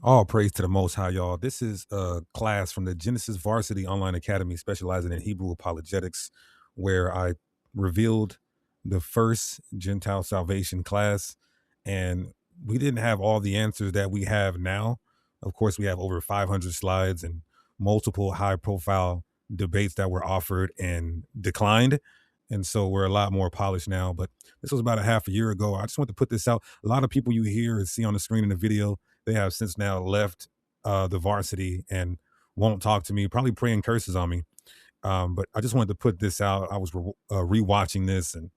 All praise to the Most High, y'all. This is a class from the Genesis Varsity Online Academy, specializing in Hebrew apologetics, where I revealed the first Gentile salvation class. And we didn't have all the answers that we have now. Of course, we have over 500 slides and multiple high profile debates that were offered and declined. And so we're a lot more polished now. But this was about a half a year ago. I just want to put this out. A lot of people you hear and see on the screen in the video, they have since now left the varsity and won't talk to me, probably praying curses on me. But I just wanted to put this out. I was rewatching this, and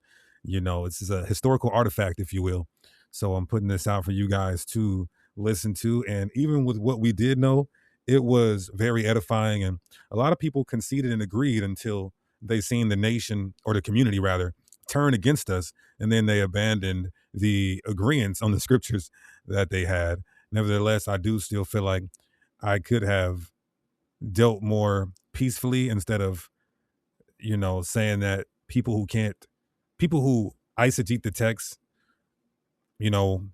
this is a historical artifact, if you will. So I'm putting this out for you guys to listen to. And even with what we did know, it was very edifying. And a lot of people conceded and agreed until they seen the nation, or the community rather, turn against us, and then they abandoned the agreements on the scriptures that they had. Nevertheless, I do still feel like I could have dealt more peacefully, instead of, saying that people who eisegete the text, you know,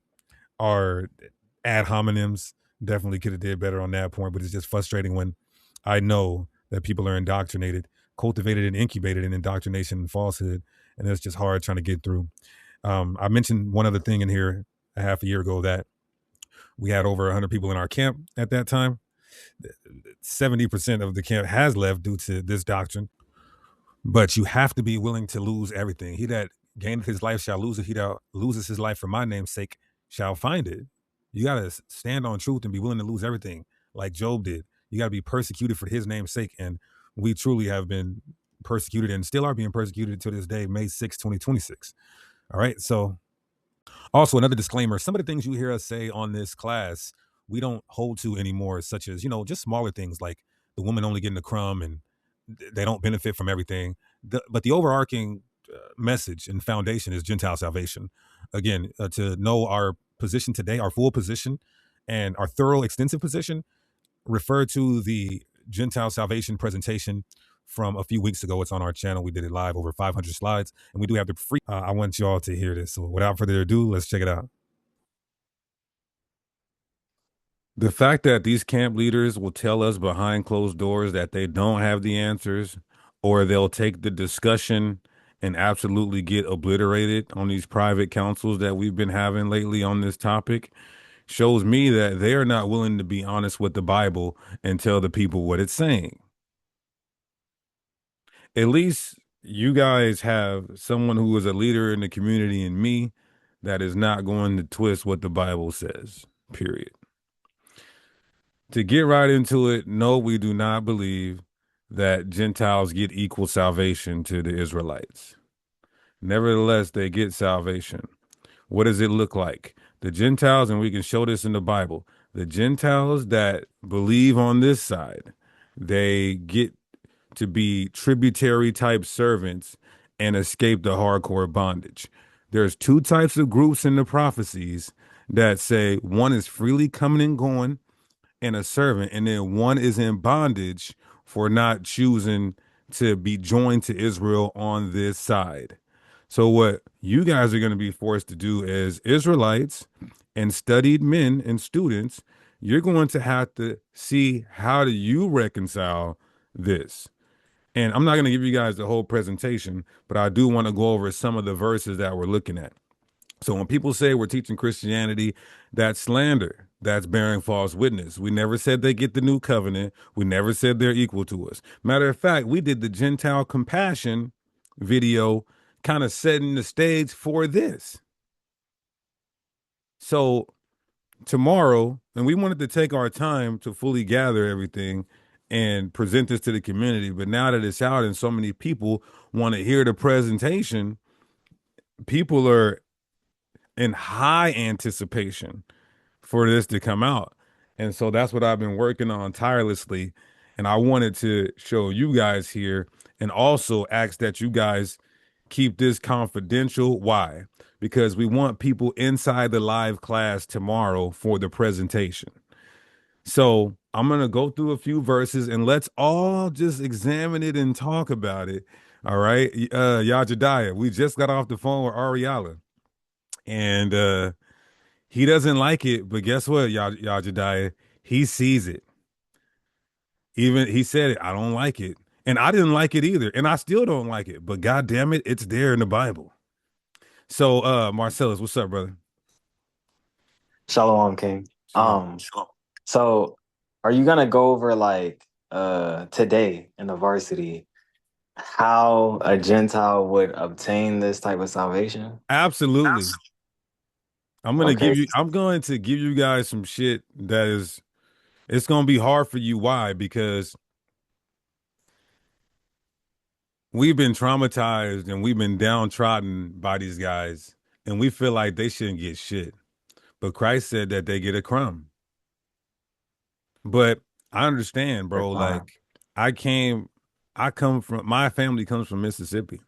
are ad hominems. Definitely could have did better on that point, but it's just frustrating when I know that people are indoctrinated, cultivated and incubated in indoctrination and falsehood, and it's just hard trying to get through. I mentioned one other thing in here a half a year ago, that we had over 100 people in our camp at that time. 70% of the camp has left due to this doctrine, but you have to be willing to lose everything. He that gaineth his life shall lose it. He that loses his life for my name's sake shall find it. You got to stand on truth and be willing to lose everything, like Job did. You got to be persecuted for his name's sake. And we truly have been persecuted and still are being persecuted to this day, May 6, 2026. All right. So also, another disclaimer, some of the things you hear us say on this class, we don't hold to anymore, such as, just smaller things like the woman only getting a crumb and they don't benefit from everything. But the overarching message and foundation is Gentile salvation. Again, to know our position today, our full position, and our thorough, extensive position, refer to the Gentile salvation presentation from a few weeks ago. It's on our channel. We did it live, over 500 slides, and we do have the free. I want y'all to hear this. So without further ado, let's check it out. The fact that these camp leaders will tell us behind closed doors that they don't have the answers, or they'll take the discussion and absolutely get obliterated on these private councils that we've been having lately on this topic, shows me that they are not willing to be honest with the Bible and tell the people what it's saying. At least you guys have someone who is a leader in the community, and me, that is not going to twist what the Bible says, period. To get right into it, no, we do not believe that Gentiles get equal salvation to the Israelites. Nevertheless, they get salvation. What does it look like? The Gentiles, and we can show this in the Bible, the Gentiles that believe on this side, they get to be tributary type servants and escape the hardcore bondage. There's two types of groups in the prophecies that say one is freely coming and going and a servant, and then one is in bondage for not choosing to be joined to Israel on this side. So what you guys are going to be forced to do as Israelites and studied men and students, you're going to have to see, how do you reconcile this? And I'm not going to give you guys the whole presentation, but I do want to go over some of the verses that we're looking at. So when people say we're teaching Christianity, that's slander. That's bearing false witness. We never said they get the new covenant. We never said they're equal to us. Matter of fact, we did the Gentile compassion video, kind of setting the stage for this. So tomorrow, and we wanted to take our time to fully gather everything and present this to the community. But now that it's out and so many people want to hear the presentation, people are in high anticipation for this to come out. And so that's what I've been working on tirelessly. And I wanted to show you guys here and also ask that you guys keep this confidential. Why? Because we want people inside the live class tomorrow for the presentation. So I'm going to go through a few verses and let's all just examine it and talk about it. All right. Yajadiah, we just got off the phone with Ariala, and He doesn't like it, but guess what, y'all Jediah? He sees it. Even he said it, I don't like it. And I didn't like it either. And I still don't like it. But god damn it, it's there in the Bible. So Marcellus, what's up, brother? Shalom, King. Shalom. So are you gonna go over like today in the varsity how a Gentile would obtain this type of salvation? Absolutely. Okay. I'm going to give you guys some shit that is it's gonna be hard for you. Why? Because we've been traumatized and we've been downtrodden by these guys, and we feel like they shouldn't get shit. But Christ said that they get a crumb. But I understand, bro. Like I came, I come from my family comes from Mississippi.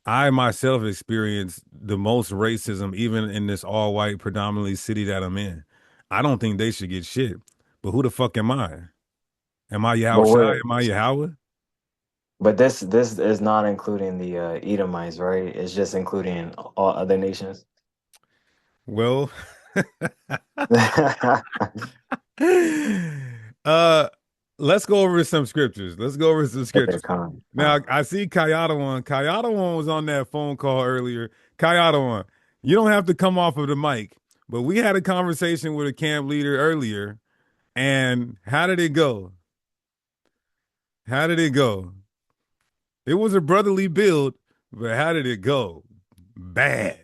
I myself experienced the most racism, even in this all white, predominantly city that I'm in. I don't think they should get shit. But who the fuck am I? Am I Yahweh But Shai? we're Am I Yahweh? but this is not including the Edomites, right? It's just including all other nations. Well, Okay, uh, let's go over some scriptures. Let's go over some scriptures. Now, come. I see Kayada one. Kayada one was on that phone call earlier. Kayada one, you don't have to come off of the mic, but we had a conversation with a camp leader earlier, and how did it go? How did it go? It was a brotherly build, but how did it go? Bad.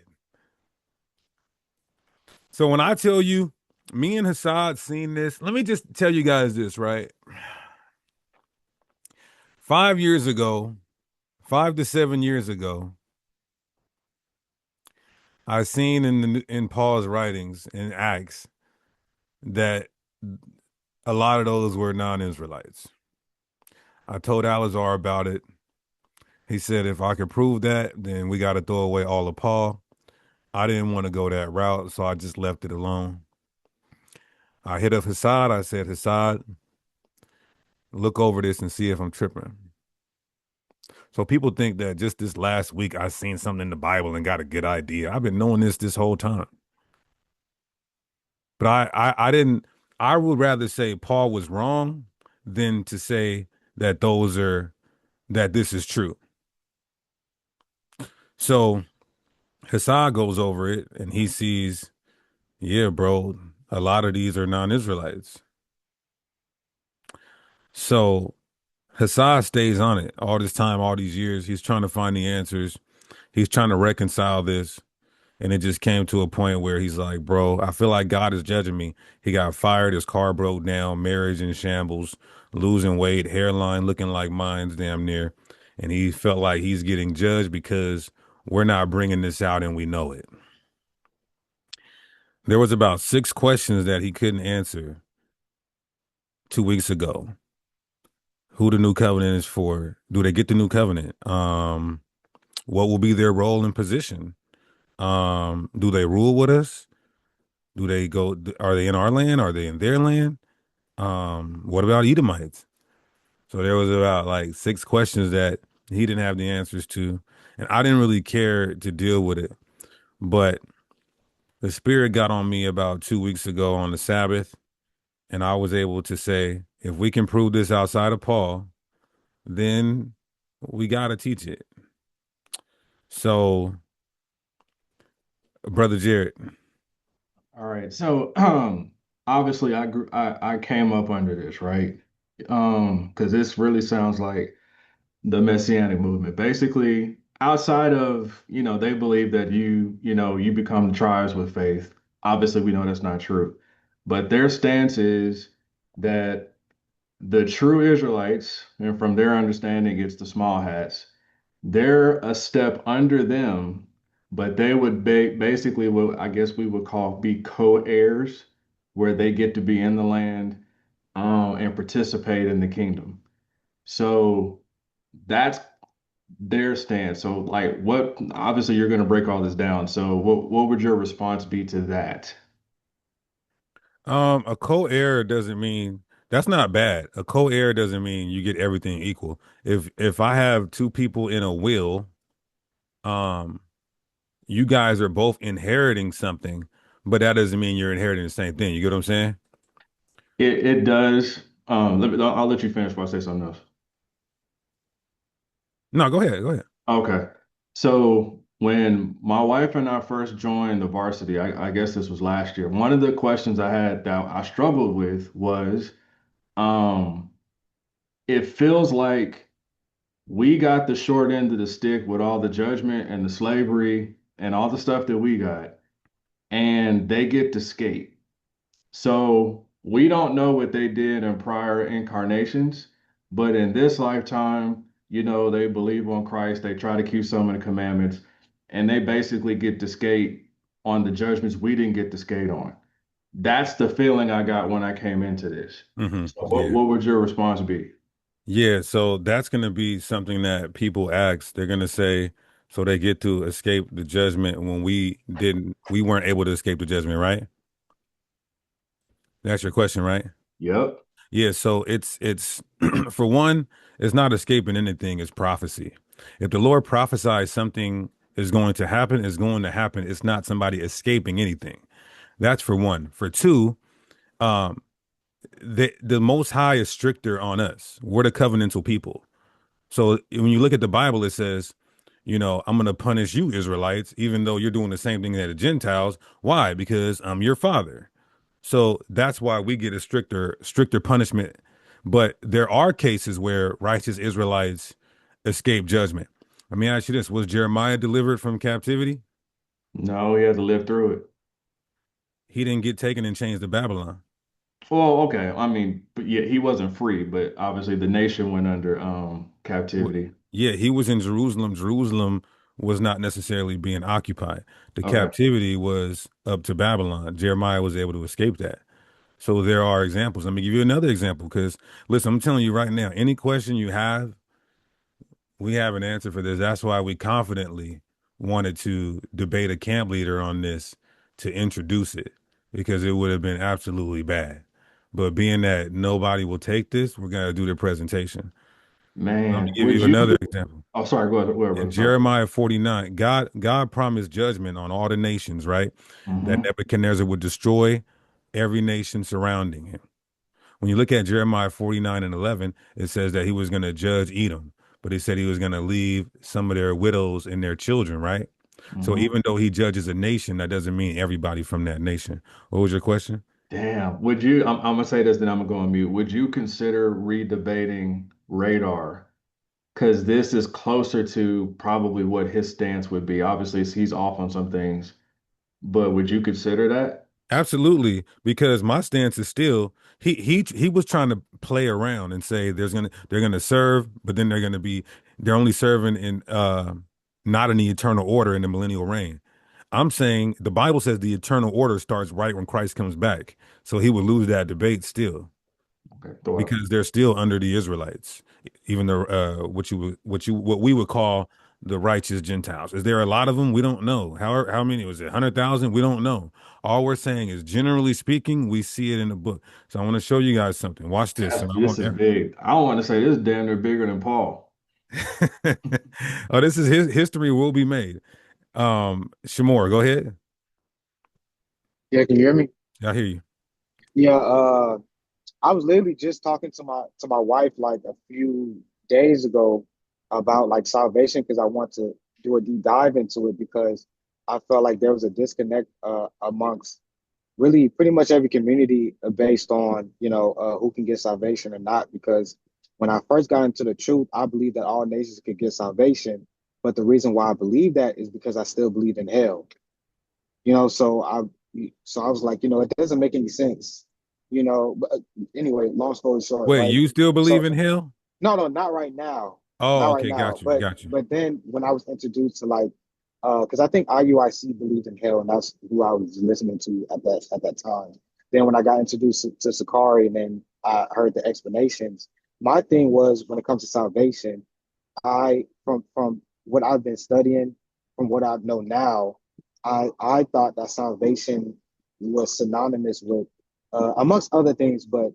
So when I tell you, me and Hassad seen this, let me just tell you guys this, right? 5 years ago, 5 to 7 years ago, I seen in Paul's writings in Acts that a lot of those were non-Israelites. I told Alizar about it. He said if I could prove that, then we got to throw away all of Paul. I didn't want to go that route, so I just left it alone. I hit up Hassad. I said, Hassad, look over this and see if I'm tripping. So people think that just this last week I seen something in the Bible and got a good idea. I've been knowing this whole time. But I didn't. I would rather say Paul was wrong than to say that that this is true. So Hassan goes over it and he sees, yeah, bro, a lot of these are non-Israelites. So Hassan stays on it all this time, all these years. He's trying to find the answers. He's trying to reconcile this. And it just came to a point where he's like, bro, I feel like God is judging me. He got fired, his car broke down, marriage in shambles, losing weight, hairline looking like mine's damn near. And he felt like he's getting judged because we're not bringing this out and we know it. There was about 6 questions that he couldn't answer 2 weeks ago. Who the new covenant is for? Do they get the new covenant? What will be their role and position? Do they rule with us? Do they go? Are they in our land? Are they in their land? What about Edomites? So there was about like 6 questions that he didn't have the answers to, and I didn't really care to deal with it. But the Spirit got on me about 2 weeks ago on the Sabbath, and I was able to say, if we can prove this outside of Paul, then we got to teach it. So, Brother Jared, All right. So obviously I came up under this, right? Because this really sounds like the Messianic movement. Basically, outside of, they believe that you become the tribes with faith. Obviously, we know that's not true. But their stance is that the true Israelites, and from their understanding, it's the small hats, they're a step under them, but they would basically what I guess we would call be co-heirs, where they get to be in the land and participate in the kingdom. So that's their stance. So like what obviously you're going to break all this down. So what would your response be to that? a co-heir doesn't mean that's not bad. A co-heir doesn't mean you get everything equal. If I have two people in a will, um, you guys are both inheriting something, but that doesn't mean you're inheriting the same thing. You get what I'm saying? It does. I'll let you finish before I say something else. No, go ahead. Go ahead. Okay. So when my wife and I first joined the varsity, I guess this was last year, one of the questions I had that I struggled with was, um, it feels like we got the short end of the stick with all the judgment and the slavery and all the stuff that we got, and they get to skate. So we don't know what they did in prior incarnations, but in this lifetime, they believe on Christ, they try to keep some of the commandments, and they basically get to skate on the judgments we didn't get to skate on. That's the feeling I got when I came into this. So Yeah. what would your response be? Yeah, so that's going to be something that people ask. They're going to say, so they get to escape the judgment when we weren't able to escape the judgment, right? That's your question, right? Yep. Yeah, so it's for one, it's not escaping anything, it's prophecy. If the Lord prophesies something is going to happen, it's going to happen. It's not somebody escaping anything. That's for one. For two, um, the Most High is stricter on us. We're the covenantal people. So when you look at the Bible, it says, I'm going to punish you, Israelites, even though you're doing the same thing that the Gentiles. Why? Because I'm your father. So that's why we get a stricter punishment. But there are cases where righteous Israelites escape judgment. Let me ask you this: was Jeremiah delivered from captivity? No, he had to live through it. He didn't get taken and changed to Babylon. Well, okay. I mean, but yeah, he wasn't free, but obviously the nation went under Wh- captivity. Yeah, he was in Jerusalem. Jerusalem was not necessarily being occupied. The Okay. captivity was up to Babylon. Jeremiah was able to escape that. So there are examples. Let me give you another example because listen, I'm telling you right now, any question you have, we have an answer for this. That's why we confidently wanted to debate a camp leader on this to introduce it because it would have been absolutely bad. But being that nobody will take this, we're going to do the presentation. Let me Man, give would you you? another example. Oh, sorry. Go ahead, In brother. Sorry. Jeremiah 49, God promised judgment on all the nations, right? That Hmm. Nebuchadnezzar would destroy every nation surrounding him. When you look at Jeremiah 49 and 11, it says that he was going to judge Edom, but he said he was going to leave some of their widows and their children, right? So Hmm. even though he judges a nation, that doesn't mean everybody from that nation. What was your question? Damn. Would you? I'm gonna say this, then I'm gonna go on mute. Would you consider redebating radar? Because this is closer to probably what his stance would be. Obviously, he's off on some things, but would you consider that? Absolutely, because my stance is still he was trying to play around and say they're gonna serve, but then they're only serving in not in the eternal order in the millennial reign. I'm saying the Bible says the eternal order starts right when Christ comes back, so he would lose that debate still Okay. Throw it up. because they're still under the Israelites, even the what we would call the righteous Gentiles. Is there a lot of them? We don't know. How many was it? 100,000? We don't know. All we're saying is, generally speaking, we see it in the book. So I want to show you guys something. Watch this, and I This want. is big. I don't want to say this is damn near bigger than Paul. Oh, this is his history will be made. Shamor, go ahead. Yeah, can you hear me? I hear you. Yeah, I was literally just talking to my wife like a few days ago about like salvation because I want to do a deep dive into it because I felt like there was a disconnect amongst really pretty much every community based on who can get salvation or not. Because when I first got into the truth, I believed that all nations could get salvation, but the reason why I believe that is because I still believe in hell. So I was like, it doesn't make any sense. But anyway, long story short, Wait, right? you still believe So in hell? no, no, not right now. Oh, Not right okay, now. got you, But got you. but then when I was introduced to like because I think IUIC believed in hell and that's who I was listening to at that time. Then when I got introduced to Sakari and then I heard the explanations, my thing was when it comes to salvation, I from what I've been studying, from what I know now, I thought that salvation was synonymous with, amongst other things, but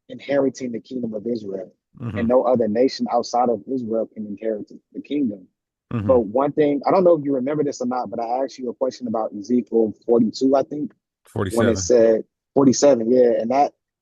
inheriting the kingdom of Israel, and Hmm. no other nation outside of Israel can inherit the kingdom. But Hmm. one thing, I don't know if you remember this or not, but I asked you a question about Ezekiel 42, I think. when it 47. said 47. Yeah, and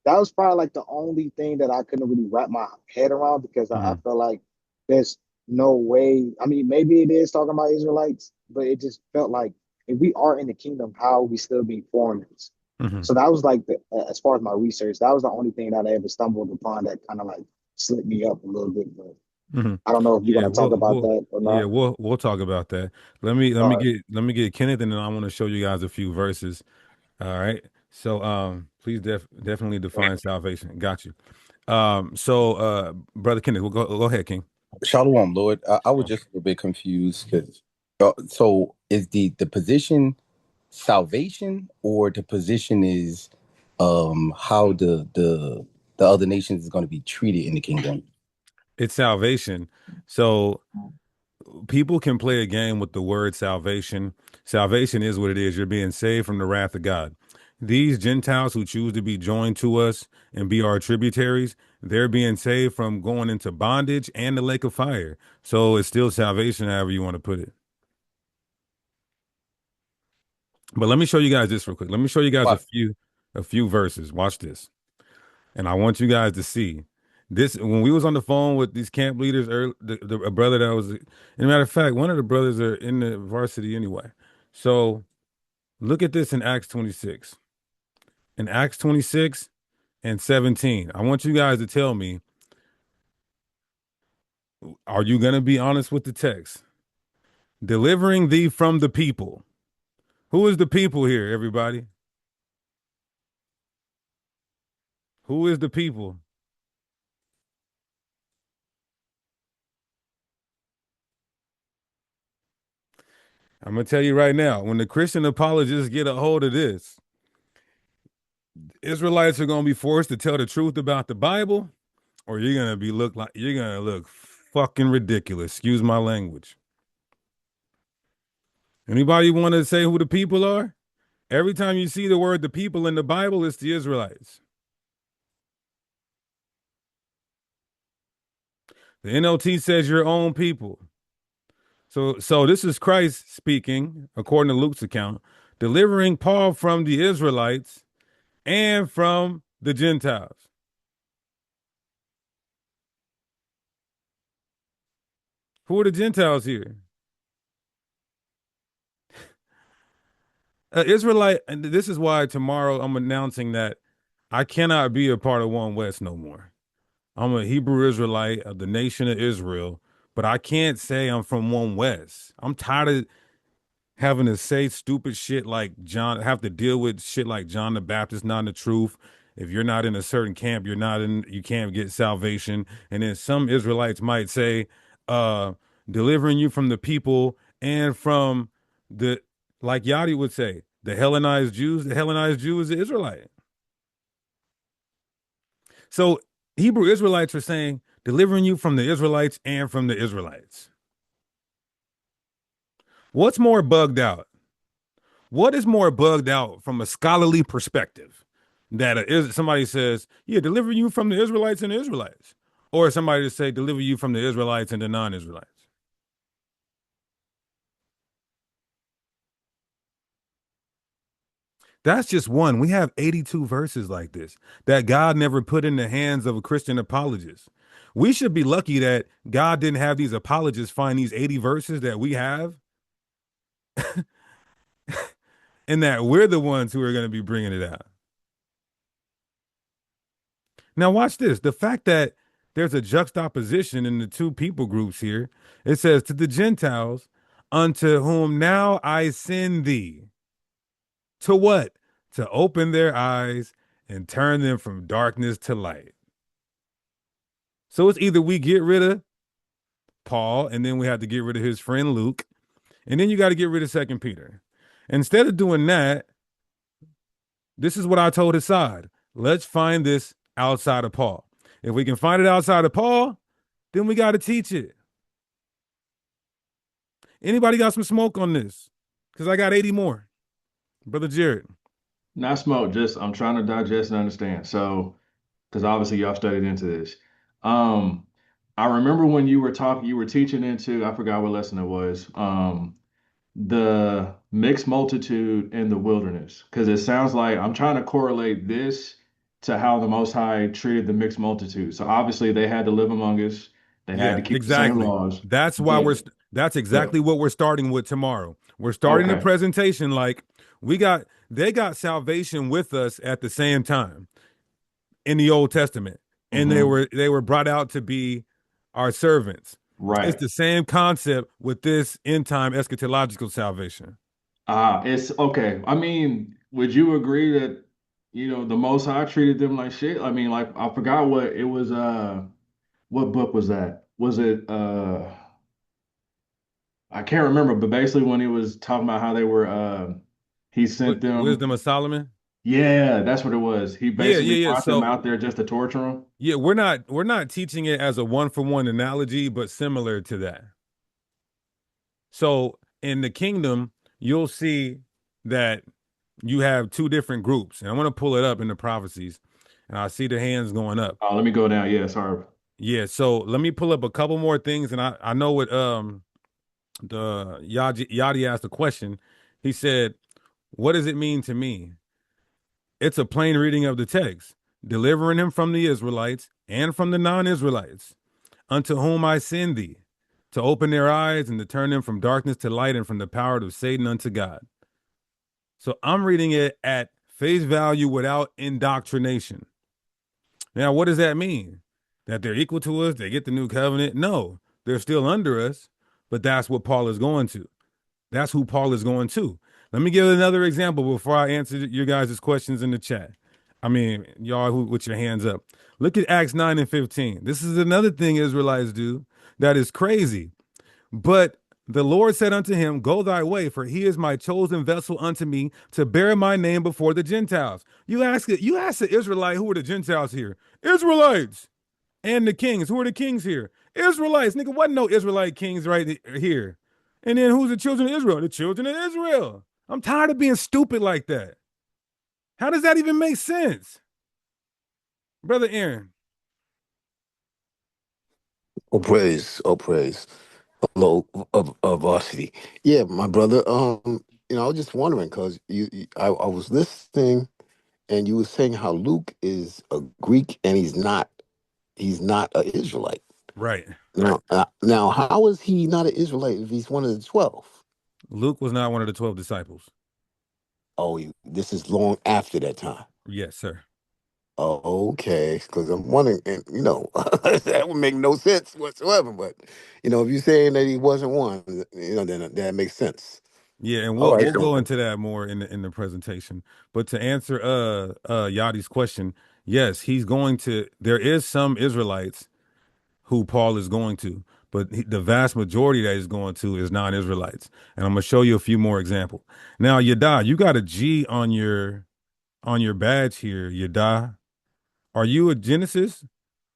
that was probably like the only thing that I couldn't really wrap my head around because I Hmm. felt like there's no way. I mean, maybe it is talking about Israelites, but it just felt like if we are in the kingdom, how are we still being foreigners? Hmm. So that was like as far as my research, that was the only thing that I ever stumbled upon that kind of like slipped me up a little bit. But Hmm. I don't know if you're Yeah, gonna talk about that or yeah, not. we'll talk about that. Let me All right. get Kenneth, and then I want to show you guys a few verses. All right. So please definitely define salvation. Got you. Brother Kenneth, go ahead, King. Shalom, Lord. I was just a little bit confused because so is the position salvation or the position is how the other nations is going to be treated in the kingdom? It's salvation. So people can play a game with the word salvation. Salvation is what it is. You're being saved from the wrath of God. These Gentiles who choose to be joined to us and be our tributaries, they're being saved from going into bondage and the lake of fire. So it's still salvation, however you want to put it. But let me show you guys this real quick. Let me show you guys Why? a few verses. Watch this. And I want you guys to see this when we was on the phone with these camp leaders early, a brother that was, in a matter of fact, one of the brothers are in the varsity anyway. So look at this in Acts 26. In Acts 26 and 17, I want you guys to tell me, are you going to be honest with the text? Delivering thee from the people. Who is the people here, everybody? Who is the people? I'm going to tell you right now, when the Christian apologists get a hold of this, Israelites are going to be forced to tell the truth about the Bible, or you're gonna look fucking ridiculous. Excuse my language. Anybody want to say who the people are? Every time you see the word the people in the Bible, it's the Israelites. The NLT says your own people. So this is Christ speaking, according to Luke's account, delivering Paul from the Israelites and from the Gentiles. Who are the Gentiles here? Israelite, and this is why tomorrow I'm announcing that I cannot be a part of One West no more. I'm a Hebrew Israelite of the nation of Israel, but I can't say I'm from One West. I'm tired of having to say stupid shit like John, have to deal with shit like John the Baptist not in the truth. If you're not in a certain camp, you can't get salvation. And then some Israelites might say, uh, delivering you from the people and from the, like Yadi would say, the Hellenized Jew is the Israelite. So Hebrew Israelites are saying, delivering you from the Israelites and from the Israelites. What's more bugged out? What is more bugged out from a scholarly perspective? That somebody says, yeah, deliver you from the Israelites and the Israelites. Or somebody to say, deliver you from the Israelites and the non Israelites. That's just one. We have 82 verses like this that God never put in the hands of a Christian apologist. We should be lucky that God didn't have these apologists find these 80 verses that we have, and that we're the ones who are going to be bringing it out. Now, watch this. The fact that there's a juxtaposition in the two people groups here, it says, to the Gentiles, unto whom now I send thee. To what? To open their eyes and turn them from darkness to light. So it's either we get rid of Paul, and then we have to get rid of his friend Luke, and then you got to get rid of Second Peter. Instead of doing that, this is what I told Assad. Let's find this outside of Paul. If we can find it outside of Paul, then we got to teach it. Anybody got some smoke on this? Because I got 80 more. Brother Jared. Not smoke, just I'm trying to digest and understand. So, because obviously y'all studied into this. Um, I remember when you were talking, you were teaching into, I forgot what lesson it was. the mixed multitude in the wilderness? Because it sounds like I'm trying to correlate this to how the Most High treated the mixed multitude. So obviously they had to live among us, they had Yeah, to keep the same exactly. laws, That's why but that's but exactly what we're starting with tomorrow. We're starting the okay. presentation like they got salvation with us at the same time in the Old Testament, and Hmm. they were brought out to be our servants. It's Right. the same concept with this end time eschatological salvation. It's okay. I mean, would you agree that, the Most High treated them like shit? I mean, like I forgot what it was, what book was that? Was it I can't remember, but basically when he was talking about how they were he sent them, Wisdom of Solomon. yeah, that's what it was. He Yeah, basically yeah, yeah. brought them So out there just to torture them. yeah, we're not teaching it as a one for one analogy, but similar to that. So in the kingdom, you'll see that you have two different groups, and I want to pull it up in the prophecies, and I see the hands going up. Oh, let me go down. Yeah, sorry. Yeah, so let me pull up a couple more things, and I know what the Yadi asked a question. He said, "What does it mean to me?" It's a plain reading of the text, delivering him from the Israelites and from the non-Israelites, unto whom I send thee, to open their eyes and to turn them from darkness to light and from the power of Satan unto God. So I'm reading it at face value without indoctrination. Now, what does that mean? That they're equal to us? They get the new covenant? No, they're still under us, but that's what Paul is going to. That's who Paul is going to. Let me give another example before I answer your guys' questions in the chat. I mean, y'all who with your hands up. Look at Acts 9 and 15. This is another thing Israelites do that is crazy. But the Lord said unto him, go thy way, for he is my chosen vessel unto me to bear my name before the Gentiles. You ask the Israelite, who are the Gentiles here? Israelites and the kings. Who are the kings here? Israelites. Nigga, wasn't no Israelite kings right here. And then who's the children of Israel? The children of Israel. I'm tired of being stupid like that. How does that even make sense? Brother Aaron. Oh praise, oh praise. Hello, of varsity. Yeah, my brother. I was just wondering because I was listening, and you were saying how Luke is a Greek and he's not an Israelite. Right. Now, how is he not an Israelite if he's one of the 12? Luke was not one of the 12 disciples. Oh, this is long after that time. Yes, sir. Oh, okay, because I'm wondering, and that would make no sense whatsoever. But if you're saying that he wasn't one, then that makes sense. Yeah, and All right, we'll go into that more in the presentation. But to answer Yadi's question, yes, he's going to there is some Israelites who Paul is going to, but the vast majority that he's going to is non-Israelites. And I'm gonna show you a few more examples. Now, Yada, you got a G on your badge here, Yada. Are you a Genesis?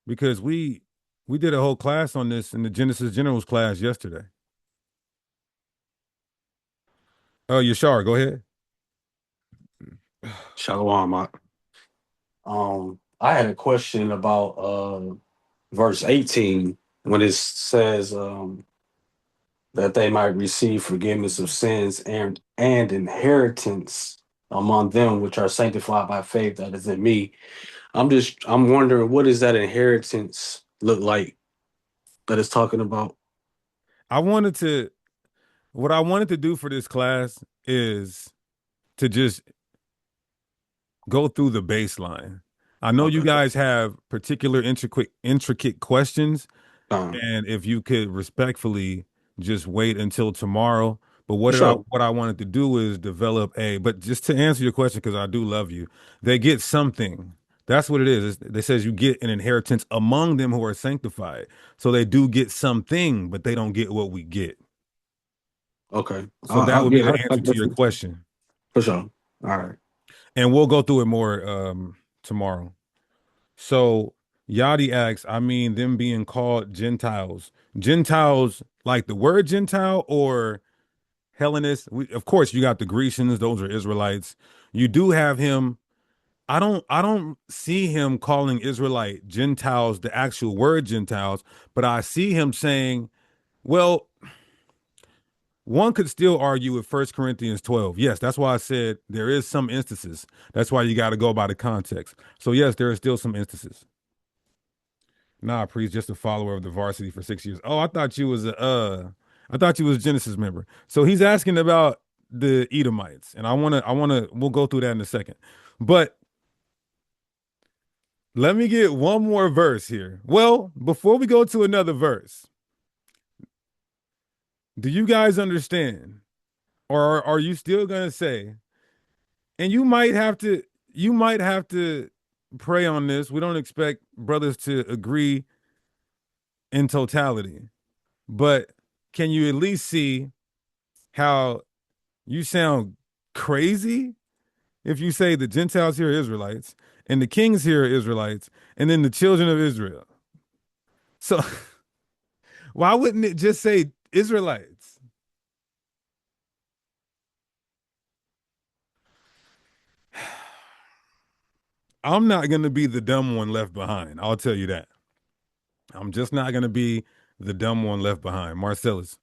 Because we did a whole class on this in the Genesis Generals class yesterday. Oh, Yashar, go ahead. Shalom. I had a question about verse 18 when it says that they might receive forgiveness of sins and inheritance among them which are sanctified by faith that is in me. I'm wondering, what does that inheritance look like that it's talking about? I wanted to what I wanted to do for this class is to just go through the baseline. I know you Okay. guys have particular intricate questions, Um, and if you could respectfully just wait until tomorrow. But for sure. what I wanted to do is develop but just to answer your question, because I do love you, they get something. That's what it is. They says you get an inheritance among them who are sanctified. So they do get something, but they don't get what we get. Okay. So that would be the I answer to your definitely, question. for sure. All right. And we'll go through it more tomorrow. So Yadi asks, I mean, them being called Gentiles. Gentiles, like the word Gentile or Hellenist. Of course, you got the Grecians; those are Israelites. You do have him. I don't see him calling Israelite Gentiles the actual word Gentiles, but I see him saying, well, one could still argue with 1 Corinthians 12. Yes, that's why I said there is some instances. That's why you got to go by the context. So yes, there are still some instances. Nah, priest, just a follower of the varsity for 6 years. Oh, I thought you was a Genesis member. So he's asking about the Edomites, and we'll go through that in a second. But let me get one more verse here. Well, before we go to another verse, do you guys understand? Or are you still gonna say, and you might have to pray on this. We don't expect brothers to agree in totality, but can you at least see how you sound crazy if you say the Gentiles here are Israelites and the kings here are Israelites and then the children of Israel? So why wouldn't it just say Israelites? I'm not going to be the dumb one left behind. I'll tell you that. I'm just not going to be the dumb one left behind. Marcellus.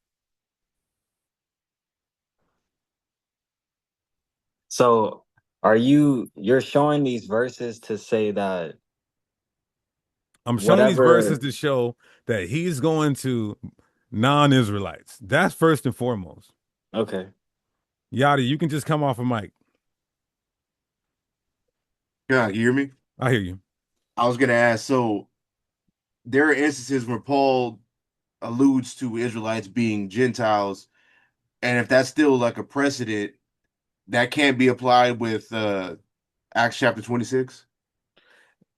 So you're showing these verses to say that I'm showing these verses whatever. to show that he's going to non-Israelites. That's first and foremost. Okay. Yada, you can just come off a mic. Yeah, you hear me? I hear you. I was gonna ask, so there are instances where Paul alludes to Israelites being Gentiles, and if that's still like a precedent, that can't be applied with Acts chapter 26.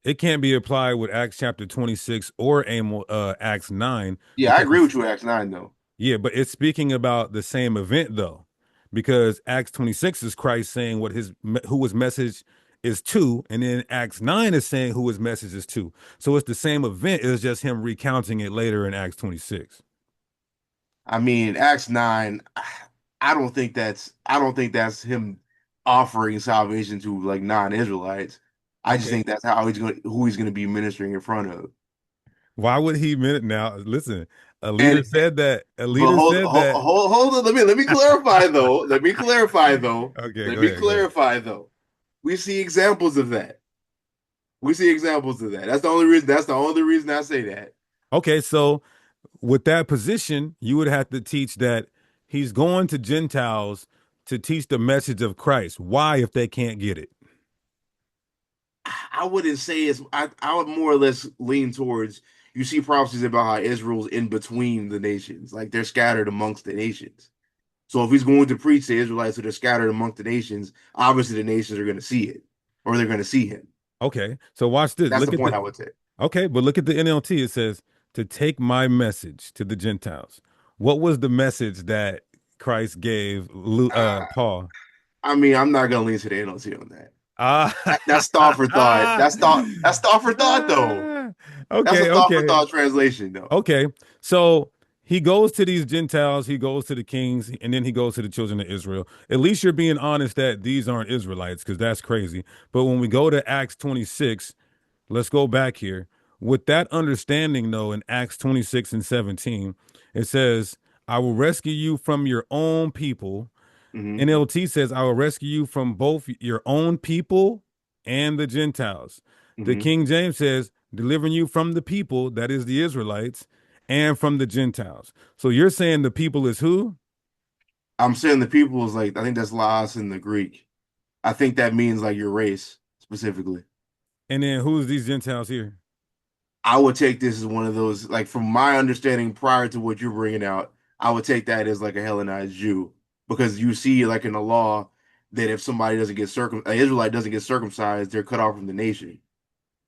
It can't be applied with Acts chapter 26 or Acts 9 Yeah, I because agree with you, Acts 9 though. yeah, but it's speaking about the same event though, because Acts 26 is Christ saying who his message is to, and then Acts 9 is saying who his message is to. So it's the same event. It's just him recounting it later in Acts 26. I mean, Acts 9, I don't think that's him offering salvation to like non-Israelites. I just Okay. think that's how who he's gonna be ministering in front of. Why would he now listen? A leader And said that. A but leader said that. hold on. Let me clarify though. Let me clarify though. Okay, Let go me ahead. Go ahead. clarify though. We see examples of that. We see examples of that. That's the only reason. That's the only reason I say that. Okay, so with that position, you would have to teach that he's going to Gentiles to teach the message of Christ. Why, if they can't get it? I wouldn't say it's. I would more or less lean towards. You see prophecies about how Israel's in between the nations, like they're scattered amongst the nations. So if he's going to preach to Israelites that are scattered amongst the nations, obviously the nations are going to see it, or they're going to see him. Okay, so watch this. That's the Look at point the I would say. okay, but look at the NLT. It says to take my message to the Gentiles. What was the message that Christ gave Paul? I mean, I'm not going to lean to the NLT on that. Ah, That's thought for thought. That's thought. That's thought for thought, though. That's a okay, thought for okay. thought translation, though. Okay. So he goes to these Gentiles, he goes to the kings, and then he goes to the children of Israel. At least you're being honest that these aren't Israelites, because that's crazy. But when we go to Acts 26, let's go back here. With that understanding, though, in Acts 26 and 17, it says, I will rescue you from your own people. Hmm. NLT says, I will rescue you from both your own people and the Gentiles. The Hmm. King James says, delivering you from the people, that is the Israelites, and from the Gentiles. So you're saying the people is who? I'm saying the people is like I think that's laos in the Greek. I think that means like your race specifically. And then who's these Gentiles here? I would take this as one of those like from my understanding prior to what you're bringing out. I would take that as like a Hellenized Jew because you see like in the law that if somebody doesn't get an Israelite doesn't get circumcised, they're cut off from the nation.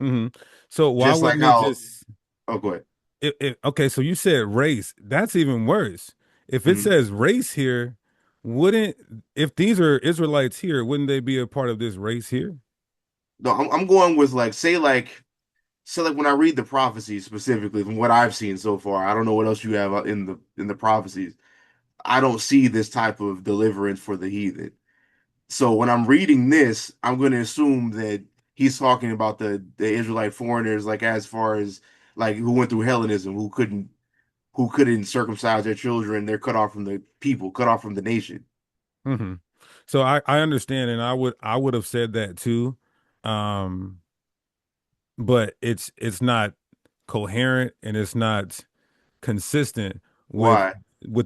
Hmm. So why Just like wouldn't it how, just oh, go ahead. okay, so you said race. That's even worse. If it Mhm. says race here, wouldn't if these are Israelites here, wouldn't they be a part of this race here? No, I'm going with like say like when I read the prophecies specifically from what I've seen so far, I don't know what else you have in the prophecies. I don't see this type of deliverance for the heathen. So when I'm reading this, I'm going to assume that he's talking about the Israelite foreigners, like as far as like who went through Hellenism, who couldn't who couldn't circumcise their children, they're cut off from the people, cut off from the nation. Hmm. So I understand, and I would have said that too, um, but it's not coherent and it's not consistent with Why?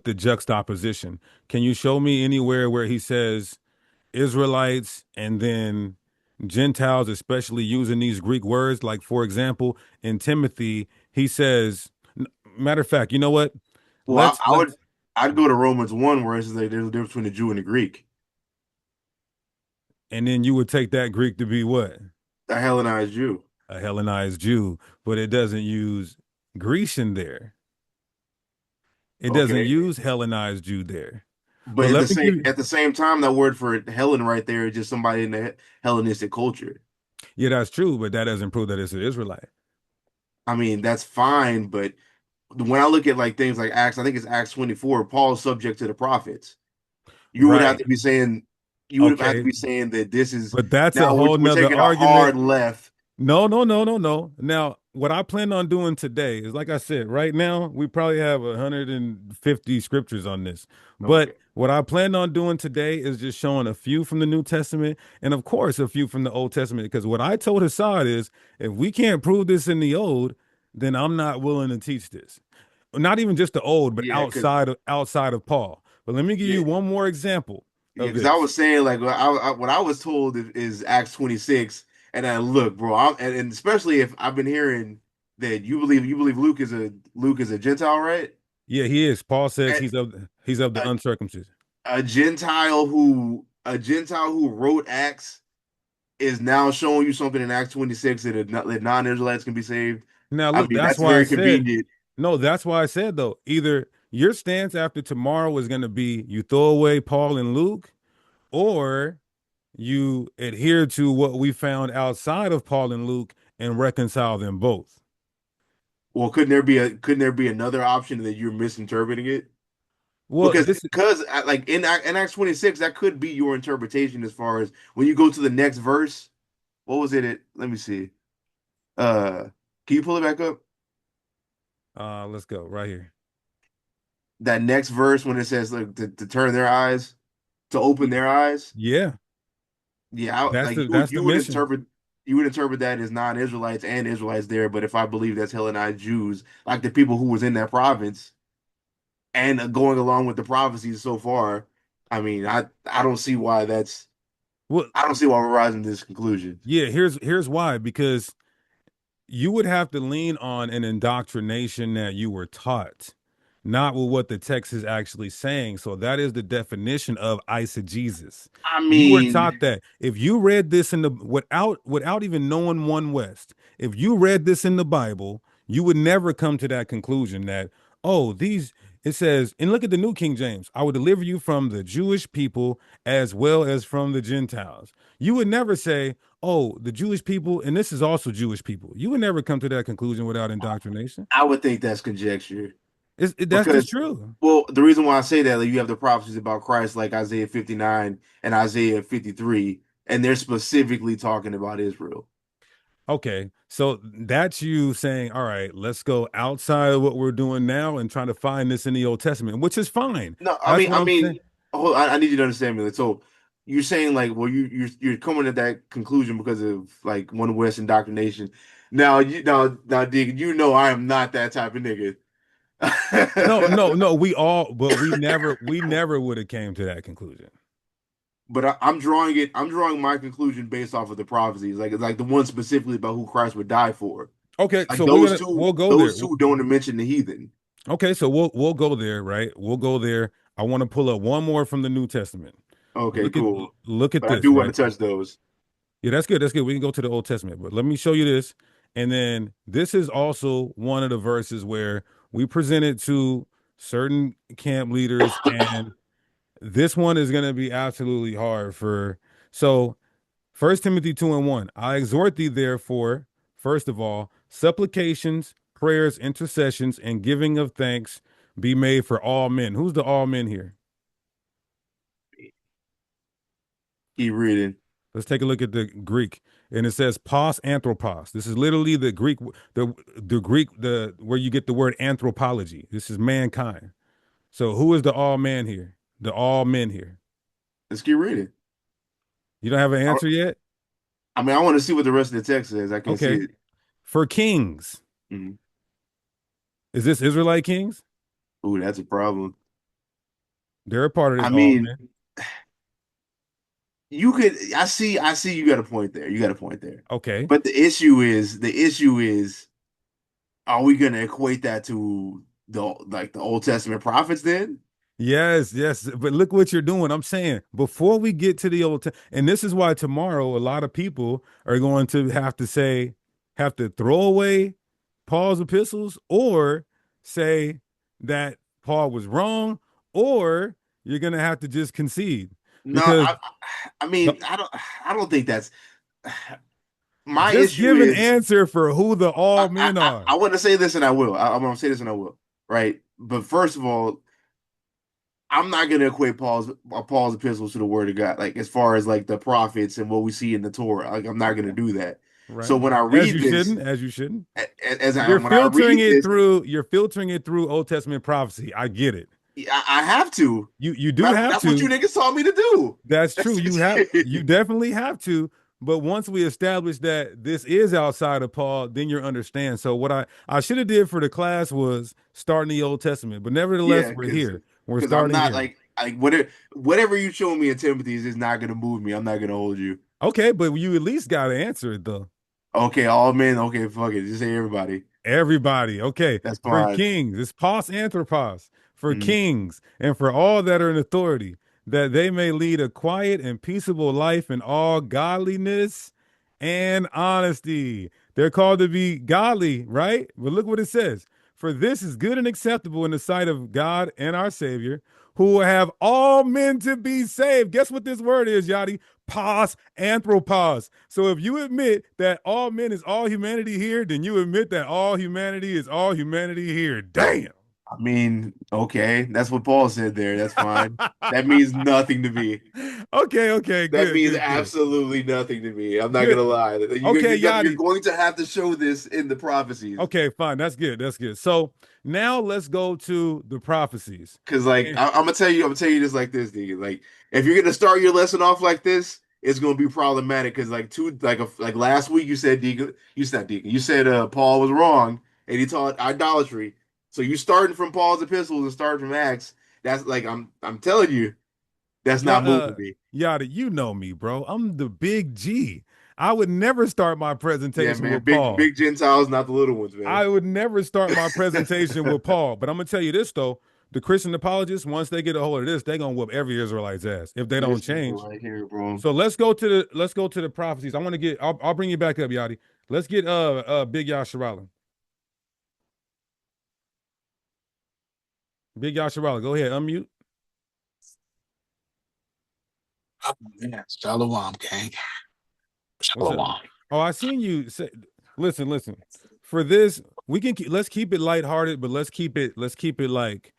the juxtaposition. Can you show me anywhere where he says Israelites and then Gentiles, especially using these Greek words? Like, for example, in Timothy, he says, matter of fact, you know what? Well, Let's let's I'd go to Romans 1 where it says like there's a difference between the Jew and the Greek, and then you would take that Greek to be what? a Hellenized Jew. A Hellenized Jew, but it doesn't use Grecian there. It doesn't Okay. use Hellenized Jew there. But But let me give you, at the same time, that word for Helen right there is just somebody in the Hellenistic culture. yeah, that's true, but that doesn't prove that it's an Israelite. I mean, that's fine, but when I look at like things like Acts, I think it's Acts 24, Paul's subject to the prophets. You would have Right. to be saying you would have to Okay. be saying that this is But that's a now whole we're nother taking a argument. hard left. No, no, no, no, no. Now, what I plan on doing today is, like I said, right now, we probably have 150 scriptures on this. But Okay. what I plan on doing today is just showing a few from the New Testament and, of course, a few from the Old Testament. Because what I told Hassad is if we can't prove this in the Old, then I'm not willing to teach this. Not even just the Old, but Yeah, because outside of Paul. But let me give yeah, you one more example yeah, of because I this. was saying like what I was told is Acts 26, and I look, bro, and especially if I've been hearing that you believe Luke is a Gentile, right? Yeah, he is. Paul says And he's of the uncircumcision. A Gentile who wrote Acts is now showing you something in Acts 26 that non-Israelites can be saved. Now, I look, mean, that's that's why I very said, convenient. no, that's why I said, though, either your stance after tomorrow is going to be you throw away Paul and Luke, or you adhere to what we found outside of Paul and Luke and reconcile them both. Well, couldn't there be another option that you're misinterpreting it? Well, Because this, like in Acts 26, that could be your interpretation as far as when you go to the next verse. What was it? Let me see. Uh, can you pull it back up? let's go right here. That next verse when it says like to turn their eyes, to open their eyes. Yeah, Yeah, like that's the mission. you would interpret that as non-Israelites and Israelites there, but if I believe that's Hellenized Jews, like the people who was in that province and going along with the prophecies so far, I mean, I don't see why Well, I don't see why we're rising to this conclusion. yeah, here's why, because you would have to lean on an indoctrination that you were taught, not with what the text is actually saying. So that is the definition of eisegesis. I You were mean, taught that if you read this in the without even knowing one West, if you read this in the Bible, you would never come to that conclusion that, oh, these it says, and look at the New King James, I will deliver you from the Jewish people as well as from the Gentiles. You would never say, oh, the Jewish people, and this is also Jewish people. You would never come to that conclusion without indoctrination. I would think that's conjecture That's just because, true. well, the reason why I say that, like, you have the prophecies about Christ, like Isaiah 59 and Isaiah 53, and they're specifically talking about Israel. Okay, so that's you saying, all right, let's go outside of what we're doing now and trying to find this in the Old Testament, which is fine. No, That's what I'm saying. I need you to understand me. Like, so you're saying like, well, you're coming to that conclusion because of like one West indoctrination. Now, Deacon, you know I am not that type of nigga. No, no, no. But we never would have came to that conclusion. But I'm drawing it. I'm drawing my conclusion based off of the prophecies, like the one specifically about who Christ would die for. Okay, Like so we'll go there. those two don't mention the heathen. Okay, so we'll go there, right? We'll go there. I want to pull up one more from the New Testament. Okay, Look at cool. look at But I this, do want right? to touch those. Yeah, that's good. That's good. We can go to the Old Testament, but let me show you this. And then this is also one of the verses where we presented to certain camp leaders, and this one is going to be absolutely hard for. So, First Timothy 2:1. I exhort thee, therefore, first of all, supplications, prayers, intercessions, and giving of thanks be made for all men. Who's the all men here? Keep reading. Let's take a look at the Greek. and it says pos anthropos. This is literally the Greek, the where you get the word anthropology. This is mankind. So who is the all man here? The all men here. Let's keep reading. You don't have an answer yet? I mean, I want to see what the rest of the text says. I can see Okay. it. For kings. Mhm. Is this Israelite kings? Ooh, that's a problem. They're a part of I this all mean, men. you could. I see. You got a point there. You got a point there. Okay. But the issue is, are we going to equate that to the Old Testament prophets then? Yes, yes. But look what you're doing. I'm saying before we get to the and this is why tomorrow a lot of people are going to have to throw away Paul's epistles or say that Paul was wrong, or you're going to have to just concede No, because I mean, I don't think that's my just issue give an is answer for who the all men are. I want to say this and I will. I'm going to say this and I will. Right. But first of all, I'm not going to equate Paul's epistles to the word of God, like as far as like the prophets and what we see in the Torah. Like I'm not going to do that. Right. So when I As read you this, shouldn't, as you shouldn't. When I read this, You're filtering it through Old Testament prophecy. I get it. I have to. You do have That's to. what you niggas taught me to do. That's true. You definitely have to. But once we establish that this is outside of Paul, then you understand. So what I should have did for the class was start in the Old Testament. But nevertheless, Yeah, we're here. We're because I'm starting not here. like whatever you show me in Timothy's is not gonna move me. I'm not gonna hold you. Okay, but you at least got to answer it though. Okay, all men. Okay, fuck it. Just say everybody. Everybody. Okay. That's For fine. kings, it's pos anthropos. For Mhm. kings and for all that are in authority, that they may lead a quiet and peaceable life in all godliness and honesty. They're called to be godly, right? But look what it says. For this is good and acceptable in the sight of God and our Savior, who will have all men to be saved. Guess what this word is, Yadi? Pos anthropos. So if you admit that all men is all humanity here, then you admit that all humanity is all humanity here. Damn. I mean, okay, that's what Paul said there. That's fine. That means nothing to me. Okay, That good, means good, good, absolutely nothing to me. I'm not good. gonna lie. Okay, You're Yadi. going to have to show this in the prophecies. Okay, fine. That's good. That's good. So now let's go to the prophecies. Because like I'm gonna tell you this like this, Deacon. Like if you're gonna start your lesson off like this, it's gonna be problematic. Because like last week you said Deacon, you said Paul was wrong and he taught idolatry. So you starting from Paul's epistles and starting from Acts. That's like I'm telling you, that's Yeah, not moving me. Yada, you know me, bro. I'm the big G. I would never start my Yeah, presentation man. with Paul. Big Gentiles, not the little ones, man. I would never start my presentation with Paul. But I'm gonna tell you this though: the Christian apologists, once they get a hold of this, they're gonna whoop every Israelite's ass if they don't This nigga change. right here, bro. So let's go to the prophecies. I want to get. I'll bring you back up, Yadi. Let's get Big Yasharala. Big Yasharala, go ahead, unmute. Oh, yeah, Shalom, gang. What's up? Shalom. Oh, I seen you say. Listen. For this, let's keep it lighthearted, but let's keep it like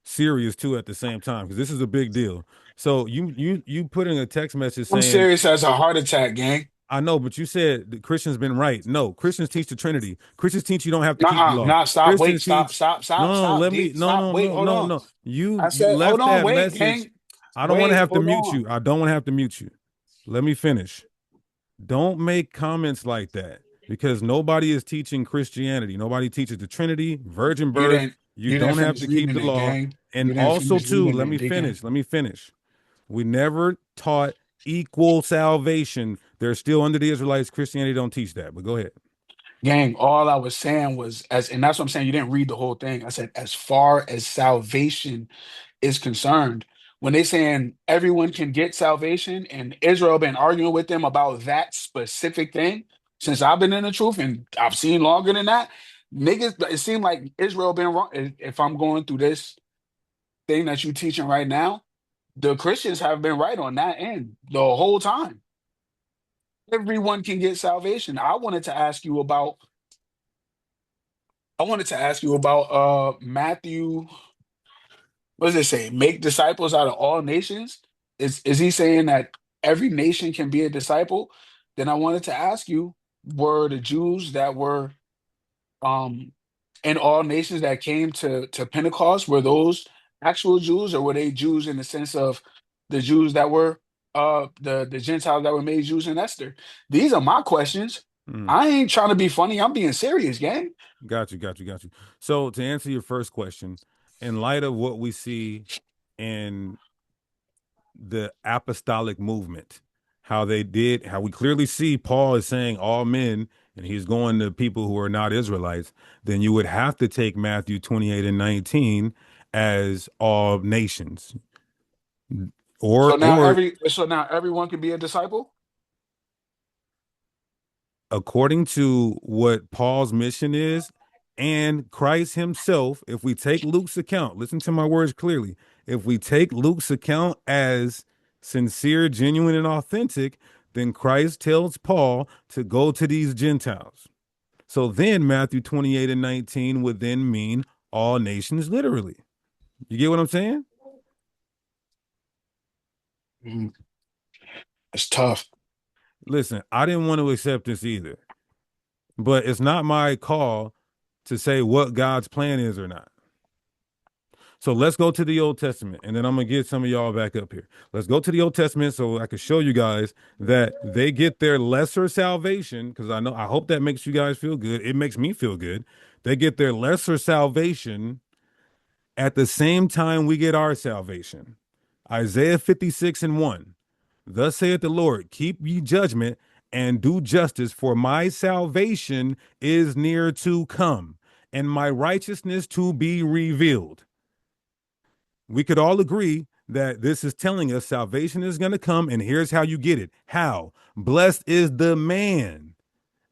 serious too at the same time because this is a big deal. So you put in a text message I'm saying, serious as a heart attack, gang. I know, but you said the Christians been right. No, Christians teach the Trinity. Christians teach you don't have to keep the Nuh-uh. law. Nah, stop, wait, Christians stop, teach. stop, stop, No, stop, let me. D. Stop, wait, hold on. No. You I said, hold left on, that wait, message. gang. I don't want to Wait, have to hold mute on. you. I don't want to have to mute you. Let me finish. Don't make comments like that because nobody is teaching Christianity. Nobody teaches the Trinity, virgin birth. You You didn't don't have finish to keep reading the it, law. gang. And You didn't also, finish too, reading let it, me Deacon. finish. We never taught equal salvation. They're still under the Israelites. Christianity don't teach that. But go ahead. Gang, all I was saying was, and that's what I'm saying, you didn't read the whole thing. I said, as far as salvation is concerned, when they saying everyone can get salvation, and Israel been arguing with them about that specific thing since I've been in the truth, and I've seen longer than that. Niggas, it seemed like Israel been wrong. If I'm going through this thing that you teaching right now, the Christians have been right on that end the whole time. Everyone can get salvation. I wanted to ask you about Matthew. What does it say? Make disciples out of all nations. Is he saying that every nation can be a disciple? then I wanted to ask you, were the Jews that were um in all nations that came to Pentecost, were those actual Jews, or were they Jews in the sense of the Jews that were the Gentiles that were made Jews in Esther? These are my questions. Mm. I ain't trying to be funny. I'm being serious, gang. Got you, got you, got you. So to answer your first question, in light of what we see in the apostolic movement, how we clearly see Paul is saying all men, and he's going to people who are not Israelites, then you would have to take Matthew 28 and 19 as all nations. So now Or everyone can be a disciple. according to what Paul's mission is and Christ himself, if we take Luke's account, listen to my words clearly. If we take Luke's account as sincere, genuine, and authentic, then Christ tells Paul to go to these Gentiles. So then Matthew 28 and 19 would then mean all nations literally. You get what I'm saying? Mm, it's tough. Listen, I didn't want to accept this either, but it's not my call to say what God's plan is or not. So let's go to the Old Testament, and then I'm gonna get some of y'all back up here. Let's go to the Old Testament so I can show you guys that they get their lesser salvation, because I hope that makes you guys feel good. It makes me feel good. They get their lesser salvation at the same time we get our salvation. Isaiah 56 and 1. Thus saith the Lord, keep ye judgment and do justice, for my salvation is near to come, and my righteousness to be revealed. We could all agree that this is telling us salvation is going to come, and here's how you get it. How? Blessed is the man.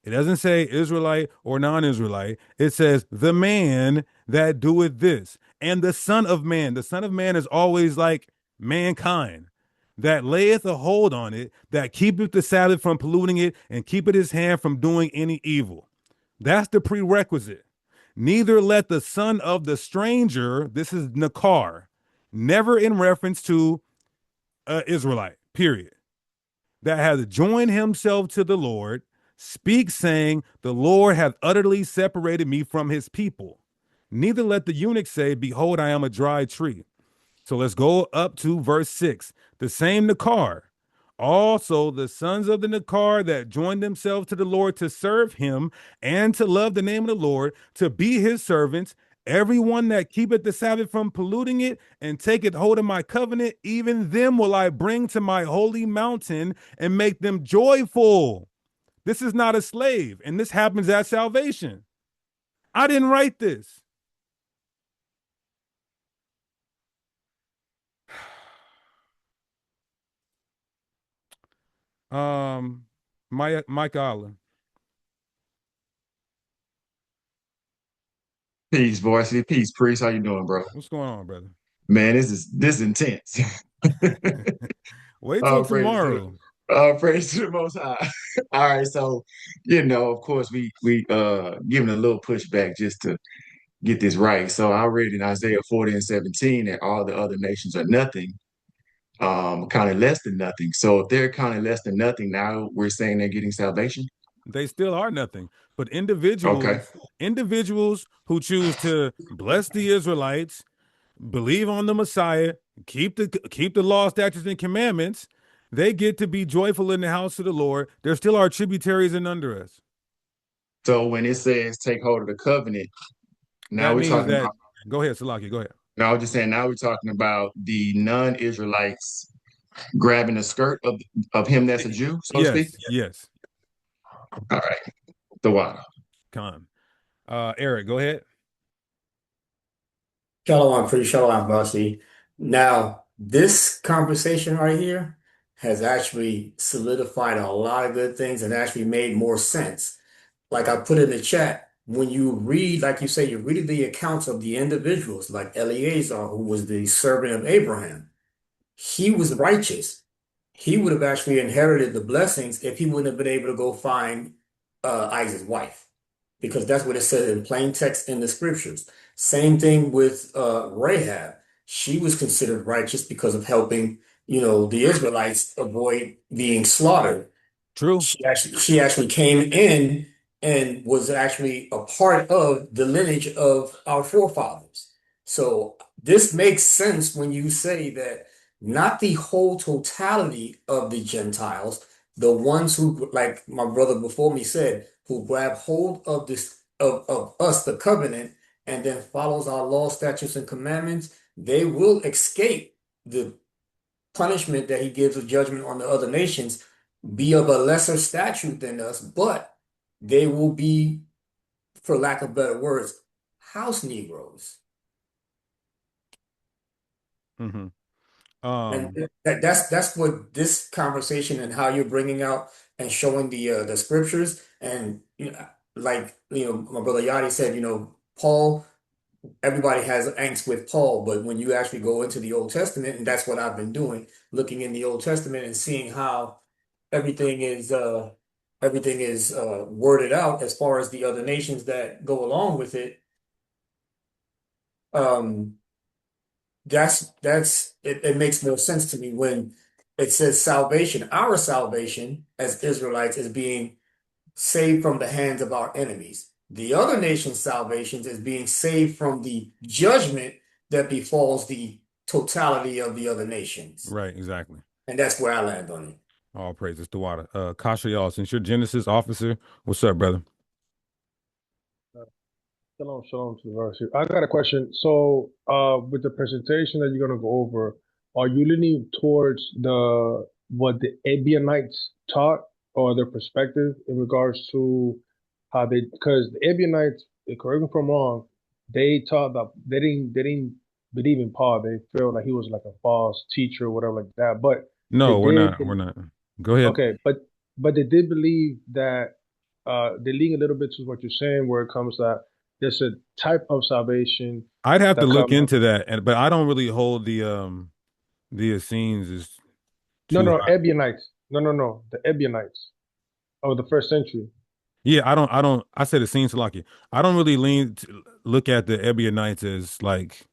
It doesn't say Israelite or non-Israelite. It says the man that doeth this. And the Son of Man. The Son of Man is always like mankind, that layeth a hold on it, that keepeth the Sabbath from polluting it, and keepeth his hand from doing any evil. That's the prerequisite. Neither let the son of the stranger, this is Nakar, never in reference to Israelite, period, that has joined himself to the Lord, speak saying, the Lord hath utterly separated me from his people. Neither let the eunuch say, behold, I am a dry tree. So let's go up to verse 6. The same Nakar. Also, the sons of the Nakar that joined themselves to the Lord to serve him and to love the name of the Lord, to be his servants, everyone that keepeth the Sabbath from polluting it and taketh hold of my covenant, even them will I bring to my holy mountain and make them joyful. This is not a slave, and this happens at salvation. I didn't write this. Mike Allen. Peace, varsity. Peace, priest. How you doing, bro? What's going on, brother? Man, this is intense. Wait till Oh, praise to tomorrow. praise to the Most High. All right, so of course, we giving a little pushback just to get this right. So I read in Isaiah 40 and 17 that all the other nations are nothing, kind of less than nothing. So if they're kind of less than nothing, now we're saying they're getting salvation. They still are nothing. But Okay. individuals who choose to bless the Israelites, believe on the Messiah, keep the law, statutes, and commandments, they get to be joyful in the house of the Lord. They're still our tributaries and under us. So when it says take hold of the covenant, now That we're means talking that, about, go ahead, Salaki, go ahead. no, I was just saying, now we're talking about the non-Israelites grabbing the skirt of him that's a Jew, so to speak. Yes, yes. All right, the water. Con. Eric, go ahead. Shalom, pretty shalom, bossy. Now, this conversation right here has actually solidified a lot of good things and actually made more sense. Like I put in the chat, when you read, like you say, you read the accounts of the individuals, like Eleazar, who was the servant of Abraham, he was righteous. He would have actually inherited the blessings if he wouldn't have been able to go find Isaac's wife, because that's what it says in plain text in the scriptures. Same thing with Rahab. She was considered righteous because of helping, the Israelites avoid being slaughtered. True. She actually came in and was actually a part of the lineage of our forefathers. So this makes sense when you say that not the whole totality of the Gentiles, the ones who, like my brother before me said, who grab hold of this of us, the covenant, and then follows our law, statutes, and commandments, they will escape the punishment that he gives of judgment on the other nations, be of a lesser statute than us, but they will be, for lack of better words, house Negroes. Mm-hmm. And that's what this conversation and how you're bringing out and showing the scriptures and like my brother Yadi said, Paul, everybody has angst with Paul, but when you actually go into the Old Testament, and that's what I've been doing, looking in the Old Testament and seeing how everything is worded out as far as the other nations that go along with it. Um, it makes more sense to me when it says salvation, our salvation as Israelites is being saved from the hands of our enemies. The other nation's salvation is being saved from the judgment that befalls the totality of the other nations. Right, exactly. And that's where I land on it. All praises to water. Kasha, y'all, since you're Genesis officer, what's up, brother? Shalom, shalom to the verse. I got a question. So, with the presentation that you're gonna go over, are you leaning towards what the Ebionites taught or their perspective in regards to how because the Ebionites, correct me if I'm wrong, they taught that they didn't believe in Paul. They felt like he was like a false teacher or whatever like that. But they No, we're did, not. We're not. Go ahead. okay, but they did believe that they lean a little bit to what you're saying, where it comes that there's a type of salvation I'd have to that look comes. into that, but I don't really hold the Essenes as No, too no, high. Ebionites. No, the Ebionites of the first century. Yeah, I said Essenes Salaki. I don't really look at the Ebionites as like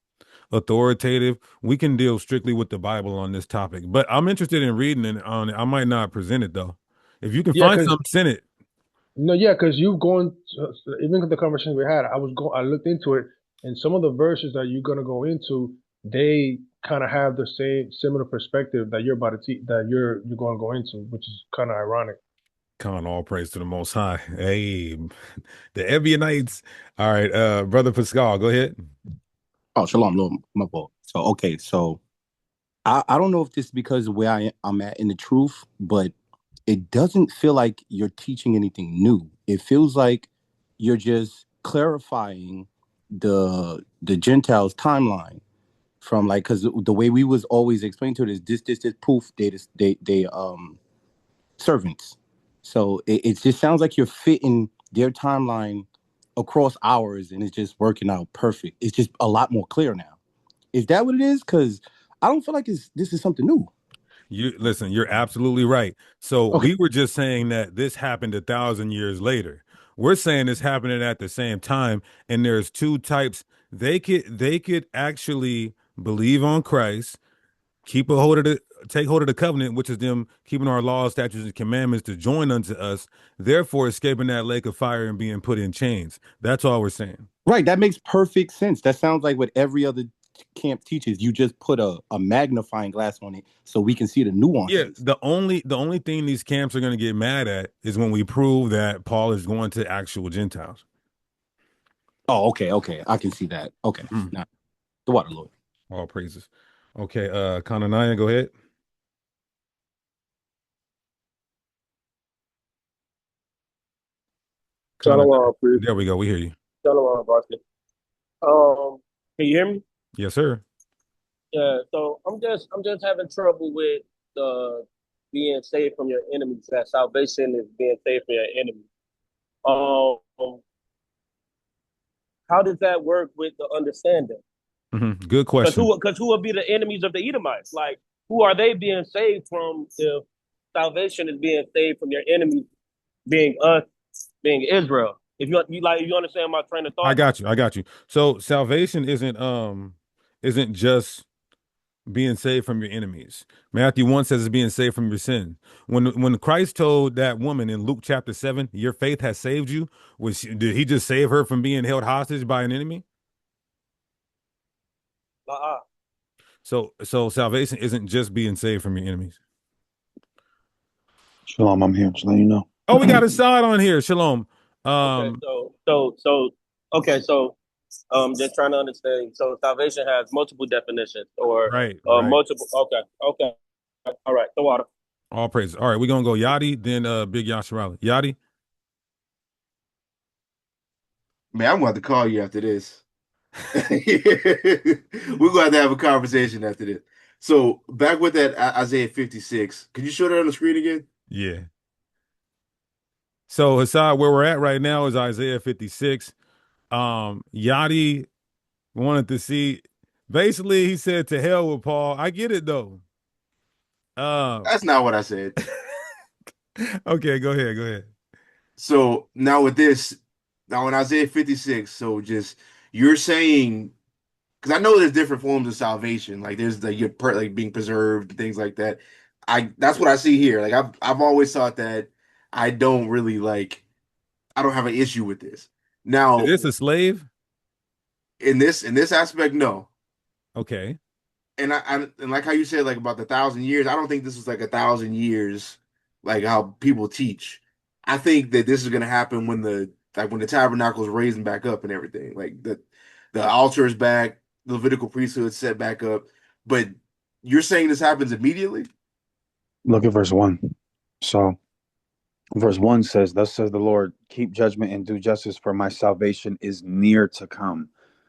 authoritative. We can deal strictly with the Bible on this topic, but I'm interested in reading it on it. I might not present it though. If you can Yeah, find because something, send it. no, yeah, because you going even with the conversation we had, I looked into it, and some of the verses that you're gonna go into, they kind of have the same similar perspective that you're about to that you're going to go into, which is kind of ironic. Con, all praise to the Most High. Hey, the Ebionites. All right, brother Pascal, go ahead. Oh, shalom, Lord, my fault. So, okay, so I don't know if this is because of where I'm at in the truth, but it doesn't feel like you're teaching anything new. It feels like you're just clarifying the Gentiles timeline from like because the way we was always explained to it is this poof they servants. So it just sounds like you're fitting their timeline across ours, and it's just working out perfect. It's just a lot more clear now. Is that what it is? Because I don't feel like this is something new. You listen, you're absolutely right. So Okay. we were just saying that this happened 1,000 years later. We're saying it's happening at the same time, and there's two types. They could actually believe on Christ, take hold of the covenant, which is them keeping our laws, statutes, and commandments to join unto us, therefore escaping that lake of fire and being put in chains. That's all we're saying. Right. That makes perfect sense. That sounds like what every other camp teaches. You just put a magnifying glass on it so we can see the Yeah, nuances. the only thing these camps are going to get mad at is when we prove that Paul is going to actual Gentiles. Oh, okay. I can see that. Okay. Mm. Now, the water, Lord. All praises. Okay, Kananaya, go ahead. Kananaya. Shalom, priest. There we go. We hear you. Shalom, Varsity. Can you hear me? Yes, sir. Yeah. So I'm just having trouble with being saved from your enemies. That salvation is being saved from your enemies. Um, how does that work with the understanding? Good question. Because who would be the enemies of the Edomites? Like, who are they being saved from if salvation is being saved from your enemies, being us, being Israel? If you understand my train of I thought. got you. So salvation isn't just being saved from your enemies. Matthew 1 says it's being saved from your sin. When Christ told that woman in Luke chapter 7, your faith has saved you, did he just save her from being held hostage by an enemy? Uh-uh. So salvation isn't just being saved from your enemies. Shalom, I'm here. Just letting you know. Oh, we got a side on here. Shalom. Okay, just trying to understand. So salvation has multiple definitions or Right. multiple. Okay. All right. The water. All praise. All right, we're gonna go Yachty, then Big Yasharala. Yachty. Man, I'm going to call you after this. We're going to have a conversation after this. So back with that Isaiah 56. Could you show that on the screen again? Yeah. So Hassad, where we're at right now is Isaiah 56. Yachty wanted to see. Basically, he said, "To hell with Paul." I get it though. That's not what I said. Okay, go ahead. So now with this, now in Isaiah 56, so just you're saying, because I know there's different forms of salvation, like there's like being preserved, things like that. That's what I see here. Like I've always thought that I don't really I don't have an issue with this. Now, Is this a slave? in this aspect, no. Okay. And and like how you said, like about the 1,000 years, I don't think this is like 1,000 years, like how people teach. I think that this is gonna happen when the tabernacle is raising back up and everything. Like the altar is back, the Levitical priesthood set back up. But you're saying this happens immediately? Look at verse 1. So, verse 1 says, "Thus says the Lord, keep judgment and do justice, for my salvation is near to come,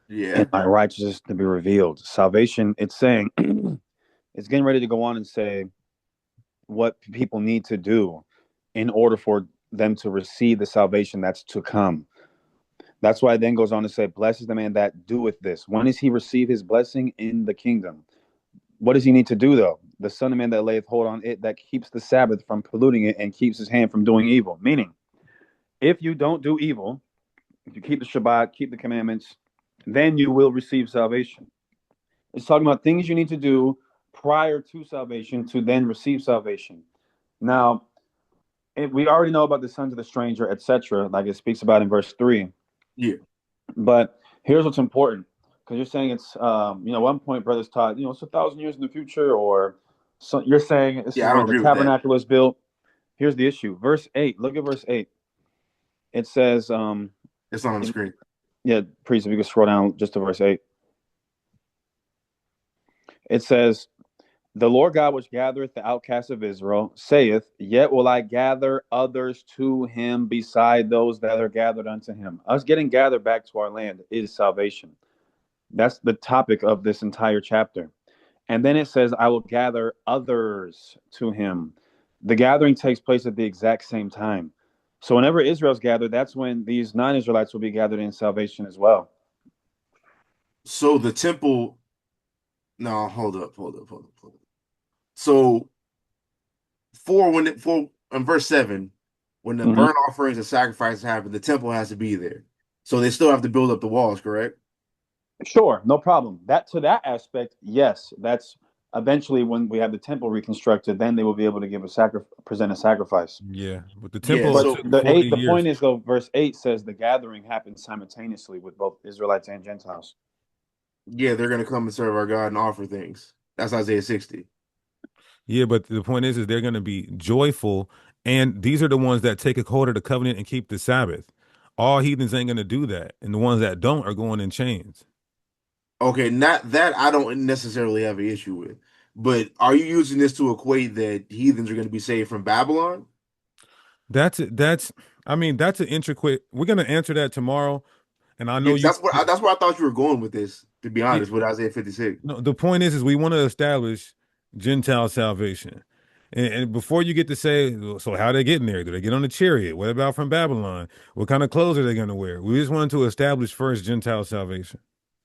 Yeah. and my righteousness to be revealed." Salvation, it's saying, it's getting ready to go on and say what people need to do in order for them to receive the salvation that's to come. That's why it then goes on to say, "Blessed is the man that doeth this." When does he receive his blessing? In the kingdom. What does he need to do, though? "The Son of Man that layeth hold on it, that keeps the Sabbath from polluting it, and keeps his hand from doing evil." Meaning, if you don't do evil, if you keep the Shabbat, keep the commandments, then you will receive salvation. It's talking about things you need to do prior to salvation to then receive salvation. Now, we already know about the sons of the stranger, etc., like it speaks about in verse 3. Yeah. But here's what's important, because you're saying it's, one point brothers taught, it's 1,000 years in the future, or so you're saying this is I don't when the agree with that. tabernacle was built. Here's the issue. Verse 8, look at verse 8. It says, it's not on the screen. Yeah, priest, if you could scroll down just to verse 8. It says, "The Lord God which gathereth the outcasts of Israel saith, Yet will I gather others to him beside those that are gathered unto him." Us getting gathered back to our land is salvation. That's the topic of this entire chapter. And then it says, "I will gather others to him." The gathering takes place at the exact same time. So whenever Israel's gathered, that's when these non-Israelites will be gathered in salvation as well. So the temple. No, hold up. So in verse 7, when the burnt offerings and sacrifices happen, the temple has to be there. So they still have to build up the walls, correct? Sure, no problem. To that aspect, yes. That's eventually when we have the temple reconstructed, then they will be able to present a sacrifice. Yeah, but the temple. But the point is, though, verse 8 says the gathering happens simultaneously with both Israelites and Gentiles. Yeah, they're going to come and serve our God and offer things. That's Isaiah 60. Yeah, but the point is they're going to be joyful, and these are the ones that take a hold of the covenant and keep the Sabbath. All heathens ain't going to do that, and the ones that don't are going in chains. Okay, not that I don't necessarily have an issue with, but are you using this to equate that heathens are going to be saved from Babylon? That's an intricate. We're going to answer that tomorrow, and I know that's where I thought you were going with this. To be honest, with Isaiah 56. No, the point is we want to establish Gentile salvation, and before you get to say, so how they get in there? Do they get on the chariot? What about from Babylon? What kind of clothes are they going to wear? We just wanted to establish first Gentile salvation.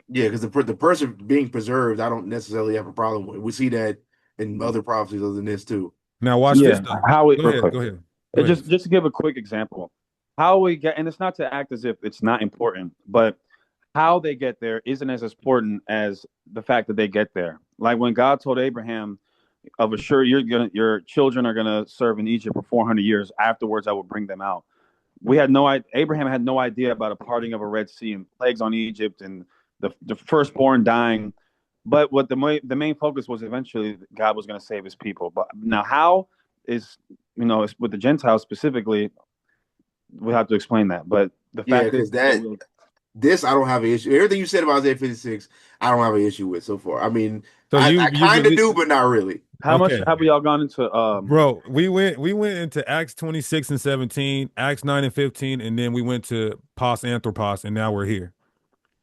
Yeah, because the person being preserved, I don't necessarily have a problem with. We see that in other prophecies other than this too. Now watch this. Though. Go ahead. Just to give a quick example, how we get, and it's not to act as if it's not important, but how they get there isn't as important as the fact that they get there. Like when God told Abraham, of a sure your children are gonna serve in Egypt for 400 years. Afterwards, I will bring them out. Abraham had no idea about a parting of a Red Sea and plagues on Egypt and the firstborn dying. But what the main focus was, eventually God was going to save his people. But now how is, it's with the Gentiles specifically, we have to explain that. But the Yeah, fact is because this I don't have an issue. Everything you said about Isaiah 56, I don't have an issue with so far. I mean, So I you kind of believe? do, but not really. how much Okay, have we all gone into bro. We went into Acts 26 and 17, Acts 9 and 15, and then we went to pos anthropos, and now we're here.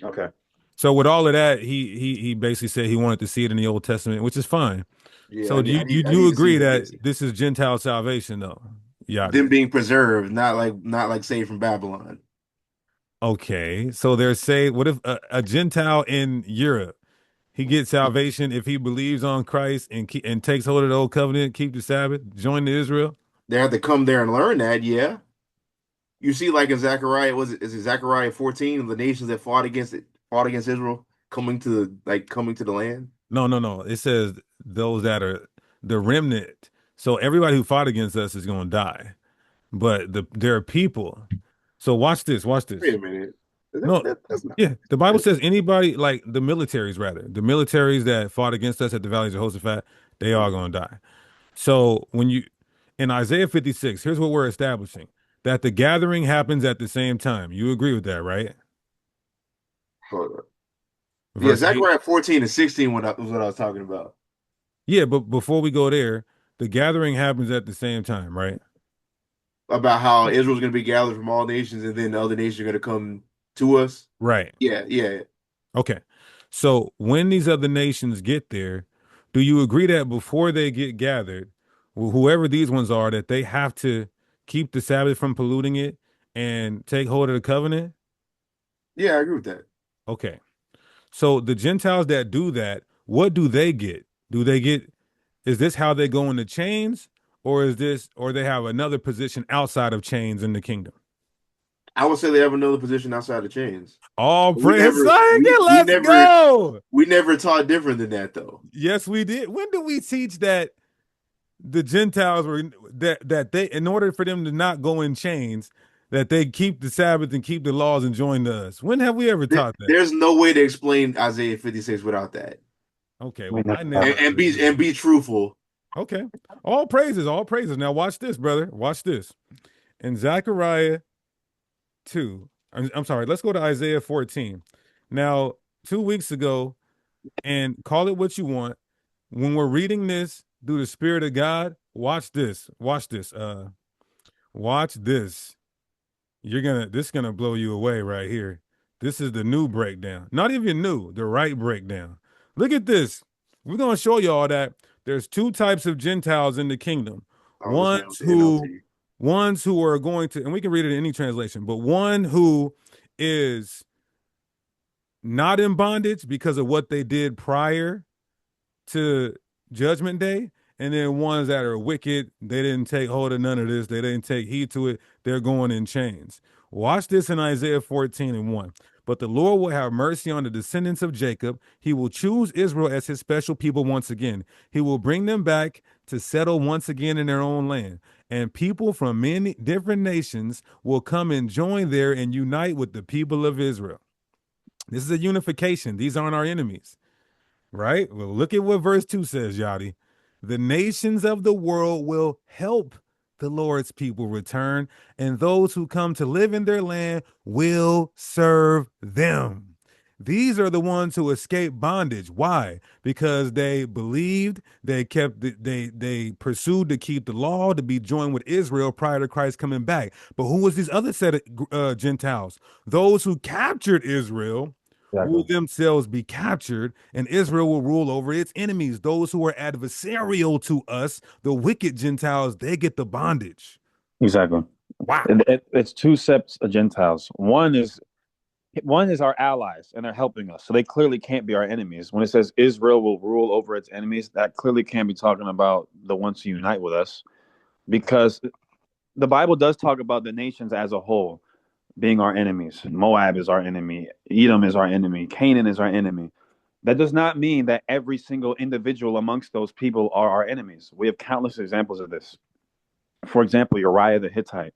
Okay. So with all of that, he basically said he wanted to see it in the Old Testament, which is fine. Yeah, So I do need to see agree that that this this is Gentile salvation though? them Yachty. being preserved, not like saved from Babylon. Okay, so they're saying, what if a Gentile in Europe, he gets salvation if he believes on Christ and takes hold of the old covenant, keep the Sabbath, join the Israel? They have to come there and learn that. Yeah, you see, like in Zechariah, is it Zechariah 14? The nations that fought against Israel coming to the land. No, no, no. It says those that are the remnant. So everybody who fought against us is going to die. But there are people. So watch this. Watch Wait this. a minute, No, that's not. yeah. The Bible says anybody, like the militaries, rather the militaries that fought against us at the valleys of Jehoshaphat, they are going to die. So when you in Isaiah 56, here's what we're establishing: that the gathering happens at the same time. You agree with that, right? Hold up. Yeah, Verse 8. Zechariah 14 and 16 was what I was talking about. Yeah, but before we go there, the gathering happens at the same time, right? About how Israel's going to be gathered from all nations, and then the other nations are going to come to us. Right. Yeah, yeah, Okay. So when these other nations get there, do you agree that before they get gathered, whoever these ones are, that they have to keep the Sabbath from polluting it and take hold of the covenant? yeah. I agree with that. Okay. So the Gentiles that do that, what do they get? Do they get, is this how they go into chains, or they have another position outside of chains in the kingdom? I would say they have another position outside the chains. All We praise, never, we let's never, go. we never taught different than that, though. Yes, we did. When did we teach that the Gentiles were that they, in order for them to not go in chains, that they keep the Sabbath and keep the laws and join to us? When have we ever taught that? There's no way to explain Isaiah 56 without that, Okay, We well, never I have. never and be understood. truthful. Okay, all praises, all praises. Now watch this, brother. Watch this. In Zechariah 2, I'm sorry. Let's go to Isaiah 14. Now, 2 weeks ago, and call it what you want. When we're reading this through the Spirit of God, watch this. Watch this. Watch this. This is gonna blow you away right here. This is the new breakdown. Not even new, the right breakdown. Look at this. We're gonna show y'all that there's two types of Gentiles in the kingdom. Oh, this man Ones with the who NLT. ones who are going to, and we can read it in any translation, but one who is not in bondage because of what they did prior to Judgment Day, and then ones that are wicked, they didn't take hold of none of this, they didn't take heed to it, they're going in chains. Watch this in Isaiah 14 and 1. But the Lord will have mercy on the descendants of Jacob. He will choose Israel as his special people once again. He will bring them back to settle once again in their own land. And people from many different nations will come and join there and unite with the people of Israel. This is a unification. These aren't our enemies. Right? Well, look at what verse 2 says, Yachty. The nations of the world will help the Lord's people return, and those who come to live in their land will serve them. These are the ones who escaped bondage. Why? Because they believed, they pursued to keep the law, to be joined with Israel prior to Christ coming back. But who was this other set of Gentiles? Those who captured Israel will themselves be captured, and Israel will rule over its enemies. Those who are adversarial to us, the wicked Gentiles, they get the bondage. Exactly. Wow. It's two sets of Gentiles. One is our allies, and they're helping us, so they clearly can't be our enemies. When it says Israel will rule over its enemies, that clearly can't be talking about the ones who unite with us, because the Bible does talk about the nations as a whole. being our enemies. Moab is our enemy. Edom is our enemy. Canaan is our enemy. That does not mean that every single individual amongst those people are our enemies. We have countless examples of this. For example, Uriah the Hittite.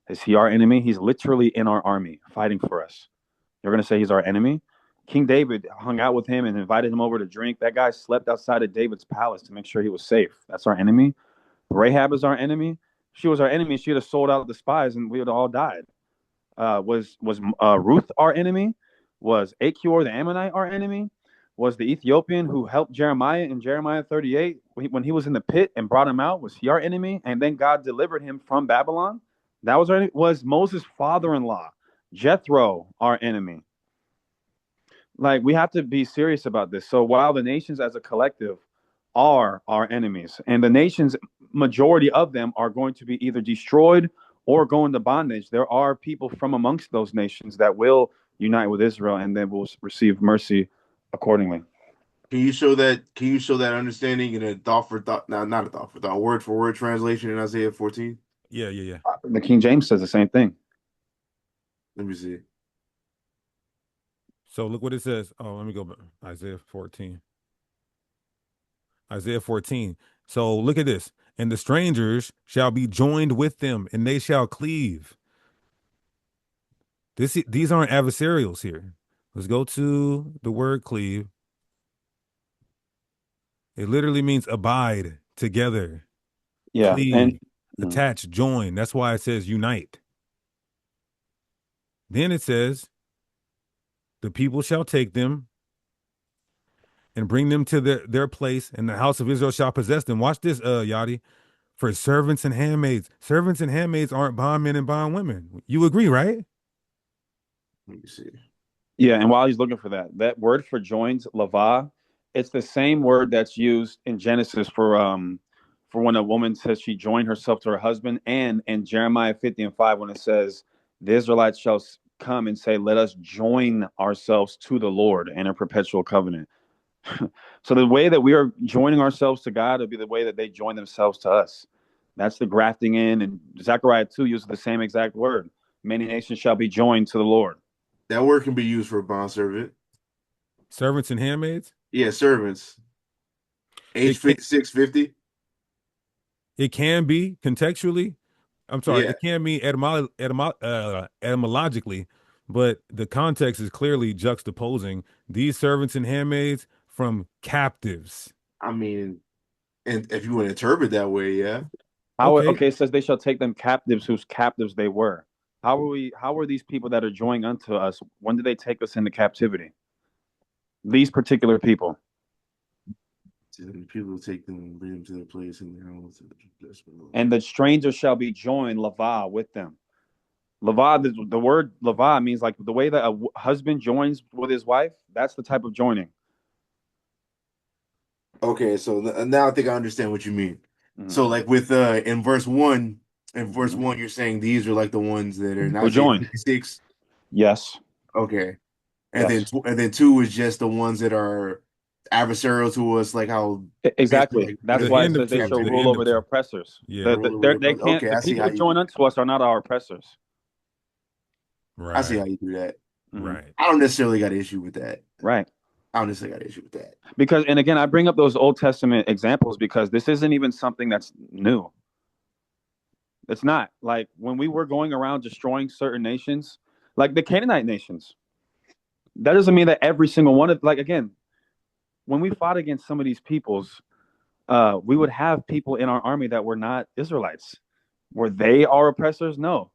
Is he our enemy? He's literally in our army fighting for us. You're going to say he's our enemy? King David hung out with him and invited him over to drink. That guy slept outside of David's palace to make sure he was safe. That's our enemy. Rahab is our enemy. If she was our enemy, she'd have sold out the spies and we would have all died. Was Ruth our enemy? Was Achior the Ammonite our enemy? Was the Ethiopian who helped Jeremiah in Jeremiah 38 when he was in the pit and brought him out? Was he our enemy? And then God delivered him from Babylon. That was our enemy. Was Moses' father-in-law Jethro our enemy? Like, we have to be serious about this. So while the nations as a collective are our enemies, and the nations, majority of them are going to be either destroyed or go into bondage, there are people from amongst those nations that will unite with Israel and then will receive mercy accordingly. Can you show that? Can you show that understanding in a thought for thought? No, not a thought for thought. Word for word translation in Isaiah 14. Yeah. The King James says the same thing. Let me see. So look what it says. Oh, let me go back. Isaiah 14. Isaiah 14. So look at this. And the strangers shall be joined with them, and they shall cleave. These aren't adversarials here. Let's go to the word cleave. It literally means abide together. Yeah. Cleave, And attach, join. That's why it says unite. Then it says, the people shall take them and bring them to their place, and the house of Israel shall possess them. Watch this, Yachty. For servants and handmaids. Servants and handmaids aren't bondmen and bondwomen. You agree, right? Let me see. yeah, and while he's looking for that, that word for joins, lava, it's the same word that's used in Genesis for when a woman says she joined herself to her husband, and in Jeremiah 50:5 when it says the Israelites shall come and say, let us join ourselves to the Lord in a perpetual covenant. So the way that we are joining ourselves to God will be the way that they join themselves to us. That's the grafting in, and Zechariah 2 uses the same exact word. Many nations shall be joined to the Lord. That word can be used for a bondservant. Servants and handmaids? Yeah, servants. Age 650. It can be contextually. I'm sorry, Yeah. it can be etymologically, but the context is clearly juxtaposing these servants and handmaids from captives. I mean, and if you want to interpret that way, yeah. Okay. It says they shall take them captives whose captives they were. How are these people that are joining unto us? When did they take us into captivity? These particular people. People take them and bring them to their place in their own. And the stranger shall be joined, lava, with them. Lava, the word lava means like the way that a husband joins with his wife. That's the type of joining. Okay, so now I think I understand what you mean. So like with in verse 1, you're saying these are like the ones that are in Isaiah 56. Yes. Okay. And Yes. then 2 is just the ones that are adversarial to us, like how exactly. That's why it says they shall rule over their oppressors. Yeah. They can't. Okay, the I see people how that join unto us are not our oppressors. Right. I see how you do that. Right. I don't necessarily got an issue with that. Right. I don't necessarily got an issue with that. Because, and again, I bring up those Old Testament examples because this isn't even something that's new. It's not. Like when we were going around destroying certain nations, like the Canaanite nations, that doesn't mean that every single one of, like, again, when we fought against some of these peoples, we would have people in our army that were not Israelites. Were they our oppressors? No.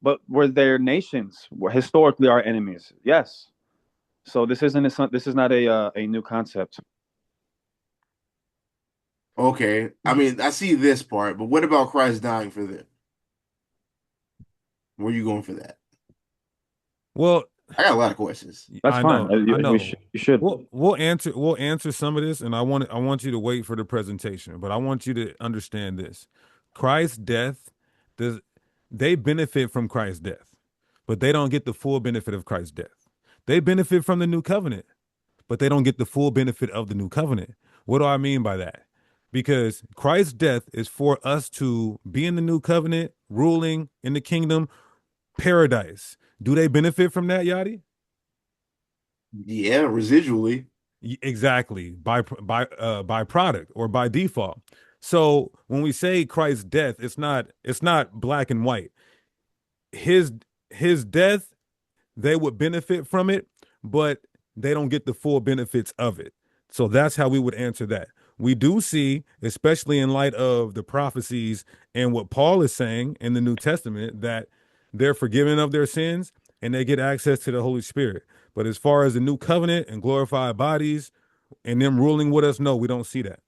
But were their nations were historically our enemies? Yes. So this is not a new concept. Okay. I mean, I see this part, but what about Christ dying for them? Where are you going for that? Well, I got a lot of questions. That's fine. I know. You should. We'll answer some of this, and I want you to wait for the presentation, but I want you to understand this. Christ's death, they benefit from Christ's death, but they don't get the full benefit of Christ's death. They benefit from the new covenant, but they don't get the full benefit of the new covenant. What do I mean by that? Because Christ's death is for us to be in the new covenant, ruling in the kingdom, paradise. Do they benefit from that, Yachty? Yeah, residually. Exactly, by product or by default. So when we say Christ's death, it's not black and white. His his death, they would benefit from it, but they don't get the full benefits of it. So that's how we would answer that. We do see, especially in light of the prophecies and what Paul is saying in the New Testament, that they're forgiven of their sins and they get access to the Holy Spirit. But as far as the new covenant and glorified bodies and them ruling with us, no, we don't see that.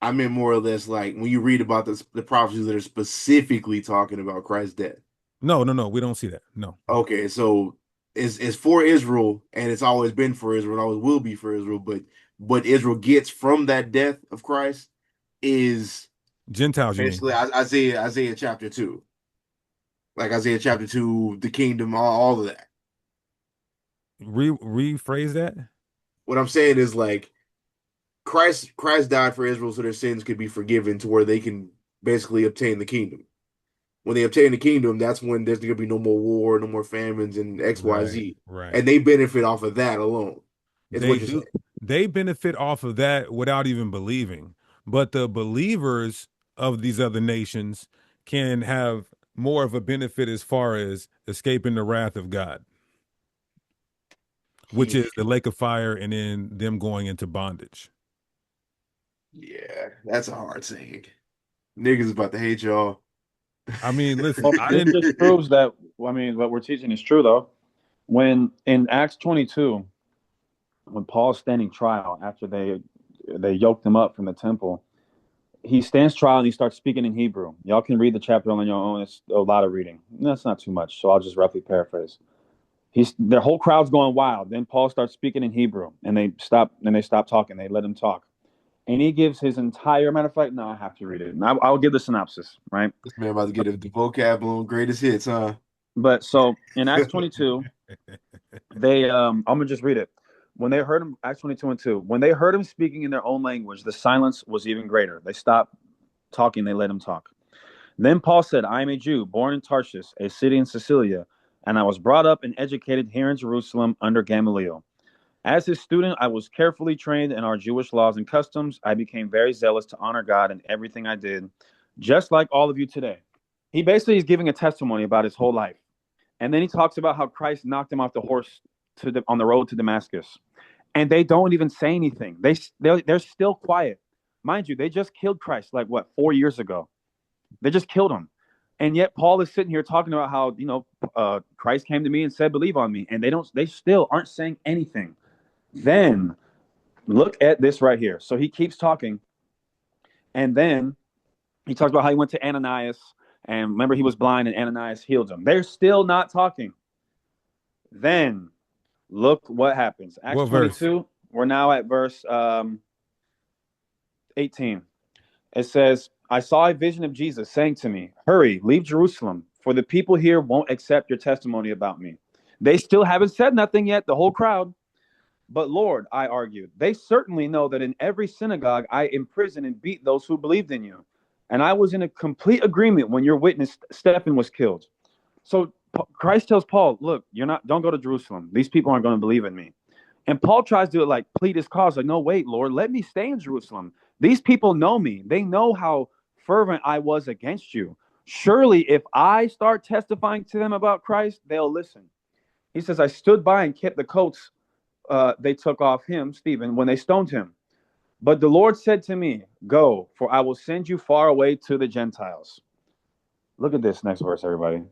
I meant more or less like when you read about the prophecies that are specifically talking about Christ's death. No, no, no, we don't see that. No. Okay, so it's for Israel, and it's always been for Israel, and always will be for Israel. But what Israel gets from that death of Christ is Gentiles, you mean? basically Isaiah chapter 2, like Isaiah chapter 2, the kingdom, all of that. Rephrase that. What I'm saying is like Christ died for Israel so their sins could be forgiven to where they can basically obtain the kingdom. When they obtain the kingdom, that's when there's going to be no more war, no more famines, and X, Y, Z. Right. And they benefit off of that alone. Is They what you're do. saying. They benefit off of that without even believing. But the believers of these other nations can have more of a benefit as far as escaping the wrath of God, which is the lake of fire and then them going into bondage. Yeah, that's a hard saying. Niggas is about to hate y'all. I mean, listen, Well, I this didn't. just proves that, I mean, what we're teaching is true, though. When in Acts 22, when Paul's standing trial after they yoked him up from the temple, he stands trial and he starts speaking in Hebrew. Y'all can read the chapter on your own. It's a lot of reading. That's not too much, so I'll just roughly paraphrase. Their whole crowd's going wild. Then Paul starts speaking in Hebrew, and they stop talking. They let him talk. And he gives his entire, matter of fact, no, I have to read it. I'll give the synopsis, right? This man about to get the vocab on greatest hits, huh? But so in Acts 22, I'm gonna just read it. When they heard him, Acts 22:2, when they heard him speaking in their own language, the silence was even greater. They stopped talking, they let him talk. Then Paul said, I am a Jew, born in Tarshish, a city in Sicilia, and I was brought up and educated here in Jerusalem under Gamaliel. As his student, I was carefully trained in our Jewish laws and customs. I became very zealous to honor God in everything I did, just like all of you today. He basically is giving a testimony about his whole life. And then he talks about how Christ knocked him off the horse on the road to Damascus. And they don't even say anything. They're still quiet. Mind you, they just killed Christ, 4 years ago. They just killed him. And yet Paul is sitting here talking about how, Christ came to me and said, believe on me. And they still aren't saying anything. Then look at this right here. So he keeps talking. And then he talks about how he went to Ananias. And remember, he was blind and Ananias healed him. They're still not talking. Then look what happens. Acts 22, we're now at verse 18. It says, I saw a vision of Jesus saying to me, hurry, leave Jerusalem, for the people here won't accept your testimony about me. They still haven't said nothing yet, the whole crowd. But Lord, I argued, they certainly know that in every synagogue I imprisoned and beat those who believed in you. And I was in a complete agreement when your witness Stephen was killed. So Christ tells Paul, look, don't go to Jerusalem. These people aren't going to believe in me. And Paul tries to plead his cause. Like, no, wait, Lord, let me stay in Jerusalem. These people know me. They know how fervent I was against you. Surely if I start testifying to them about Christ, they'll listen. He says, I stood by and kept the coats they took off him, Stephen, when they stoned him. But the Lord said to me, go, for I will send you far away to the Gentiles. Look at this next verse, everybody.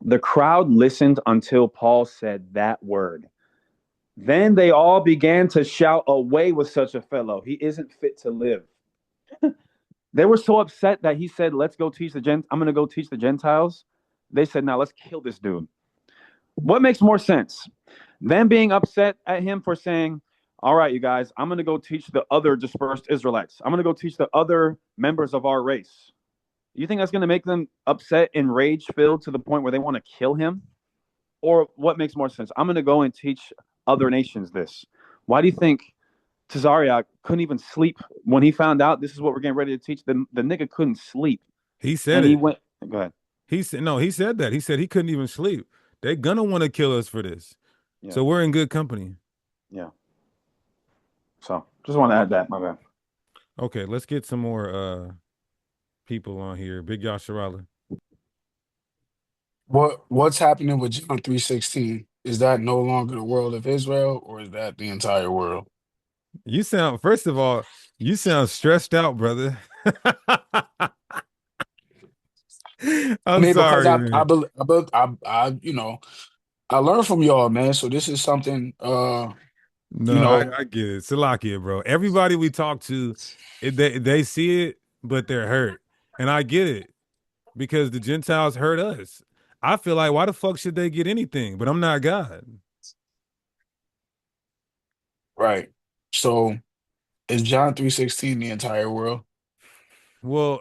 The crowd listened until Paul said that word. Then they all began to shout, away with such a fellow. He isn't fit to live. They were so upset that he said, let's go teach I'm going to go teach the Gentiles. They said, now let's kill this dude. What makes more sense? Them being upset at him for saying, all right, you guys, I'm going to go teach the other dispersed Israelites. I'm going to go teach the other members of our race. You think that's going to make them upset and rage-filled to the point where they want to kill him? Or what makes more sense? I'm going to go and teach other nations this. Why do you think Tazariak couldn't even sleep when he found out this is what we're getting ready to teach? The nigga couldn't sleep. He said and it. He went. Go ahead. He said that. He said he couldn't even sleep. They're gonna want to kill us for this. Yeah. So we're in good company. Yeah. So just want to add that. My bad. Okay, let's get some more people on here. Big Yasharala. What's happening with John 3:16? Is that no longer the world of Israel, or is that the entire world? You sound, first of all, you sound stressed out, brother. I I'm mean, because sorry, man. I learned from y'all, man. So this is something, you No, know, I get it. Salakia, bro. Everybody we talk to, they see it, but they're hurt. And I get it because the Gentiles hurt us. I feel like, why the fuck should they get anything? But I'm not God. right. So is John 3:16 the entire world? Well,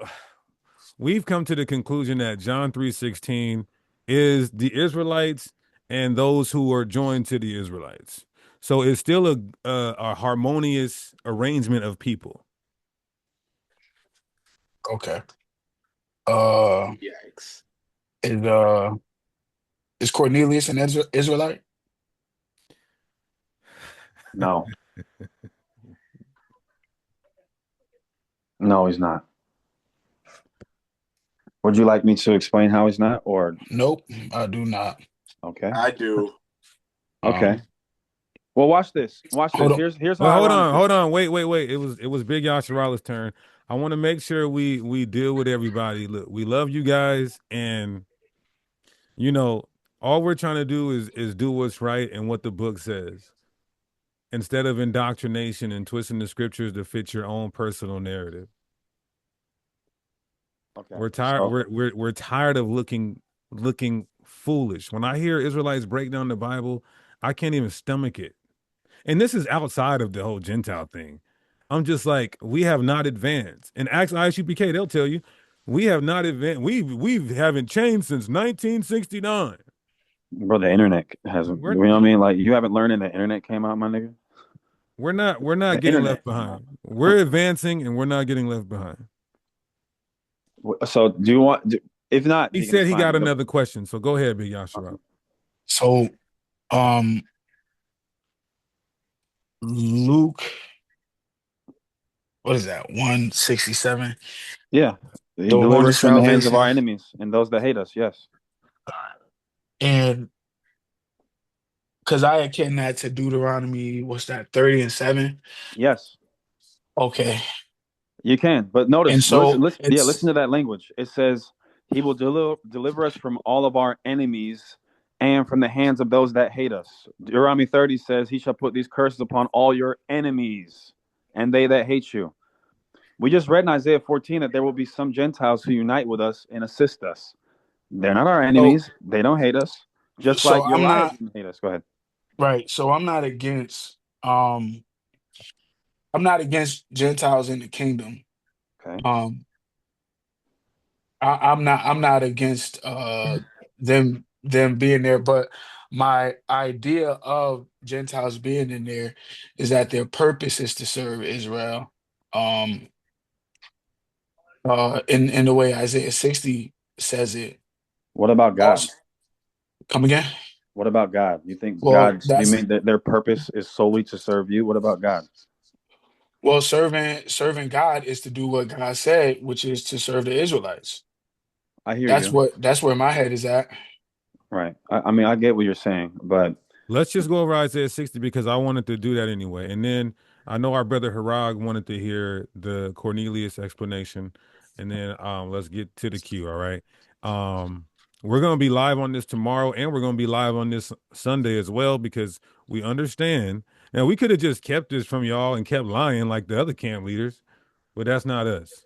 we've come to the conclusion that John 3:16 is the Israelites and those who are joined to the Israelites. So it's still a harmonious arrangement of people. Okay. Uh, Yikes. is Cornelius an Israelite? No. No, he's not. Would you like me to explain how he's not, or Nope, I do not. okay? I do. Okay. Well, watch this. Watch Hold this. on. Here's how Well, ironic this hold is. on, wait. It was Big Yasharala's turn. I want to make sure we deal with everybody. Look, we love you guys, and you know, all we're trying to do is do what's right and what the book says, instead of indoctrination and twisting the scriptures to fit your own personal narrative. Okay. We're tired. So We're tired of looking foolish. When I hear Israelites break down the Bible, I can't even stomach it. And this is outside of the whole Gentile thing. I'm just like, we have not advanced. And ask ISUPK, they'll tell you, we have not advanced. We haven't changed since 1969. bro, the internet hasn't. We're You know what I mean? Like you haven't learned, and the internet came out, my nigga. we're not The getting internet. left behind. We're advancing and we're not getting left behind. So do you want? If not, He Deacon, said it's he fine. got But another question. So go ahead, Big okay. Yashara. So, Luke, what is that? 167. Yeah, he The horn of delivers from the hands of our salvation. enemies and those that hate us. Yes. And because I akin that to Deuteronomy, what's that, 30:7? Yes. Okay. You can, but And notice, so listen it's to that language. It says, "He will deliver us from all of our enemies and from the hands of those that hate us." Deuteronomy 30 says, "He shall put these curses upon all your enemies and they that hate you." We just read in Isaiah 14 that there will be some Gentiles who unite with us and assist us. They're not our so enemies. They don't hate us. Just so like I'm Uriah not didn't hate us. Go ahead. right. So I'm not against Gentiles in the kingdom. Okay. Um I'm not against them being there, but my idea of Gentiles being in there is that their purpose is to serve Israel. Um in the way Isaiah 60 says it. What about God? Also, come again? What about God? You think Well, God, you mean that their purpose is solely to serve you? What about God? serving God is to do what God said, which is to serve the Israelites. I hear you. That's where my head is at. Right. I mean, I get what you're saying, but Let's just go over Isaiah 60 because I wanted to do that anyway. And then I know our brother Harag wanted to hear the Cornelius explanation. And then let's get to the queue. All right. We're gonna be live on this tomorrow, and we're gonna be live on this Sunday as well because we understand. Now we could have just kept this from y'all and kept lying like the other camp leaders, but that's not us.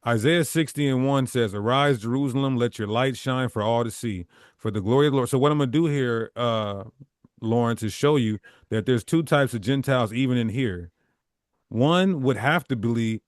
Isaiah 60:1 says, "Arise, Jerusalem, let your light shine for all to see, for the glory of the Lord." So what I'm gonna do here, Lawrence, is show you that there's two types of Gentiles even in here. One would have to be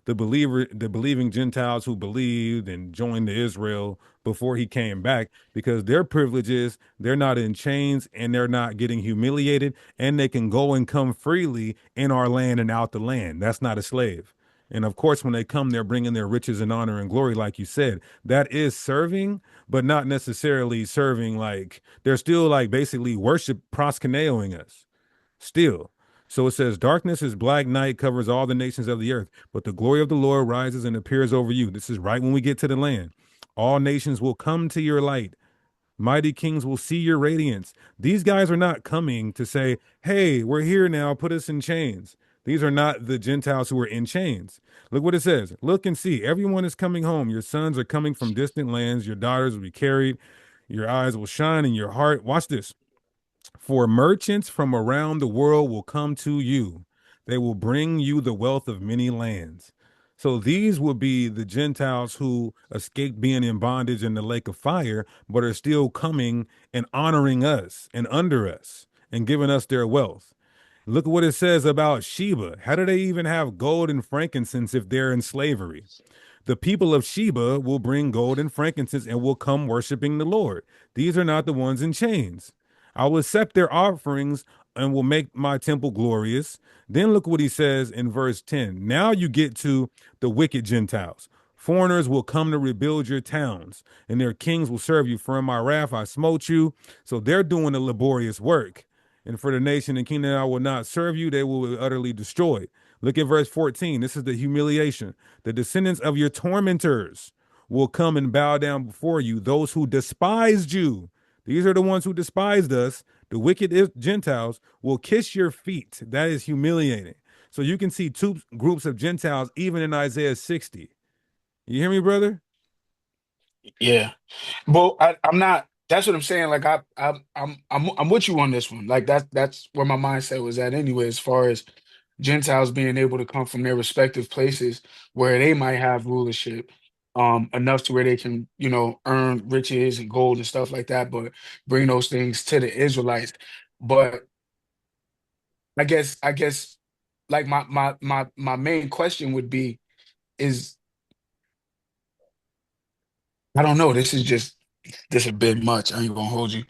the believing Gentiles who believed and joined the Israel before he came back, because their privilege is they're not in chains and they're not getting humiliated, and they can go and come freely in our land and out the land. That's not a slave. And of course, when they come, they're bringing their riches and honor and glory, like you said. That is serving, but not necessarily serving like they're still like basically worship proskuneoing us still. So it says, darkness is black night covers all the nations of the earth, but the glory of the Lord rises and appears over you. This is right when we get to the land. All nations will come to your light. Mighty kings will see your radiance. These guys are not coming to say, hey, we're here now, put us in chains. These are not the Gentiles who are in chains. Look what it says. Look and see. Everyone is coming home. Your sons are coming from distant lands. Your daughters will be carried. Your eyes will shine in your heart. Watch this. For merchants from around the world will come to you. They will bring you the wealth of many lands. So these will be the Gentiles who escaped being in bondage in the lake of fire, but are still coming and honoring us and under us and giving us their wealth. Look at what it says about Sheba. How do they even have gold and frankincense if they're in slavery? The people of Sheba will bring gold and frankincense and will come worshiping the Lord. These are not the ones in chains. I will accept their offerings and will make my temple glorious. Then look what he says in verse 10. Now you get to the wicked Gentiles. Foreigners will come to rebuild your towns, and their kings will serve you. For in my wrath I smote you. So they're doing the laborious work. And for the nation and kingdom that I will not serve you, they will be utterly destroyed. Look at verse 14. This is the humiliation. The descendants of your tormentors will come and bow down before you, those who despised you. These are the ones who despised us. The wicked Gentiles will kiss your feet. That is humiliating. So you can see two groups of Gentiles even in Isaiah 60. You hear me, brother? Yeah. Well, I'm not. That's what I'm saying. Like I'm with you on this one. Like that's where my mindset was at anyway, as far as Gentiles being able to come from their respective places where they might have rulership, enough to where they can, earn riches and gold and stuff like that, but bring those things to the Israelites. But I guess like my main question would be is I don't know. This a bit much. I ain't gonna hold you.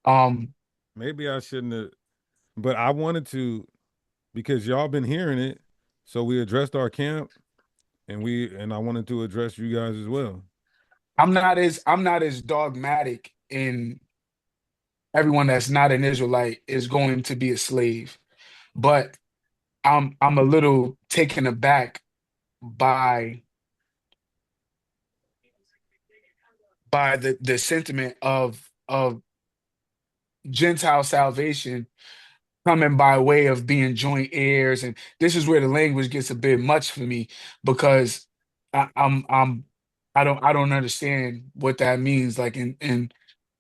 Um, Maybe I shouldn't have, but I wanted to because y'all been hearing it. So we addressed our camp and I wanted to address you guys as well. I'm not as dogmatic in everyone that's not an Israelite is going to be a slave, but I'm a little taken aback by the sentiment of Gentile salvation coming by way of being joint heirs, and this is where the language gets a bit much for me because I'm I don't understand what that means like in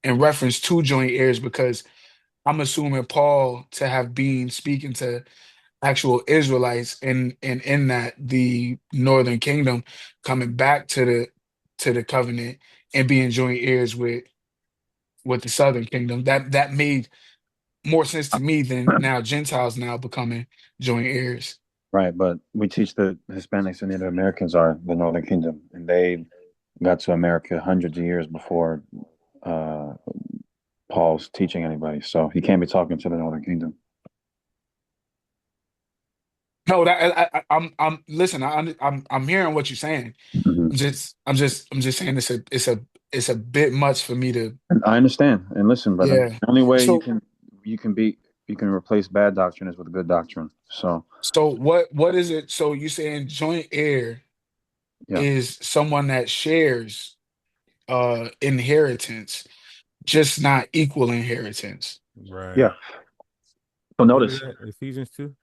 reference to joint heirs because I'm assuming Paul to have been speaking to actual Israelites and in that the northern kingdom coming back to the covenant and being joint heirs with the southern kingdom. That made more sense to me than now Gentiles now becoming joint heirs. Right, but we teach the Hispanics and Native Americans are the Northern Kingdom, and they got to America hundreds of years before uh, Paul's teaching anybody. So he can't be talking to the Northern Kingdom. No, that I'm listen. I'm hearing what you're saying. Mhm. I'm just saying it's a bit much for me to. And I understand. And listen, brother, Yeah. the only way So you can replace bad doctrine is with good doctrine. So so what is it? So you saying joint heir yeah, is someone that shares inheritance, just not equal inheritance. Right. yeah. So What is notice, that? Ephesians 2?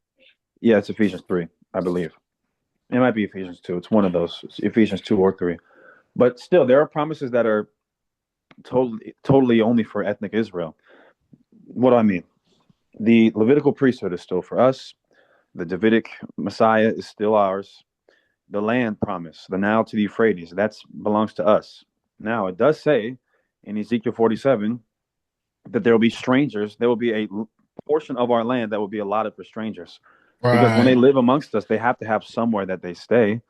yeah, it's Ephesians 3, I believe. It might be Ephesians 2. It's one of those. It's Ephesians 2 or 3. But still, there are promises that are totally only for ethnic Israel. What do I mean? The Levitical priesthood is still for us. The Davidic Messiah is still ours. The land promise, the Nile to the Euphrates, that belongs to us. Now, it does say in Ezekiel 47 that there will be strangers. There will be a portion of our land that will be allotted for strangers. Because when they Right. live amongst us, they have to have somewhere that they stay.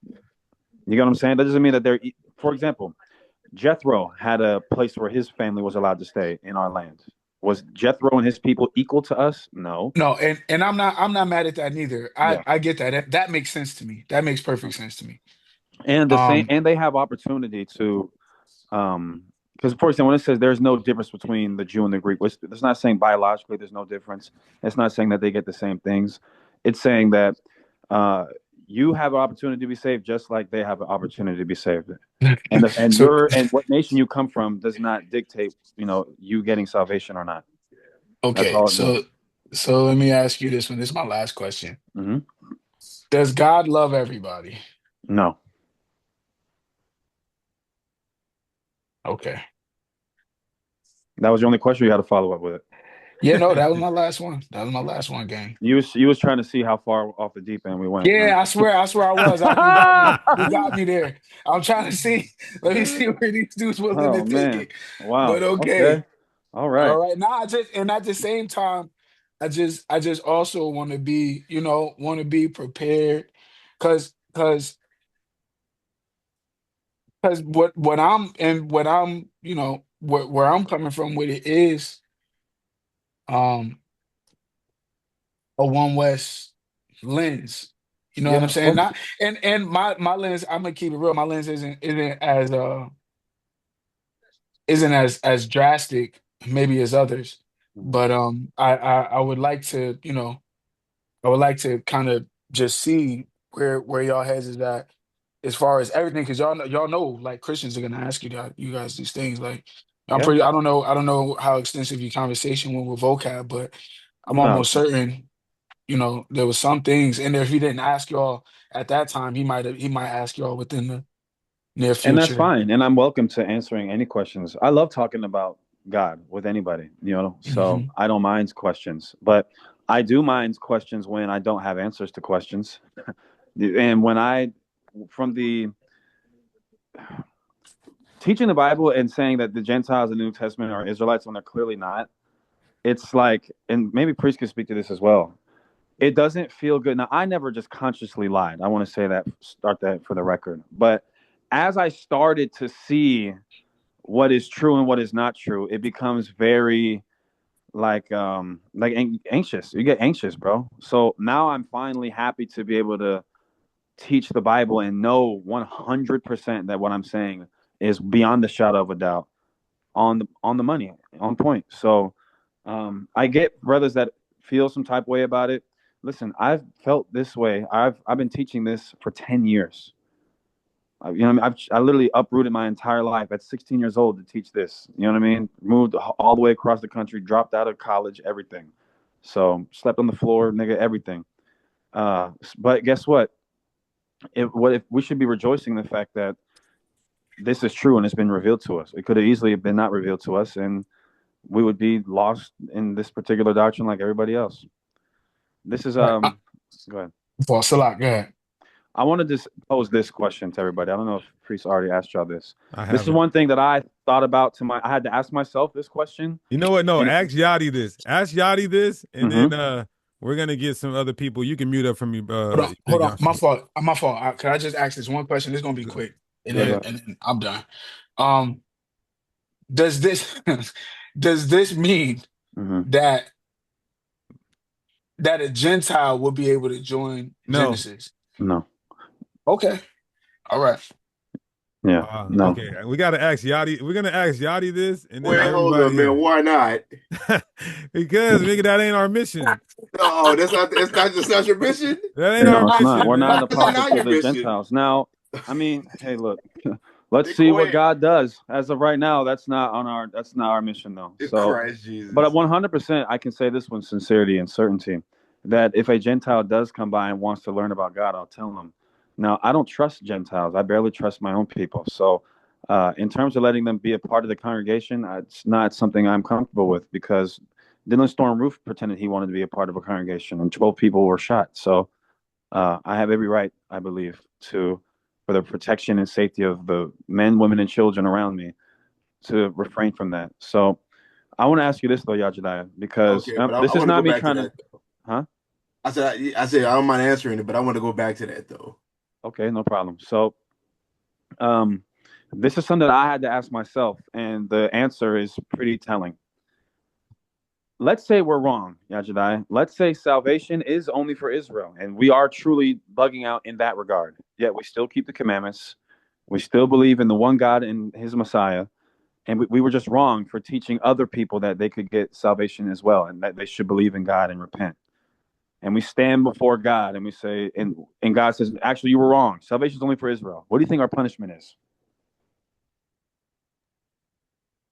You get what I'm saying? That doesn't mean that they're, for example, Jethro had a place where his family was allowed to stay in our land. Was Jethro and his people equal to us? No. No, and I'm not mad at that neither. Yeah. I get that. That makes sense to me. That makes perfect sense to me. And the same, Um, and they have opportunity to, because for example, when it says there's no difference between the Jew and the Greek, it's not saying biologically there's no difference. It's not saying that they get the same things. It's saying that uh, you have an opportunity to be saved just like they have an opportunity to be saved. And so what nation you come from does not dictate, you getting salvation or not. That's okay, all it so means. so let me ask you this one. This is my last question. Hmm. Does God love everybody? No, Okay. that was the only question. You had to follow up with it. Yeah, no, that was my last one. That was my last one, gang. You was trying to see how far off the deep end we went, huh? Yeah, I swear I was. You got me there. I'm trying to see. Let me see where these dudes willing to Oh take man. it. But Wow. okay. Okay. All All right. right. Now and at the same time, I just also want to be, prepared because what I'm, where I'm coming from with it is um a one West lens. You know what I'm Yeah. saying? Not and my lens, I'm gonna keep it real. My lens isn't as drastic maybe as others. Mhm. But I would like to, I would like to kind of just see where y'all heads is at as far as everything, because y'all know like Christians are gonna ask you guys these things. Like Yeah. I don't know how extensive your conversation went with vocab, but I'm No. almost certain, there was some things in there. If he didn't ask y'all at that time, he might ask y'all within the near And that's future. fine. And I'm welcome to answering any questions. I love talking about God with anybody, so Hmm. I don't mind questions. But I do mind questions when I don't have answers to questions. And from the teaching the Bible and saying that the Gentiles in the New Testament are Israelites when they're clearly not, it's like, and maybe Priest could speak to this as well. It doesn't feel good. Now, I never just consciously lied. I want to say that, start that for the record. But as I started to see what is true and what is not true, it becomes very anxious. You get anxious, bro. So now I'm finally happy to be able to teach the Bible and know 100% that what I'm saying is beyond the shadow of a doubt, on the money, on point. So I get brothers that feel some type of way about it. Listen, I've felt this way. I've been teaching this for 10 years. I literally uprooted my entire life at 16 years old to teach this. You know what I mean? Moved all the way across the country, dropped out of college, everything. So slept on the floor, nigga, everything. But guess what? What if we should be rejoicing in the fact that this is true and it's been revealed to us? It could have easily been not revealed to us, and we would be lost in this particular doctrine like everybody else. This is Right. Go ahead. For Salak, go ahead. I wanted to pose this question to everybody. I don't know if Priest already asked y'all this. I This is haven't. one thing that I thought about I had to ask myself this question. You know what? No, And ask Yachty this. Ask Yachty this, and then Mhm. we're gonna get some other people. You can mute up from you, Hold on, Big hold on. My Yoshi. fault. My fault. Can I just ask this one question? It's gonna be quick, and Yeah, go then ahead. and then I'm done. Um, does this does this mean Mhm. that a Gentile will be able to join No. Genesis? No. Okay. All right. Yeah. No. Okay, we gotta ask Yachty. We're gonna ask Yachty this, and then Wait, hold up, everybody man. else. Why not? Because nigga, that ain't our mission. No, that's not your mission. That ain't our No, it's not. mission, We're not an man. How's it apostle not to your the mission? Gentiles. Now, I mean, hey, look, let's They see go what ahead. God does. As of right now, that's not our mission though. So, Christ but Jesus. 100%, I can say this with sincerity and certainty that if a Gentile does come by and wants to learn about God, I'll tell them. Now, I don't trust Gentiles. I barely trust my own people. So, in terms of letting them be a part of the congregation, it's not something I'm comfortable with because Dylan Storm Roof pretended he wanted to be a part of a congregation, and 12 people were shot. So, I have every right, I believe, for the protection and safety of the men, women, and children around me to refrain from that. So, I want to ask you this though, Yajidaya, because Okay, but I this is want to go not me back to trying to, that though. huh? I said I don't mind answering it, but I want to go back to that though. Okay, no problem. So, um, this is something that I had to ask myself, and the answer is pretty telling. let's say we're wrong, Yajidai. Let's say salvation is only for Israel, and we are truly bugging out in that regard. Yet we still keep the commandments. We still believe in the one God and his Messiah. And we were just wrong for teaching other people that they could get salvation as well and that they should believe in God and repent. And we stand before God and we say, and God says, actually, you were wrong. Salvation is only for Israel. What do you think our punishment is?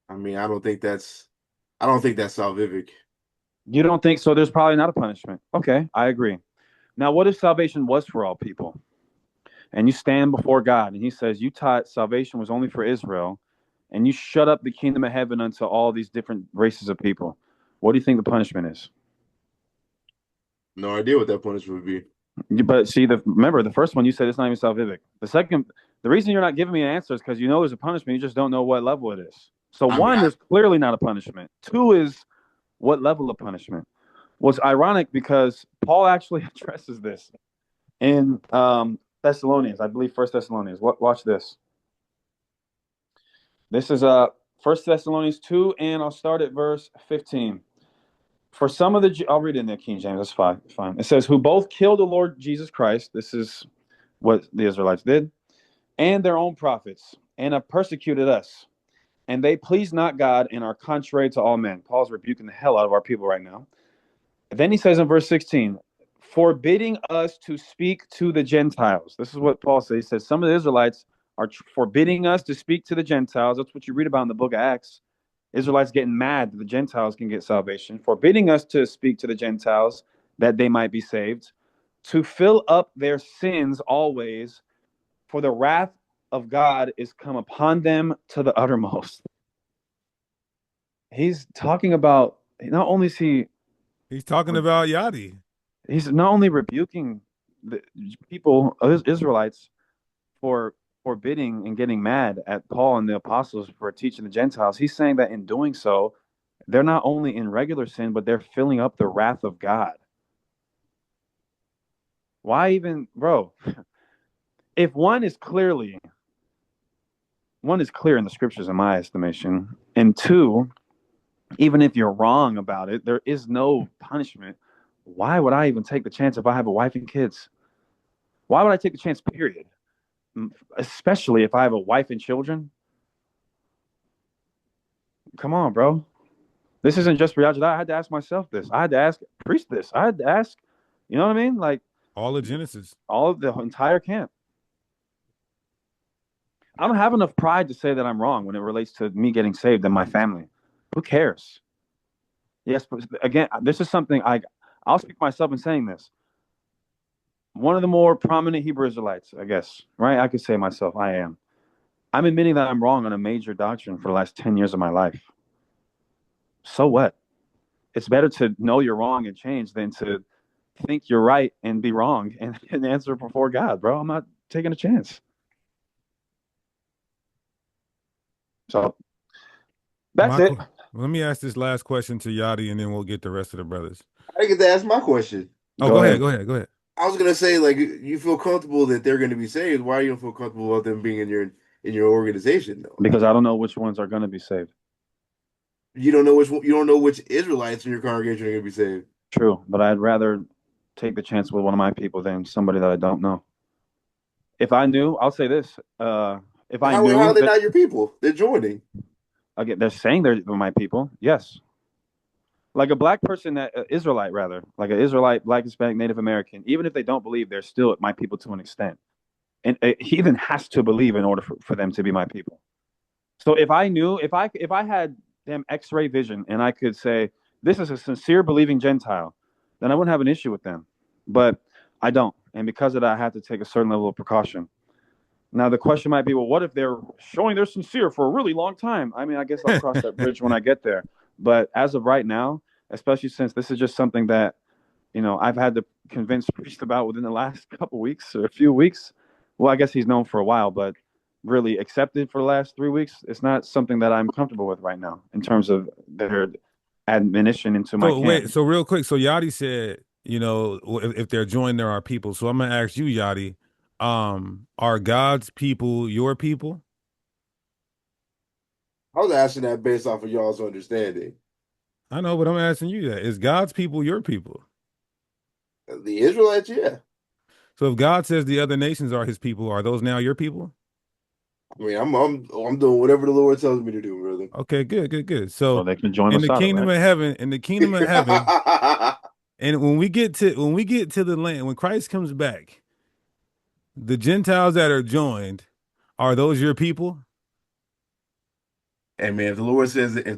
I mean, I don't think that's salvific. You don't think so? There's probably not a punishment. Okay, I agree. Now, what if salvation was for all people? And you stand before God and he says, you taught salvation was only for Israel, and you shut up the kingdom of heaven unto all these different races of people. What do you think the punishment is? No idea what that punishment would be. But see, remember the first one you said it's not even salvific. The second, the reason you're not giving me an answer is because you know there's a punishment. You just don't know what level it is. So I mean, one, there's clearly not a punishment. Two is what level of punishment. What's ironic because Paul actually addresses this in Thessalonians, I believe, First Thessalonians. Watch this. This is First Thessalonians 2, and I'll start at verse 15. For some of the, I'll read it in the King James. That's fine. It says, who both killed the Lord Jesus Christ. This is what the Israelites did, and their own prophets, and have persecuted us. And they please not God and are contrary to all men. Paul's rebuking the hell out of our people right now. Then he says in verse 16, forbidding us to speak to the Gentiles. This is what Paul says. He says some of the Israelites are forbidding us to speak to the Gentiles. That's what you read about in the book of Acts. Israelites getting mad that the Gentiles can get salvation, forbidding us to speak to the Gentiles that they might be saved, to fill up their sins always, for the wrath of God is come upon them to the uttermost. He's talking about, not only is he's talking about Yadi. He's not only rebuking the people, Israelites, for forbidding and getting mad at Paul and the apostles for teaching the Gentiles. He's saying that in doing so, they're not only in regular sin, but they're filling up the wrath of God. Why even, bro? If one is clear in the scriptures, in my estimation, and two, even if you're wrong about it, there is no punishment. Why would I even take the chance if I have a wife and kids? Why would I take the chance, period? Especially if I have a wife and children. Come on, bro. This isn't just for y'all. I had to ask myself this. I had to ask priest this. I had to ask, you know what I mean? Like all of Genesis, all of the entire camp. I don't have enough pride to say that I'm wrong when it relates to me getting saved and my family. Who cares? Yes, but again, this is something I'll speak myself in saying this. One of the more prominent Hebrew Israelites, I guess, right? I could say myself, I am. I'm admitting that I'm wrong on a major doctrine for the last 10 years of my life. So what? It's better to know you're wrong and change than to think you're right and be wrong and answer before God, bro. I'm not taking a chance. So that's it. Let me ask this last question to Yadi, and then we'll get the rest of the brothers. I get to ask my question. Oh, go ahead. I was gonna say, like, you feel comfortable that they're gonna be saved. Why you don't feel comfortable about them being in your organization though? Because I don't know which ones are gonna be saved. You don't know which Israelites in your congregation are gonna be saved. True, but I'd rather take the chance with one of my people than somebody that I don't know. If I knew, I'll say this. If I knew, how are they not your people? They're joining. Again, they're saying they're my people. Yes. Like a black person, that Israelite rather, like an Israelite, black, Hispanic, Native American, even if they don't believe, they're still my people to an extent. And a heathen has to believe in order for them to be my people. So if I knew, if I had them X-ray vision and I could say, this is a sincere believing Gentile, then I wouldn't have an issue with them. But I don't. And because of that, I have to take a certain level of precaution. Now, the question might be, well, what if they're showing they're sincere for a really long time? I mean, I guess I'll cross that bridge when I get there. But as of right now, especially since this is just something that, I've had to convince priest about within the last couple weeks or a few weeks. Well, I guess he's known for a while, but really accepted for the last 3 weeks. It's not something that I'm comfortable with right now in terms of their admonition into my camp. Wait, so real quick, so Yadi said, if they're joined, there are people. So I'm gonna ask you, Yadi, are God's people your people? I was asking that based off of y'all's understanding. I know, but I'm asking you that. Is God's people your people? The Israelites, yeah. So if God says the other nations are his people, are those now your people? I mean, I'm doing whatever the Lord tells me to do, brother. Okay, good. So So they can join in the Masada, kingdom right? of heaven, and when we get to the land, when Christ comes back, the Gentiles that are joined, are those your people? And man, if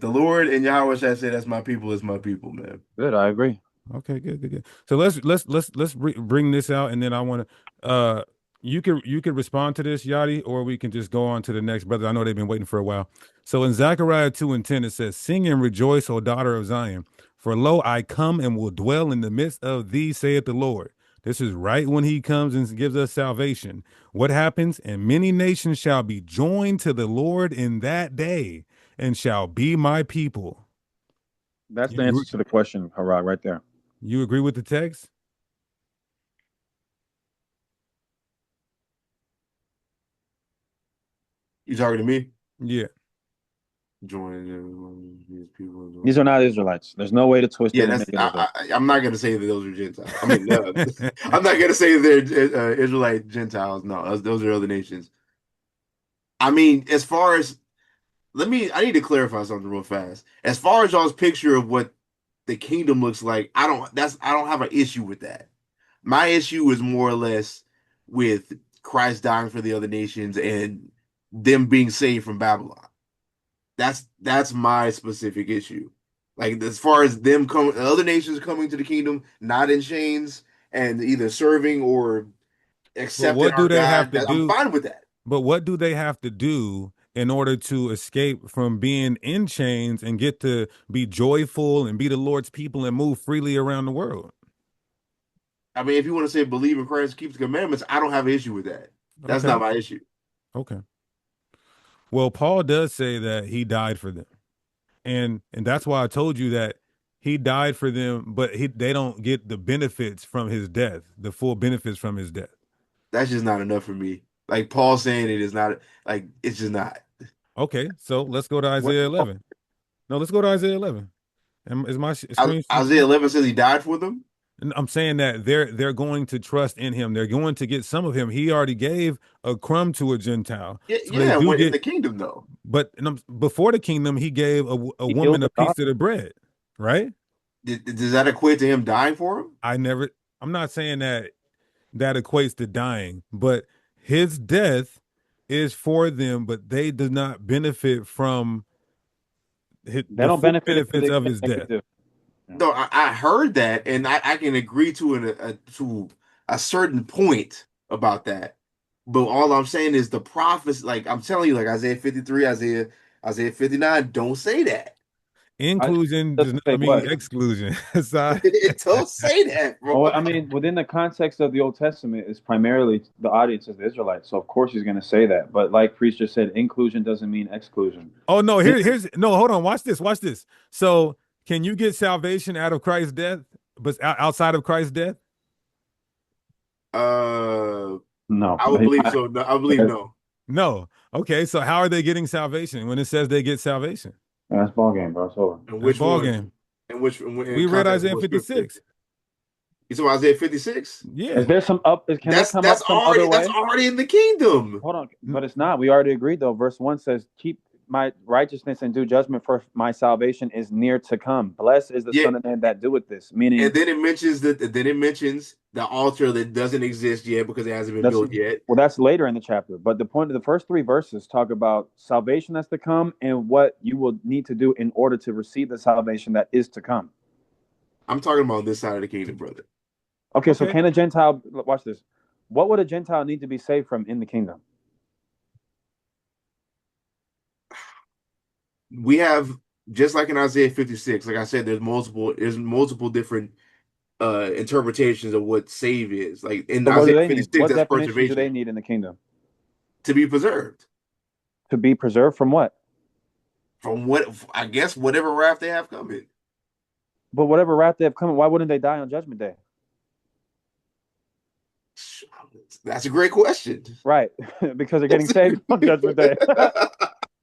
the Lord and Yahweh shall say that's my people, it's my people, man. Good, I agree. Okay, good. So let's bring this out, and then I want to you can respond to this, Yachty, or we can just go on to the next brother. I know they've been waiting for a while. So in Zechariah 2:10 it says, "Sing and rejoice, O daughter of Zion, for lo, I come and will dwell in the midst of thee, saith the Lord." This is right when he comes and gives us salvation. What happens? And many nations shall be joined to the Lord in that day, and shall be my people. That's the You agree, answer to the question, Harag, right there. you agree with the text? You talking to me? Yeah. Join these people. These are not Israelites. There's no way to twist Yeah, it and make it Israelite. I'm not gonna say that those are Gentiles. I mean, I'm not gonna say they're Israelite Gentiles. No, those are other nations. I mean, as far as I need to clarify something real fast. As far as y'all's picture of what the kingdom looks like, I don't have an issue with that. My issue is more or less with Christ dying for the other nations and them being saved from Babylon. That's my specific issue. Like as far as them coming, other nations coming to the kingdom, not in chains and either serving or But accepting what do our they have God, to I'm do? fine with that. But what do they have to do in order to escape from being in chains and get to be joyful and be the Lord's people and move freely around the world? I mean, if you want to say believe in Christ, keep the commandments, I don't have an issue with that. That's Okay. not my issue. Okay. Well, Paul does say that he died for them. And that's why I told you that he died for them, but they don't get the benefits from his death, the full benefits from his death. That's just not enough for me. Like Paul saying it is not like it's just not. Okay, so let's go to What? Isaiah 11. No, let's go to Isaiah 11. Is my screen? Isaiah 11 says he died for them. And I'm saying that they're going to trust in him. They're going to get some of him. He already gave a crumb to a Gentile, Yeah, so they yeah. do When in get. the kingdom though, But before the kingdom, he gave a He healed woman the a daughter. piece of the bread, right? does that equate to him dying for him? I never. I'm not saying that equates to dying, but his death is for them, but they do not benefit from They the don't full benefit to the benefits of extent his that we death. do. Yeah. No, I heard that, and I can agree to a certain point about that. But all I'm saying is the prophets, like I'm telling you, like Isaiah 53, Isaiah 59, don't say that. Inclusion does Doesn't not say mean what. exclusion. So It don't say that, bro. Well, I mean, within the context of the Old Testament, it's primarily the audience is the Israelites. So of course he's going to say that. But like Priest just said, inclusion doesn't mean exclusion. oh no, here's no, hold on, watch this, watch this. So can you get salvation out of Christ's death, but outside of Christ's death? Uh, No, I would believe so. No, I believe no. No. Okay, so how are they getting salvation when it says they get salvation? that's ball game, bro. It's over. And That's which ball one? game. In We read context of Isaiah what scripture? 56. You saw Isaiah 56? Yeah. Is there some up? Can they come up some other That's way? already in the kingdom. Hold on, but it's not. We already agreed though. Verse 1 says, "Keep my righteousness and do judgment, for my salvation is near to come. Blessed is the Yeah, Son of Man that doeth this." Meaning, and then it mentions the altar that doesn't exist yet because it hasn't been that's built yet. well, that's later in the chapter. But the point of the first three verses talk about salvation that's to come and what you will need to do in order to receive the salvation that is to come. I'm talking about this side of the kingdom, brother. Okay, so Okay. can a Gentile watch this? What would a Gentile need to be saved from in the kingdom? We have just like in Isaiah 56, like I said, there's multiple different interpretations of what save is. Like in So what do Isaiah they need? 56, What that's definition do preservation they need in the kingdom? to be preserved To be preserved from what? from what I guess whatever wrath they have coming. But whatever wrath they have coming, why wouldn't they die on Judgment Day? That's a great question. Right, because they're getting saved on Judgment Day.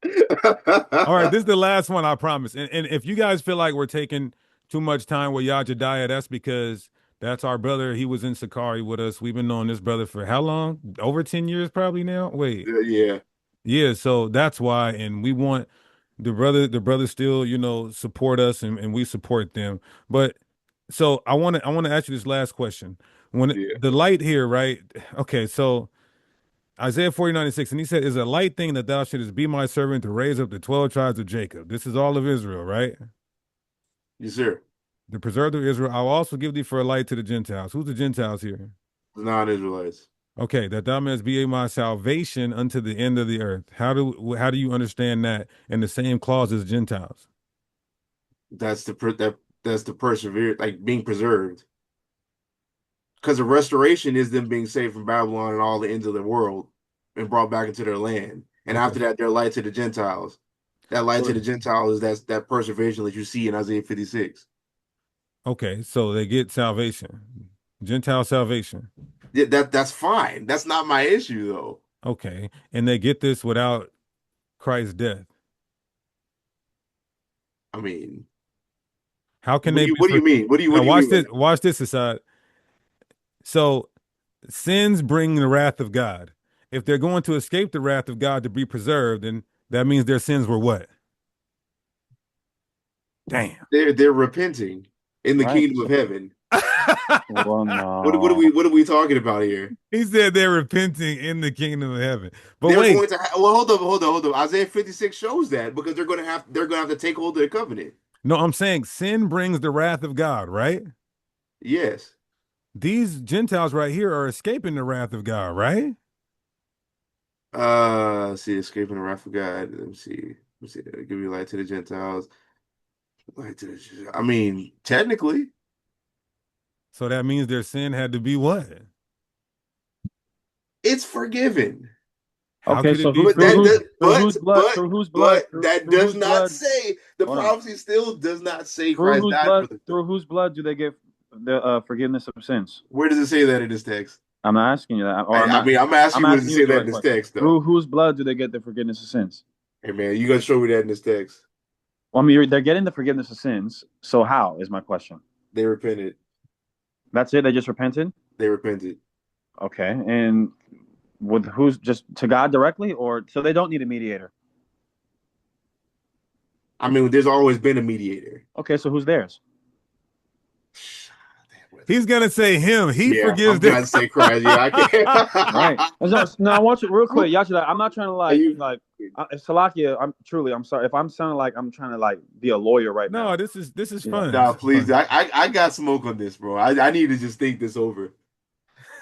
All right, this is the last one, I promise. And if you guys feel like we're taking too much time with Yajadiah, that's because that's our brother. He was in Sakari with us. We've been knowing this brother for how long? Over 10 years, probably now. Wait. Yeah. Yeah, so that's why. And we want the brother still, support us and we support them. But so I want to ask you this last question. Yeah. The light here, right? Okay, so Isaiah 49:6, and he said, "Is a light thing that thou shouldest be my servant to raise up the 12 tribes of Jacob." This is all of Israel, right? Yes, sir. The preserver of Israel. I will also give thee for a light to the Gentiles. Who's the Gentiles here? The non-Israelites. Okay, that thou mayest be my salvation unto the end of the earth. How do you understand that in the same clause as Gentiles? That's that's the persevere, like being preserved. Because the restoration is them being saved from Babylon and all the ends of the world and brought back into their land. And after that, they're light to the Gentiles. That light to the Gentiles is that preservation that you see in Isaiah 56. Okay, so they get salvation, Gentile salvation. Yeah, that's fine. That's not my issue though. Okay, and they get this without Christ's death. I mean, How can what do you mean? What do you watch mean? this? Watch this aside. So sins bring the wrath of God. If they're going to escape the wrath of God to be preserved, then that means their sins were what? Damn. They're repenting in the kingdom of heaven. Well, no. What are we talking about here? He said they're repenting in the kingdom of heaven. But They're wait, going to hold up. Isaiah 56 shows that because they're going to have to take hold of the covenant. no, I'm saying sin brings the wrath of God, right? Yes. These Gentiles right here are escaping the wrath of God, right? Let's see, escaping the wrath of God. Let me see. Give you light to the Gentiles. Light to the, I mean, technically. So that means their sin had to be what? It's forgiven. How Okay, could so it be through whose blood? But Through whose blood? that Through does whose not blood? say the Hold on. prophecy still does not say Through Christ whose died blood? for them. Through whose blood do they get the forgiveness of sins? Where does it say that in this text? I'm not asking you that. Or I'm asking you, where does it say that in this text, though? Through whose blood do they get the forgiveness of sins? Hey, man, you got to show me that in this text. Well, I mean, they're getting the forgiveness of sins. So how is my question? They repented. That's it? They just repented? They repented. Okay. And with who's just to God directly, or so they don't need a mediator? I mean, there's always been a mediator. Okay, so who's theirs? He's gonna say him. He forgives I'm them. trying to say Christ. Yeah, I can't. Right. No, I want you real quick. Yachida, I'm not trying to Salakia. I'm sorry if I'm sounding like I'm trying to be a lawyer right now. No, this is fun. No, please. I got smoke on this, bro. I need to just think this over.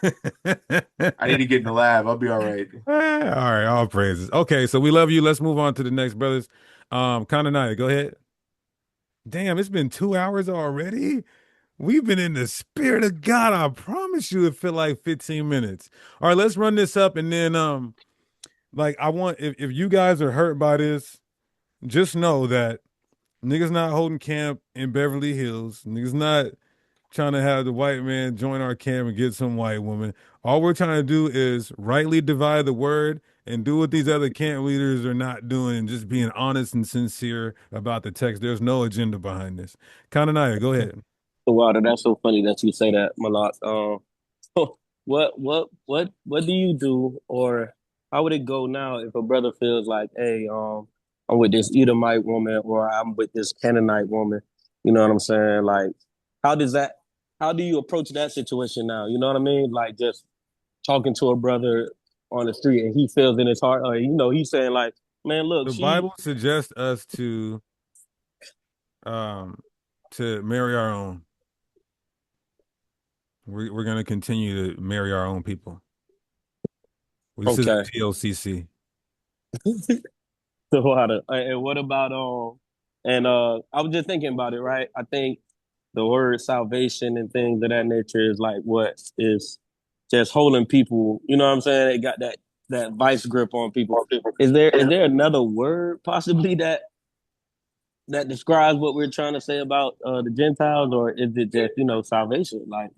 I need to get in the lab. I'll be all right. All right, all praises. Okay, so we love you. Let's move on to the next brothers. Kananaya, go ahead. Damn, it's been 2 hours already. We've been in the spirit of God. I promise you, it feel like 15 minutes. All right, let's run this up, and then I want if you guys are hurt by this, just know that niggas not holding camp in Beverly Hills. Niggas not trying to have the white man join our camp and get some white woman. All we're trying to do is rightly divide the word and do what these other camp leaders are not doing and just being honest and sincere about the text. There's no agenda behind this. Kananaya, go ahead. Water, that's so funny that you say that, Malak. What do you do, or how would it go now if a brother feels like, hey, I'm with this Edomite woman, or I'm with this Canaanite woman? You know what I'm saying? Like, how do you approach that situation now? You know what I mean? Like just talking to a brother on the street and he feels in his heart, or he's saying like, man, look, The Bible suggests us to marry our own. We're going to continue to marry our own people. This is TLCC. So and what about and I was just thinking about it, right? I think the word salvation and things of that nature is like what is just holding people, you know what I'm saying? They got that vice grip on people. Is there another word possibly that describes what we're trying to say about the Gentiles, or is it just salvation, like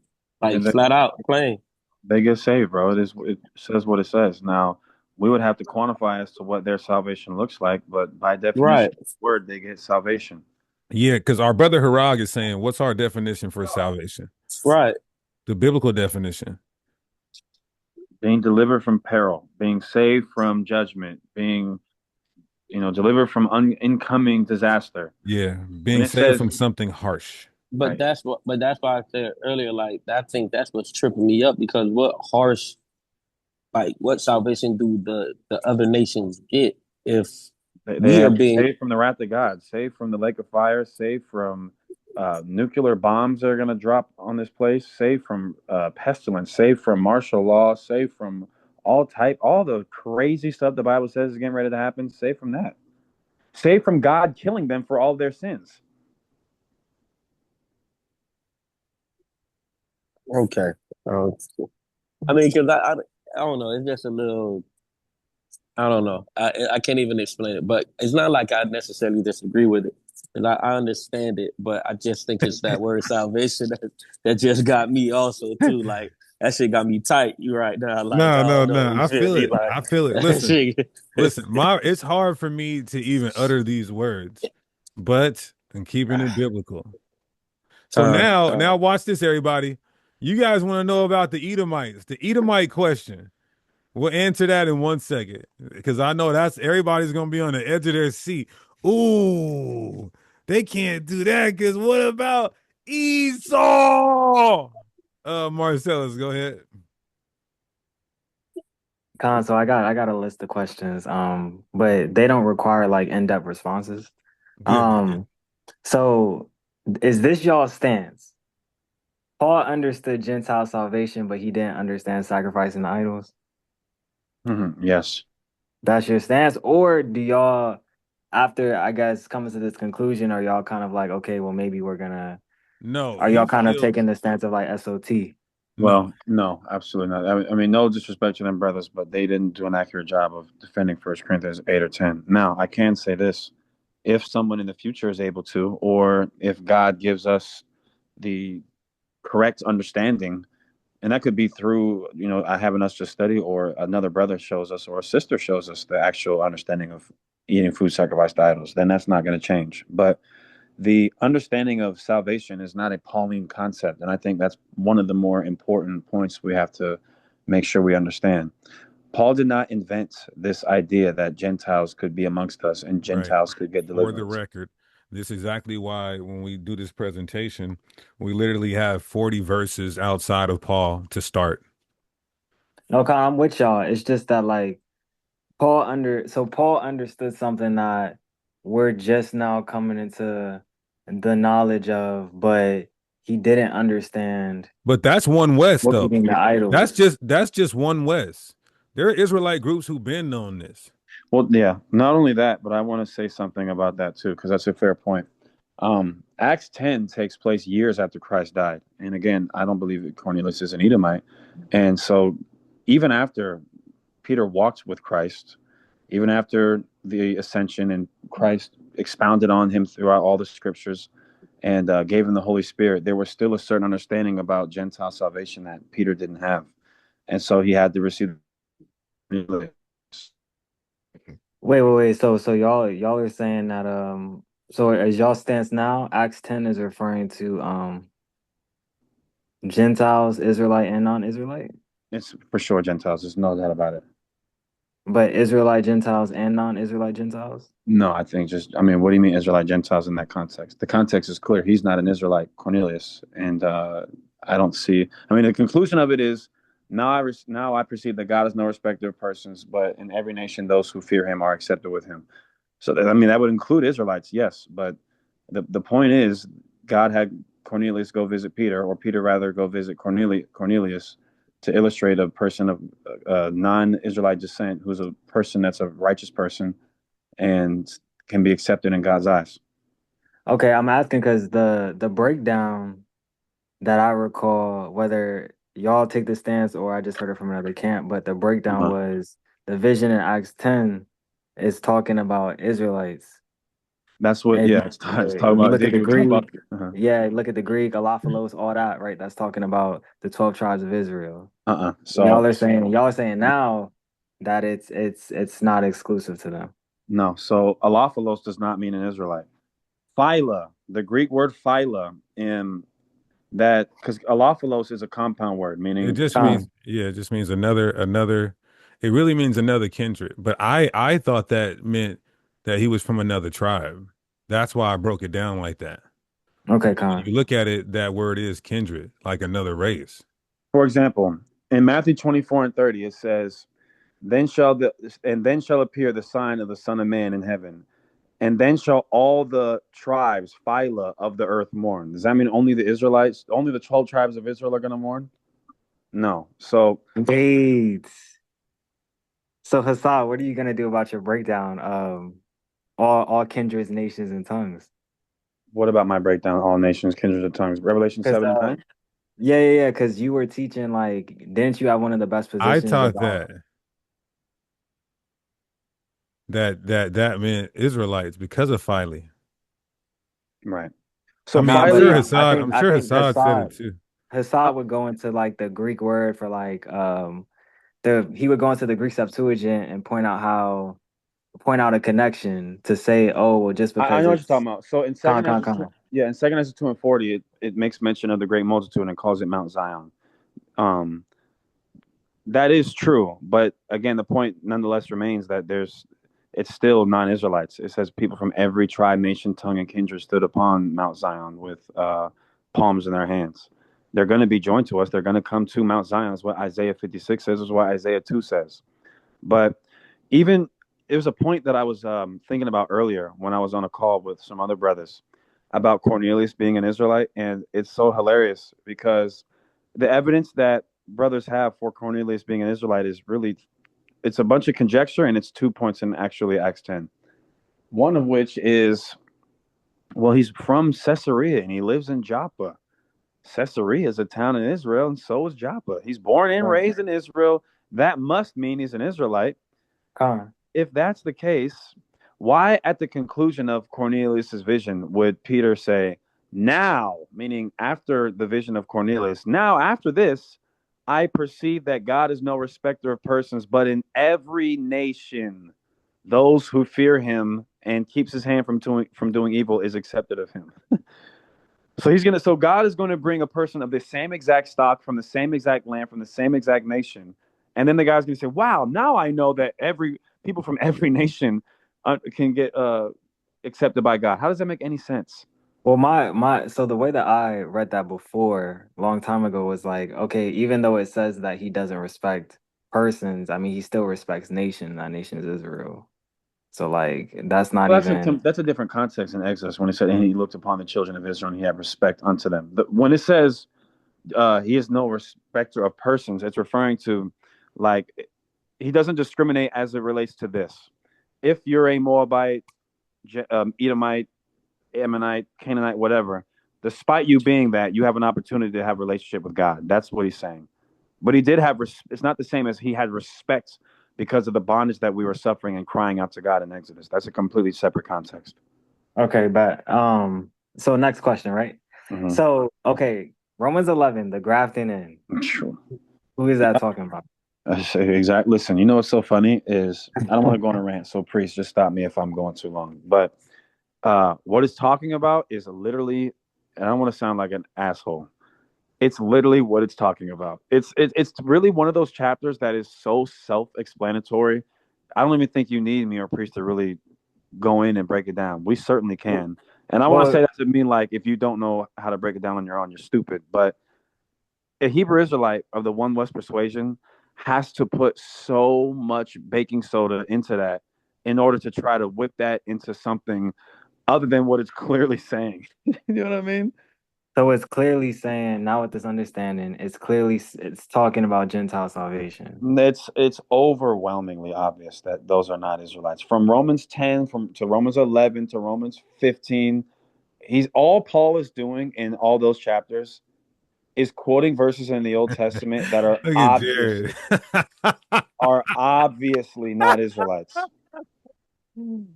flat out plain? They get saved, bro. It says what it says. Now, we would have to quantify as to what their salvation looks like, but by definition, Right, word they get salvation. Yeah, because our brother Harag is saying, what's our definition for salvation? right. The biblical definition. Being delivered from peril, being saved from judgment, being delivered from incoming disaster. Yeah, When being it saved says from something harsh. But right, that's why I said earlier, like I think that's what's tripping me up because what harsh, like what salvation do the other nations get if they we are have being saved from the wrath of God, saved from the lake of fire, saved from nuclear bombs that are going to drop on this place, saved from pestilence, saved from martial law, saved from all the crazy stuff the Bible says is getting ready to happen, saved from that, saved from God killing them for all their sins. okay? I mean, because I don't know, it's just a little. I don't know. I can't even explain it, but it's not like I necessarily disagree with it. And I understand it, but I just think it's that word salvation that just got me also too. Like that shit got me tight. You right now, like I No, no, don't know. no. You I feel feel me? it. Like I feel it. that Listen, shit. listen. It's hard for me to even utter these words, but I'm keeping it biblical. So Uh, now watch this, everybody. You guys want to know about the Edomites? The Edomite question. We'll answer that in 1 second because I know that's everybody's gonna be on the edge of their seat. Ooh, they can't do that because what about Esau? Marcellus, go ahead. So I got a list of questions, but they don't require like in-depth responses. Good, good. So is this y'all stance? Paul understood Gentile salvation, but he didn't understand sacrificing the idols. Yes. That's your stance, or do y'all, after I guess coming to this conclusion, are y'all kind of like, okay, well maybe we're gonna, No, are y'all he kind of feels taking the stance of like SOT? no. Well, no, absolutely not. I mean, no disrespect to them brothers, but they didn't do an accurate job of defending First Corinthians 8 or 10. Now, I can say this: if someone in the future is able to, or if God gives us the correct understanding, and that could be through having us just study, or another brother shows us, or a sister shows us the actual understanding of eating food sacrificed to idols, then that's not going to change. But the understanding of salvation is not a Pauline concept. And I think that's one of the more important points we have to make sure we understand. Paul did not invent this idea that Gentiles could be amongst us and Right. Gentiles could get For the deliverance. record, this is exactly why when we do this presentation, we literally have 40 verses outside of Paul to start. Okay, I'm with y'all. It's just that like Paul understood something that we're just now coming into the knowledge of, but he didn't understand But that's one West though. worshiping the idols. That's just one West. There are Israelite groups who've been known this. Well, yeah, not only that, but I want to say something about that too, because that's a fair point. Acts 10 takes place years after Christ died. And again, I don't believe that Cornelius is an Edomite. And so even after Peter walked with Christ, even after the ascension and Christ expounded on him throughout all the scriptures and gave him the Holy Spirit, there was still a certain understanding about Gentile salvation that Peter didn't have. And so he had to receive. Wait. So y'all are saying that so as y'all stance now, Acts 10 is referring to Gentiles, Israelite and non-Israelite? It's for sure Gentiles. There's no doubt about it. But Israelite Gentiles and non-Israelite Gentiles? No, I think I mean, what do you mean Israelite Gentiles in that context? The context is clear. He's not an Israelite, Cornelius. And I don't see, I mean, the conclusion of it is now I perceive that God is no respecter of persons, but in every nation, those who fear him are accepted with him. So, I mean, that would include Israelites, yes. But the point is, God had Cornelius go visit Peter, or Peter rather go visit Cornelius to illustrate a person of non-Israelite descent who's a person that's a righteous person and can be accepted in God's eyes. Okay, I'm asking because the breakdown that I recall, whether y'all take the stance or I just heard it from another camp, but the breakdown Uh-huh. was the vision in Acts 10 is talking about Israelites. That's what, And yeah, it's talking you about look at the Ezekiel. Greek, Uh-huh. yeah, look at the Greek, Alophilos, all that, right? That's talking about the 12 tribes of Israel. So Y'all are saying now that it's not exclusive to them. No. So alophilos does not mean an Israelite. Phyla, the Greek word phyla, in that because alophilos is a compound word It meaning just two. means, yeah, it just means another. It really means another kindred. But I thought that meant that he was from another tribe. That's why I broke it down like that. Okay, But when Con. you look at it, that word is kindred, like another race. For example, in Matthew 24 and 30, it says, then shall appear the sign of the Son of Man in heaven, and then shall all the tribes, phyla of the earth mourn. Does that mean only the Israelites, only the 12 tribes of Israel are going to mourn? No. So Wait. So Hassan, what are you gonna do about your breakdown of all kindreds, nations, and tongues? what about my breakdown? All nations, kindred of tongues. Revelation Because 7 and 9. yeah. Because you were teaching like, didn't you have one of the best I positions taught about? that meant Israelites because of Philemon. Right. I So mean, Nah, I'm but sure Philemon, Hassad, I'm I sure think Hassad said it too. uh, Hassad would go into like the Greek word for like he would go into the Greek Septuagint and point out a connection to say, oh well, just I because know what you're it's talking about. So in con second con Ezra, con. yeah, in second Ezra 2 and 40, it makes mention of the great multitude and calls it Mount Zion. Um, that is true, but again, the point nonetheless remains that it's still non-Israelites. It says people from every tribe, nation, tongue, and kindred stood upon Mount Zion with palms in their hands. They're going to be joined to us. They're going to come to Mount Zion. Is what Isaiah 56 says. Is what Isaiah 2 says. But even it was a point that I was thinking about earlier when I was on a call with some other brothers about Cornelius being an Israelite, and it's so hilarious because the evidence that brothers have for Cornelius being an Israelite is really it's a bunch of conjecture, and it's 2 points in actually Acts 10. One of which is, well, he's from Caesarea and he lives in Joppa. Caesarea is a town in Israel, and so is Joppa. He's born and Right. raised in Israel. That must mean he's an Israelite. Con. If that's the case, why at the conclusion of Cornelius's vision would Peter say, now, meaning after the vision of Cornelius, now after this, I perceive that God is no respecter of persons, but in every nation, those who fear him and keeps his hand from doing evil is accepted of him. So God is going to bring a person of the same exact stock from the same exact land from the same exact nation, and then the guy's going to say, "Wow, now I know that every people from every nation can get accepted by God." How does that make any sense? Well, my so the way that I read that before, a long time ago, was like, okay, even though it says that he doesn't respect persons, I mean, he still respects nation. That nation is Israel. So like, that's not Well, even. that's a different context in Exodus when it said, "And he looked upon the children of Israel and he had respect unto them." When it says he is no respecter of persons, it's referring to like he doesn't discriminate as it relates to this. If you're a Moabite, Edomite, Ammonite, Canaanite, whatever, despite you being that, you have an opportunity to have a relationship with God. That's what he's saying. But he did have, it's not the same as he had respect because of the bondage that we were suffering and crying out to God in Exodus. That's a completely separate context. Okay, but so next question, right? Mm-hmm. So okay, Romans 11, the grafting in. Sure. Who is that talking about? Exactly. Listen, you know what's so funny is I don't want to go on a rant, so please just stop me if I'm going too long. But what it's talking about is literally, and I don't want to sound like an asshole. It's literally what it's talking about. It's really one of those chapters that is so self-explanatory. I don't even think you need me or priest to really go in and break it down. We certainly can. And I want to Well, say that to mean like if you don't know how to break it down on your own, you're stupid. But a Hebrew Israelite of the One West persuasion has to put so much baking soda into that in order to try to whip that into something other than what it's clearly saying. You know what I mean? so it's clearly saying now with this understanding, it's talking about Gentile salvation. It's overwhelmingly obvious that those are not Israelites. From Romans 10 to Romans 11 to Romans 15, he's all Paul is doing in all those chapters is quoting verses in the Old Testament that Look at Jared. are obviously not Israelites.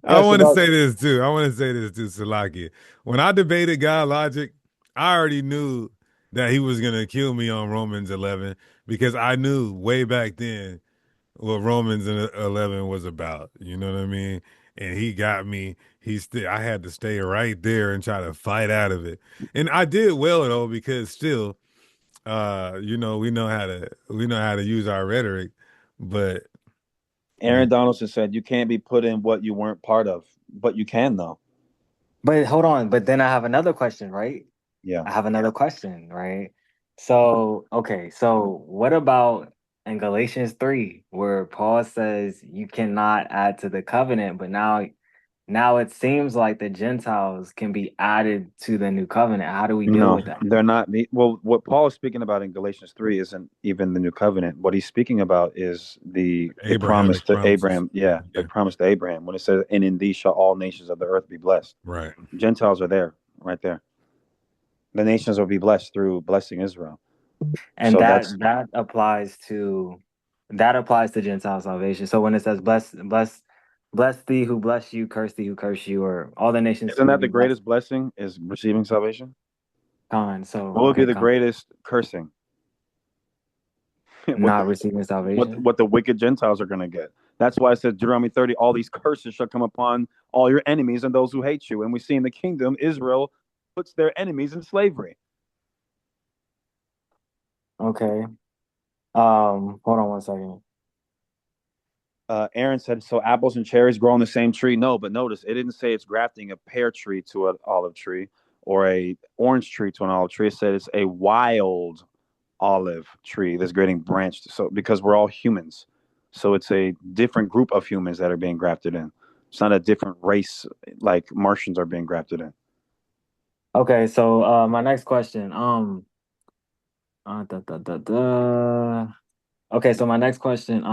I Yeah, so want to that, say this too. I want to say this too, Salaki. When I debated God logic, I already knew that he was gonna kill me on Romans 11 because I knew way back then what Romans 11 was about. You know what I mean? And he got me. I had to stay right there and try to fight out of it. And I did well though, because still, we know how to use our rhetoric, but Aaron Donaldson said you can't be put in what you weren't part of, but you can though. But hold on, but then I have another question, right? Yeah. I have another question, right? So, okay, so what about in Galatians 3, where Paul says you cannot add to the covenant, but now it seems like the Gentiles can be added to the new covenant. How do we deal No, with that? they're not. Well, what Paul is speaking about in Galatians 3 isn't even the new covenant. What he's speaking about is the promise Abrahamic to promises. Abraham. Yeah, the Yeah. promise to Abraham when it says, "And in thee shall all nations of the earth be blessed." Right. Gentiles are there, right there. The nations will be blessed through blessing Israel. And So that that's that applies to Gentile salvation. So when it says bless thee who bless you, curse thee who curse you, or all the nations isn't will that be the blessed. greatest blessing is receiving salvation? So What would be okay, the greatest cursing? what not the receiving salvation. what the wicked Gentiles are going to get. That's why it says Deuteronomy 30, all these curses shall come upon all your enemies and those who hate you. And we see in the kingdom, Israel puts their enemies in slavery. Okay. Hold on one second. Aaron said, so apples and cherries grow on the same tree? No, but notice it didn't say it's grafting a pear tree to an olive tree or a orange tree to an olive tree. It said it's a wild olive tree that's getting branched. So because we're all humans, so it's a different group of humans that are being grafted in. It's not a different race like Martians are being grafted in. Okay, so my next question. Da, da, da, da. Okay, so my next question.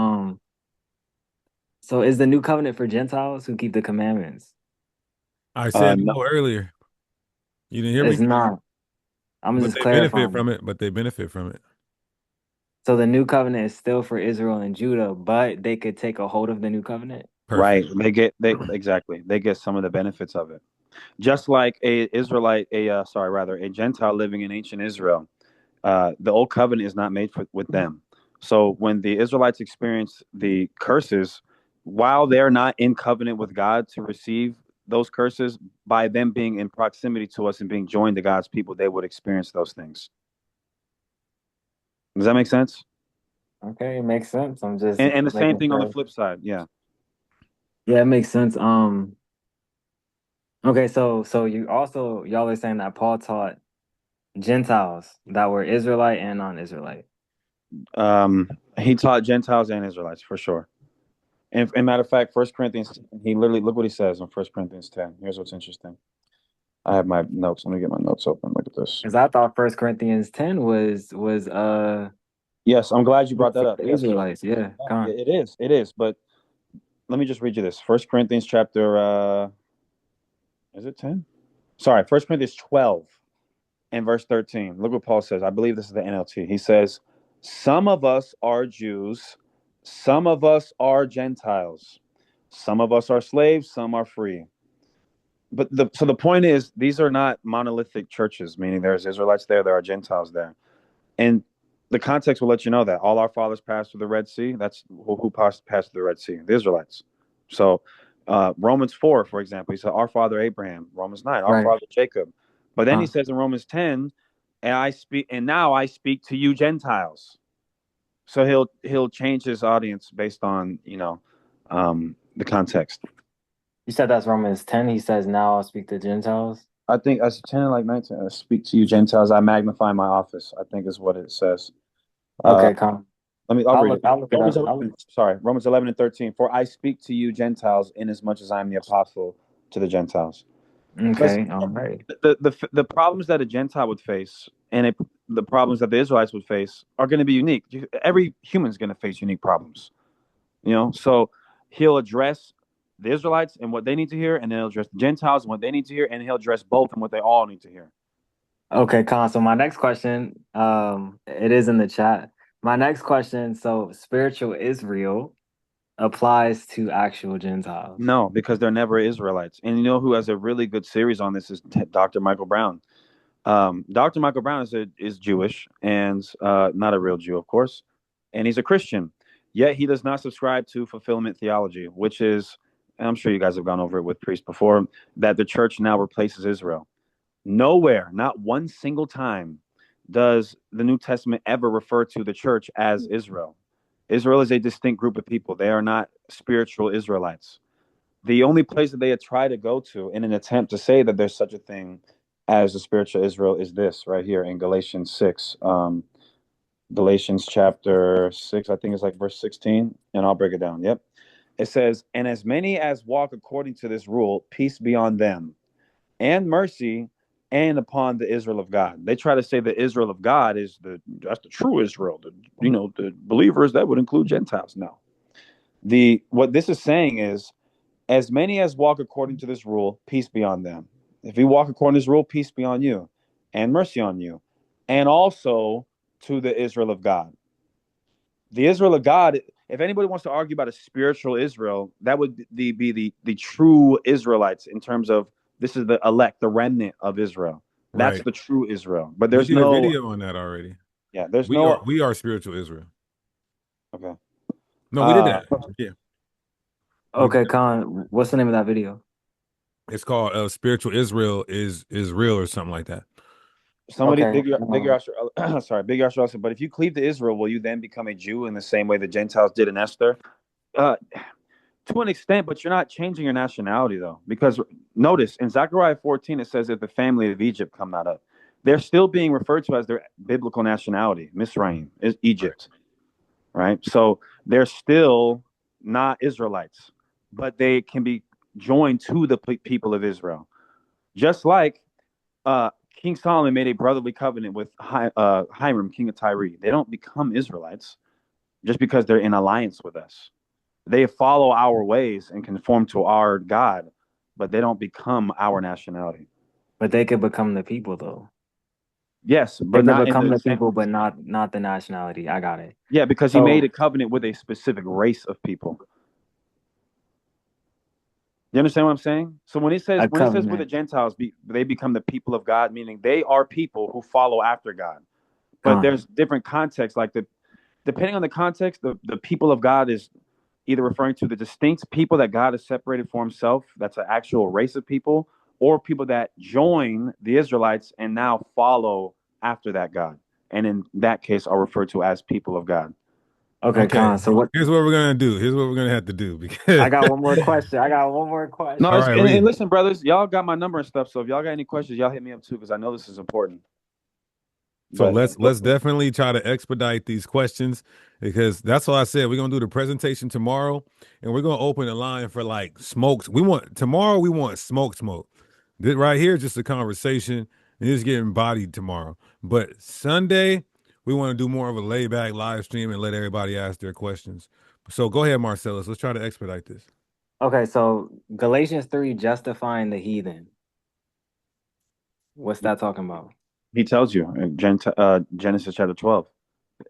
So is the new covenant for Gentiles who keep the commandments? I said No, no earlier. You didn't hear It's me? not. I'm But just they benefit clarifying. from it. But they benefit from it. So the new covenant is still for Israel and Judah, but they could take a hold of the new covenant. right? Perfect. They get some of the benefits of it. Just like a Gentile living in ancient Israel, the old covenant is not made with them. So when the Israelites experience the curses, while they're not in covenant with God to receive those curses, by them being in proximity to us and being joined to God's people, they would experience those things. Does that make sense? Okay, it makes sense. I'm just And the same making thing on the sure. flip side. Yeah. Yeah, it makes sense. Okay, so y'all are saying that Paul taught Gentiles that were Israelite and non-Israelite. He taught Gentiles and Israelites for sure. And matter of fact, 1 Corinthians, he literally, look what he says in 1 Corinthians 10. Here's what's interesting. I have my notes. Let me get my notes open. Look at this. Because I thought 1 Corinthians 10 was Yes, I'm glad you brought that for up. the Yes, Israelites. Yeah, yeah, con. it is. It is. But let me just read you this. 1 Corinthians chapter, is it 10? Sorry, 1 Corinthians 12 and verse 13. Look what Paul says. I believe this is the NLT. He says, some of us are Jews, some of us are Gentiles, some of us are slaves, some are free. But the point is, these are not monolithic churches, meaning there's Israelites there are Gentiles there. And the context will let you know that all our fathers passed through the Red Sea. That's who passed through the Red Sea, the Israelites. So Romans 4, for example, he said, our father Abraham. Romans 9, our Right. father Jacob. But then he Con. says in Romans 10, and now I speak to you Gentiles. So he'll change his audience based on, the context. You said that's Romans 10. He says, now I'll speak to Gentiles. I think as 10 and like 19, I speak to you Gentiles, I magnify my office, I think is what it says. Okay, con. I'll read it. I'll look it Romans up. 11, sorry, Romans 11 and 13. For I speak to you Gentiles inasmuch as I am the apostle to the Gentiles. Listen, Okay, all right. the problems that a Gentile would face and the problems that the Israelites would face are going to be unique. Every human is going to face unique problems, So he'll address the Israelites and what they need to hear, and then he'll address the Gentiles and what they need to hear, and he'll address both and what they all need to hear. Okay, con. So my next question, it is in the chat. My next question, so spiritual Israel applies to actual Gentiles. No, because they're never Israelites. And you know who has a really good series on this is Dr. Michael Brown. Dr. Michael Brown is Jewish and not a real Jew, of course, and he's a Christian. Yet he does not subscribe to fulfillment theology, which is, and I'm sure you guys have gone over it with priests before, that the church now replaces Israel. Nowhere, not one single time, does the New Testament ever refer to the church as Israel. Israel is a distinct group of people. They are not spiritual Israelites. The only place that they had tried to go to in an attempt to say that there's such a thing as a spiritual Israel is this right here in Galatians 6. Galatians chapter 6, I think it's like verse 16, and I'll break it down. Yep. It says, and as many as walk according to this rule, peace be on them, and mercy, and upon the Israel of God. They try to say the Israel of God is that's the true Israel. The believers, that would include Gentiles. No. What this is saying is, as many as walk according to this rule, peace be on them. If you walk according to this rule, peace be on you, and mercy on you, and also to the Israel of God. The Israel of God, if anybody wants to argue about a spiritual Israel, that would be the true Israelites in terms of this is the elect, the remnant of Israel. That's Right. the true Israel. But We there's did a no, video on that already. yeah, there's We no, are spiritual Israel. okay. No, we did that. Yeah. Okay, Khan, what's the name of that video? It's called Spiritual Israel is real or something like that. Somebody Okay. Big Yashar said, but if you cleave to Israel, will you then become a Jew in the same way the Gentiles did in Esther? To an extent, but you're not changing your nationality though, because notice in Zechariah 14 it says that the family of Egypt come not up. They're still being referred to as their biblical nationality. Misraim is Egypt, right? So they're still not Israelites, but they can be joined to the people of Israel, just like King Solomon made a brotherly covenant with Hiram, king of Tyre. They don't become Israelites just because they're in alliance with us. They follow our ways and conform to our God, but they don't become our nationality. But they could become the people though. Yes, They but could not in become the the same. people, but not the nationality. I got it. Yeah, because he made a So covenant with a specific race of people. You understand what I'm saying? So when it says a with the covenant. Gentiles, they become the people of God, meaning they are people who follow after God. But Khan. there's different contexts. Like depending on the context, the people of God is either referring to the distinct people that God has separated for himself, that's an actual race of people, or people that join the Israelites and now follow after that God. And in that case are referred to as people of God. Okay, Okay. Khan. So what Here's what we're gonna do. Here's what we're gonna have to do because I got one more question. I got one more question. No, all right, read and it. listen, brothers, y'all got my number and stuff. So if y'all got any questions, y'all hit me up too, because I know this is important. So But let's definitely try to expedite these questions because that's what I said. We're gonna do the presentation tomorrow, and we're gonna open the line for like smokes. We want smoke. This right here is just a conversation, and it's getting bodied tomorrow. But Sunday, we want to do more of a laid back live stream and let everybody ask their questions. So go ahead, Marcellus. Let's try to expedite this. Okay, so Galatians 3 justifying the heathen. What's that talking about? he tells you in Genesis chapter 12,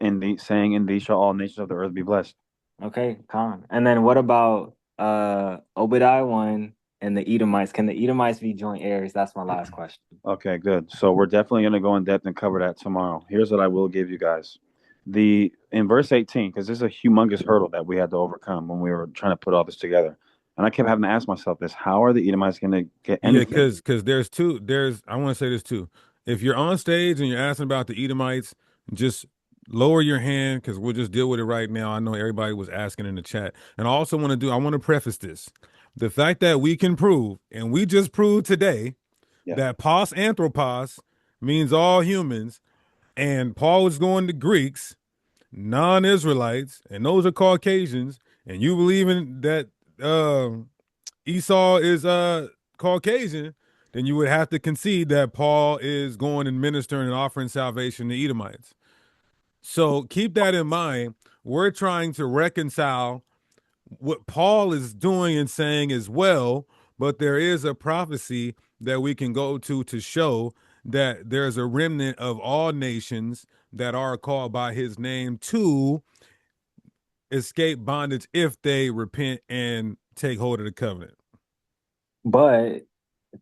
in these shall all nations of the earth be blessed. Okay, Khan. And then what about Obadiah 1 and the Edomites? Can the Edomites be joint heirs? That's my last question. Okay, good. So we're definitely going to go in depth and cover that tomorrow. Here's what I will give you guys. In verse 18, because this is a humongous hurdle that we had to overcome when we were trying to put all this together. And I kept having to ask myself this, how are the Edomites going to get Yeah, anything? because I want to say this too. If you're on stage and you're asking about the Edomites, just lower your hand because we'll just deal with it right now. I know everybody was asking in the chat. And I also I want to preface this. The fact that we can prove, and we just proved today, that pos anthropos means all humans, and Paul was going to Greeks, non-Israelites, and those are Caucasians, and you believe in that Esau is Caucasian, then you would have to concede that Paul is going and ministering and offering salvation to Edomites. So keep that in mind. We're trying to reconcile what Paul is doing and saying as well, but there is a prophecy that we can go to show that there's a remnant of all nations that are called by his name to escape bondage if they repent and take hold of the covenant. But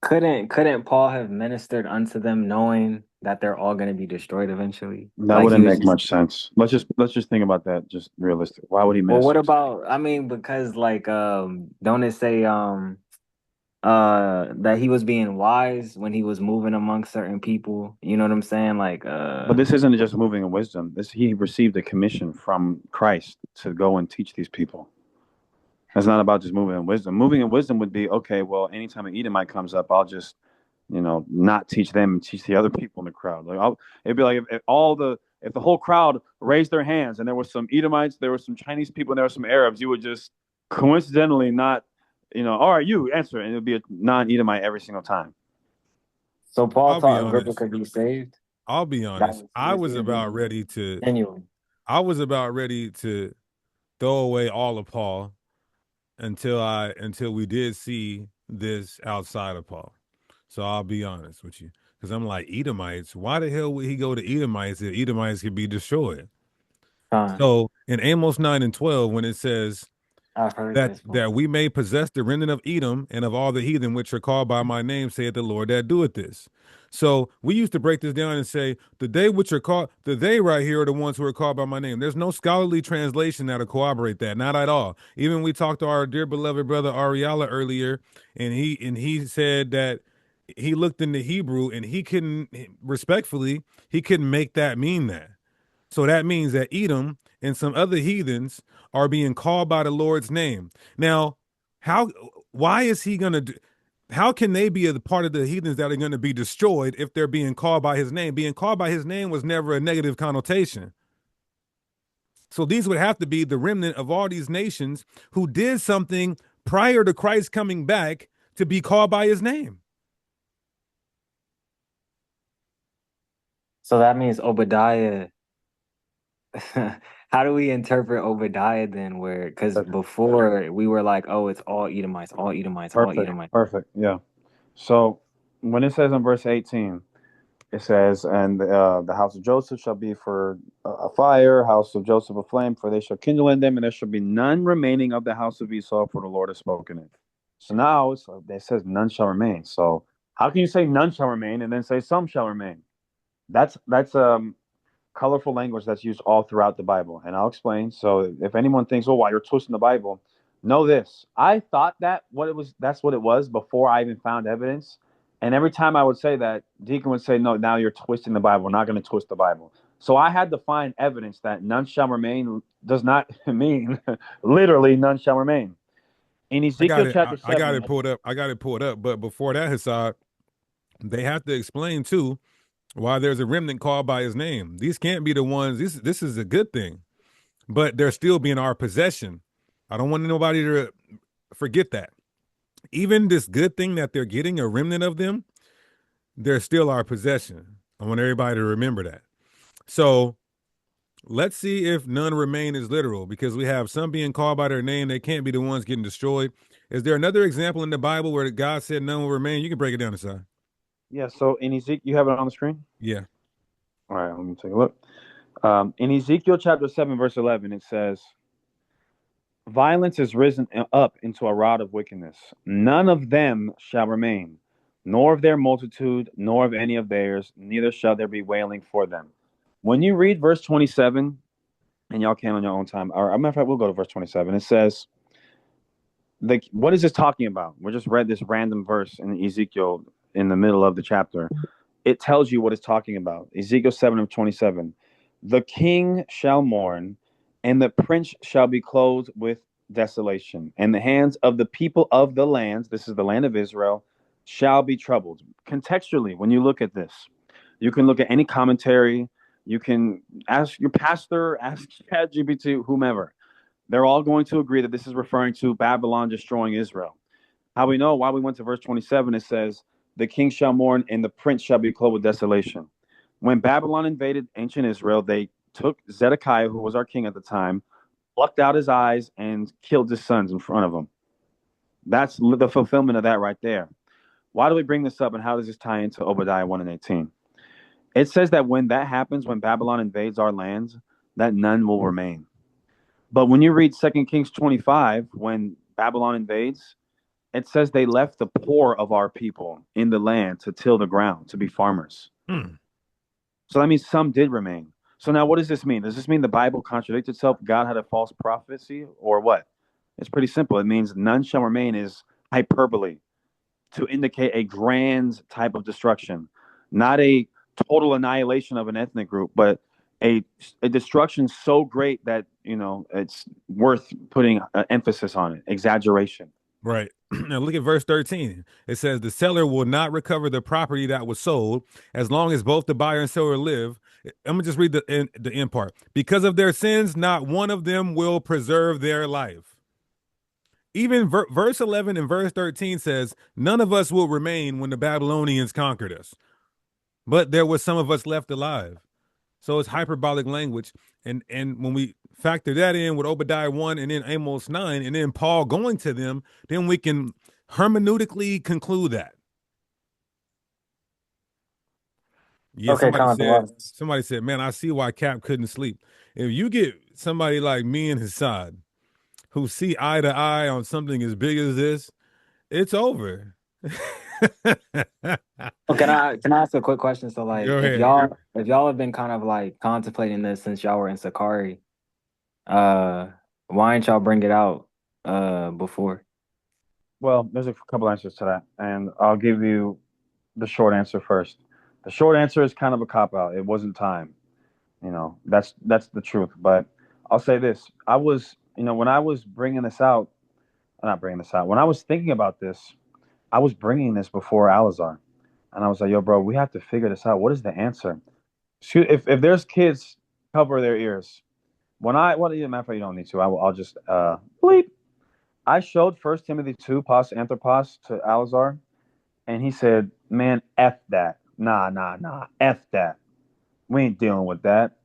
couldn't Paul have ministered unto them knowing that they're all going to be destroyed eventually? That Like he wouldn't was make just, much sense. Let's just think about that. Just realistic. Why would he well, miss? what about, I mean, because like, don't it say, that he was being wise when he was moving among certain people? You know what I'm saying? Like, But this isn't just moving in wisdom. This he received a commission from Christ to go and teach these people. It's not about just moving in wisdom. Moving in wisdom would be okay. Well, anytime an Edomite comes up, I'll just not teach them and teach the other people in the crowd. It'd be like if the whole crowd raised their hands and there were some Edomites, there were some Chinese people, and there were some Arabs, you would just coincidentally not, all right, you answer, and it would be a non-Edomite every single time. so Paul I'll be taught Agrippa honest. could be saved. I'll be That honest. he was being genuine. I was about ready to throw away all of Paul until we did see this outside of Paul. So I'll be honest with you. Because I'm like, Edomites, why the hell would he go to Edomites if Edomites could be destroyed? So in Amos 9 and 12, when it says I've heard that this that one. we may possess the remnant of Edom and of all the heathen which are called by my name, saith the Lord that doeth this. So we used to break this down and say the they which are called, the they right here are the ones who are called by my name. There's no scholarly translation that'll corroborate that, not at all. Even we talked to our dear beloved brother Ariala earlier, and he said that he looked into Hebrew and he couldn't, respectfully, he couldn't make that mean that. So that means that Edom and some other heathens are being called by the Lord's name. Now, how why is he going to do, how can they be a part of the heathens that are going to be destroyed if they're being called by his name? Being called by his name was never a negative connotation. So these would have to be the remnant of all these nations who did something prior to Christ coming back to be called by his name. So that means Obadiah. How do we interpret Obadiah then? Where, because before we were like, oh, it's all Edomites, all Edomites, all Edomites. Perfect. Yeah. So when it says in verse 18, it says, and the house of Joseph shall be for a fire, house of Joseph a flame, for they shall kindle in them, and there shall be none remaining of the house of Esau, for the Lord has spoken it. So now it says none shall remain. So how can you say none shall remain and then say some shall remain? That's colorful language that's used all throughout the Bible, and I'll explain. So if anyone thinks, "Oh, why you're twisting the Bible," know this: I thought that's what it was before I even found evidence. And every time I would say that, Deacon would say, "No, now you're twisting the Bible. We're not going to twist the Bible." So I had to find evidence that none shall remain does not mean literally none shall remain. In Ezekiel chapter I got 7, it pulled up. I got it pulled up. But before that, Hassad, they have to explain too why there's a remnant called by his name. These can't be the ones. This is a good thing, but they're still being our possession. I don't want nobody to forget that. Even this good thing that they're getting, a remnant of them, they're still our possession. I want everybody to remember that. So let's see if none remain is literal, because we have some being called by their name. They can't be the ones getting destroyed. Is there another example in the Bible where God said none will remain? You can break it down inside. yeah. So in Ezekiel, you have it on the screen. Yeah. All right, let me take a look. In Ezekiel chapter 7, verse 11, it says, violence is risen up into a rod of wickedness. None of them shall remain, nor of their multitude, nor of any of theirs, neither shall there be wailing for them. When you read verse 27, and y'all can on your own time, or a matter of fact, we'll go to verse 27. It says, what is this talking about? We just read this random verse in Ezekiel in the middle of the chapter. It tells you what it's talking about. Ezekiel 7 of 27. The king shall mourn, and the prince shall be clothed with desolation, and the hands of the people of the lands, this is the land of Israel, shall be troubled. Contextually, when you look at this, you can look at any commentary, you can ask your pastor, ask ChatGPT, whomever. They're all going to agree that this is referring to Babylon destroying Israel. How we know? Why we went to verse 27, it says, the king shall mourn and the prince shall be clothed with desolation. When Babylon invaded ancient Israel, they took Zedekiah, who was our king at the time, plucked out his eyes and killed his sons in front of him. That's the fulfillment of that right there. Why do we bring this up, and how does this tie into Obadiah 1 and 18? It says that when that happens, when Babylon invades our lands, that none will remain. But when you read 2 Kings 25, when Babylon invades, it says they left the poor of our people in the land to till the ground, to be farmers. So that means some did remain. So now what does this mean? Does this mean the Bible contradicts itself? God had a false prophecy or what? It's pretty simple. It means none shall remain is hyperbole to indicate a grand type of destruction, not a total annihilation of an ethnic group, but a destruction so great that it's worth putting emphasis on it. Exaggeration. Right. Now look at verse 13. It says, the seller will not recover the property that was sold as long as both the buyer and seller live. I'm going to just read the end part. Because of their sins, not one of them will preserve their life. Even verse 11 and verse 13 says, none of us will remain when the Babylonians conquered us, but there was some of us left alive. So it's hyperbolic language. And when we factor that in with Obadiah 1 and then Amos 9 and then Paul going to them, then we can hermeneutically conclude that. Yeah, Okay, somebody said, man, I see why Cap couldn't sleep. If you get somebody like me and Hassad who see eye to eye on something as big as this, it's over. Oh, can I ask a quick question? So like Go if ahead. y'all have been kind of like contemplating this since y'all were in Sakari, why didn't y'all bring it out before? Well, there's a couple answers to that, and I'll give you the short answer first. The short answer is kind of a cop out. It wasn't time. That's the truth. But I'll say this: I was, when I was bringing this out, not bringing this out. When I was thinking about this, I was bringing this before Alizar, and I was like, "Yo, bro, we have to figure this out. What is the answer?" Shoot, if there's kids, cover their ears. Matter of fact, you don't need to. I'll just bleep. I showed First Timothy 2, pos anthropos, to Alizar, and he said, "Man, f that. Nah, f that. We ain't dealing with that."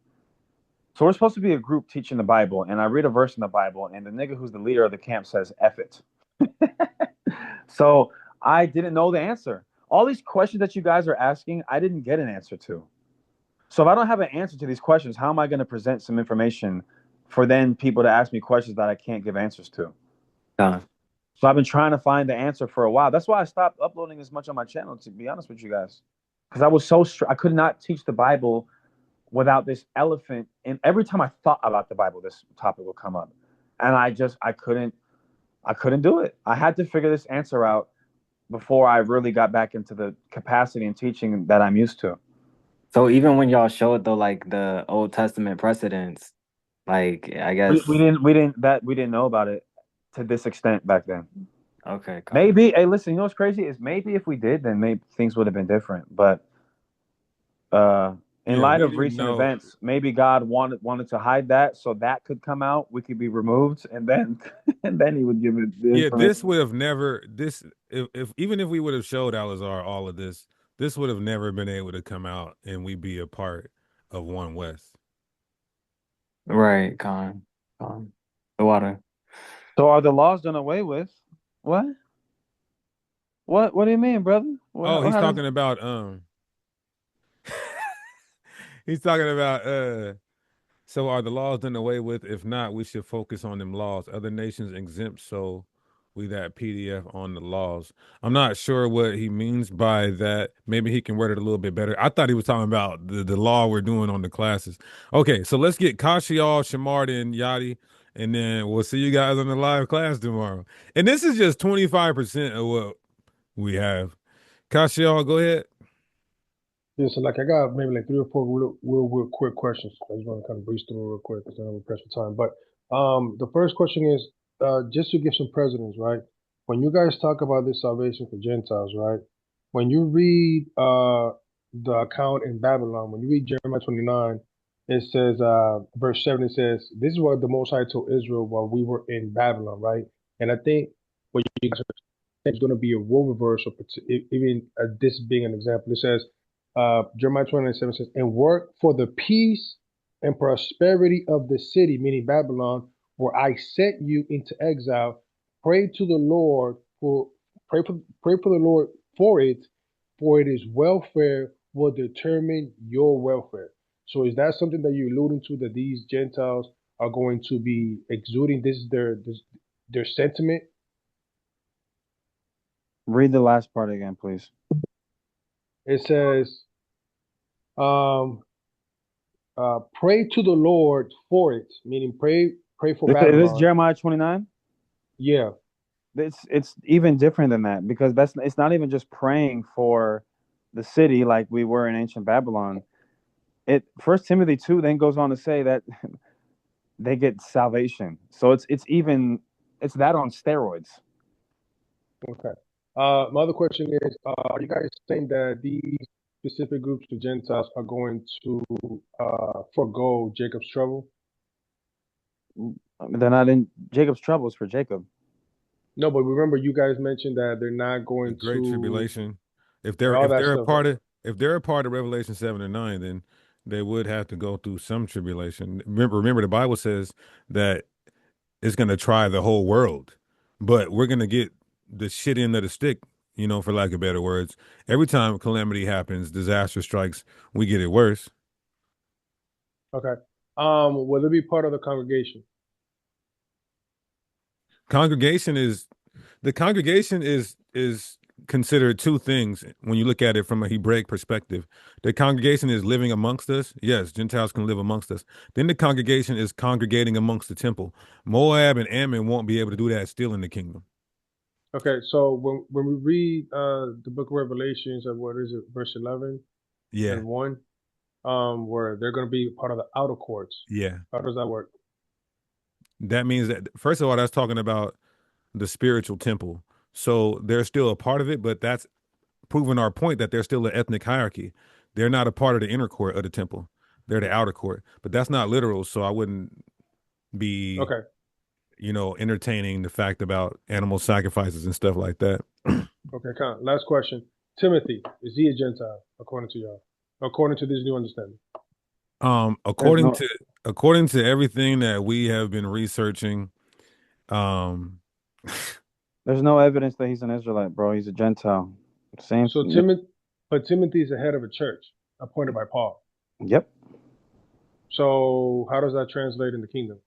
So we're supposed to be a group teaching the Bible, and I read a verse in the Bible, and the nigga who's the leader of the camp says, "F it." So I didn't know the answer. All these questions that you guys are asking, I didn't get an answer to. So if I don't have an answer to these questions, how am I going to present some information for then people to ask me questions that I can't give answers to? So I've been trying to find the answer for a while. That's why I stopped uploading as much on my channel, to be honest with you guys, because I was I could not teach the Bible without this elephant. And every time I thought about the Bible, this topic would come up, and I couldn't do it. I had to figure this answer out before I really got back into the capacity and teaching that I'm used to. So even when y'all showed like the Old Testament precedents, like I guess we didn't know about it to this extent back then. Okay, maybe. Hey, listen, you know what's crazy is maybe if we did, then maybe things would have been different. But in light of recent events, maybe God wanted to hide that so that could come out. We could be removed, and then he would give it. Yeah, this would have never. If even if we would have showed Alizar all of this, this would have never been able to come out, and we be a part of One West. Right, Con. The water. So are the laws done away with? What? What do you mean, brother? He's talking about he's talking about so are the laws done away with? If not, we should focus on them laws. Other nations exempt, so we that PDF on the laws. I'm not sure what he means by that. Maybe he can word it a little bit better. I thought he was talking about the law we're doing on the classes. Okay, so let's get Kashial, Shamard, and Yadi, and then we'll see you guys on the live class tomorrow. And this is just 25% of what we have. Kashial, go ahead. Yeah, so like I got maybe like 3 or 4 real quick questions. I just want to kind of breeze through real quick because I know we're pressed for time. But the first question is just to give some precedents, right? When you guys talk about this salvation for Gentiles, right? When you read the account in Babylon, when you read Jeremiah 29, it says verse 7, it says, "This is what the Most High told Israel while we were in Babylon," right? And I think what you guys are saying is going to be a role reversal, even this being an example. It says Jeremiah 29:7 says, "And work for the peace and prosperity of the city," meaning Babylon, "where I sent you into exile. Pray to the Lord for pray for the Lord for it is welfare will determine your welfare." So is that something that you're alluding to, that these Gentiles are going to be exuding? This is their sentiment? Read the last part again, please. It says, pray to the Lord for it, meaning pray for This Babylon. Jeremiah 29. Yeah. It's even different than that, because it's not even just praying for the city like we were in ancient Babylon. It First Timothy 2 then goes on to say that they get salvation. So it's that on steroids. Okay. My other question is, are you guys saying that these specific groups of Gentiles are going to forego Jacob's trouble? They're not in Jacob's troubles for Jacob. No, but remember, you guys mentioned that they're not The going Great to Tribulation. If all that stuff. if they're a part of Revelation 7 and 9, then they would have to go through some tribulation. Remember the Bible says that it's gonna try the whole world, but we're gonna get the shit end of the stick, for lack of better words. Every time calamity happens, disaster strikes, we get it worse. Okay. Will they be part of the congregation? The congregation is considered two things when you look at it from a Hebraic perspective. The congregation is living amongst us. Yes, Gentiles can live amongst us. Then the congregation is congregating amongst the temple. Moab and Ammon won't be able to do that still in the kingdom. Okay, so when we read the book of Revelations of what is it, verse 11 Yeah, and 1, where they're going to be part of the outer courts. yeah. How does that work? That means that, first of all, that's talking about the spiritual temple. So they're still a part of it, but that's proving our point that they're still an ethnic hierarchy. They're not a part of the inner court of the temple. They're the outer court. But that's not literal, so I wouldn't be Okay. Entertaining the fact about animal sacrifices and stuff like that. Okay, last question. Timothy, is he a Gentile, according to y'all? According to this new understanding? According to everything that we have been researching, um, there's no evidence that he's an Israelite, bro. He's a Gentile. Same. So Timothy is the head of a church appointed by Paul. Yep. So how does that translate in the kingdom?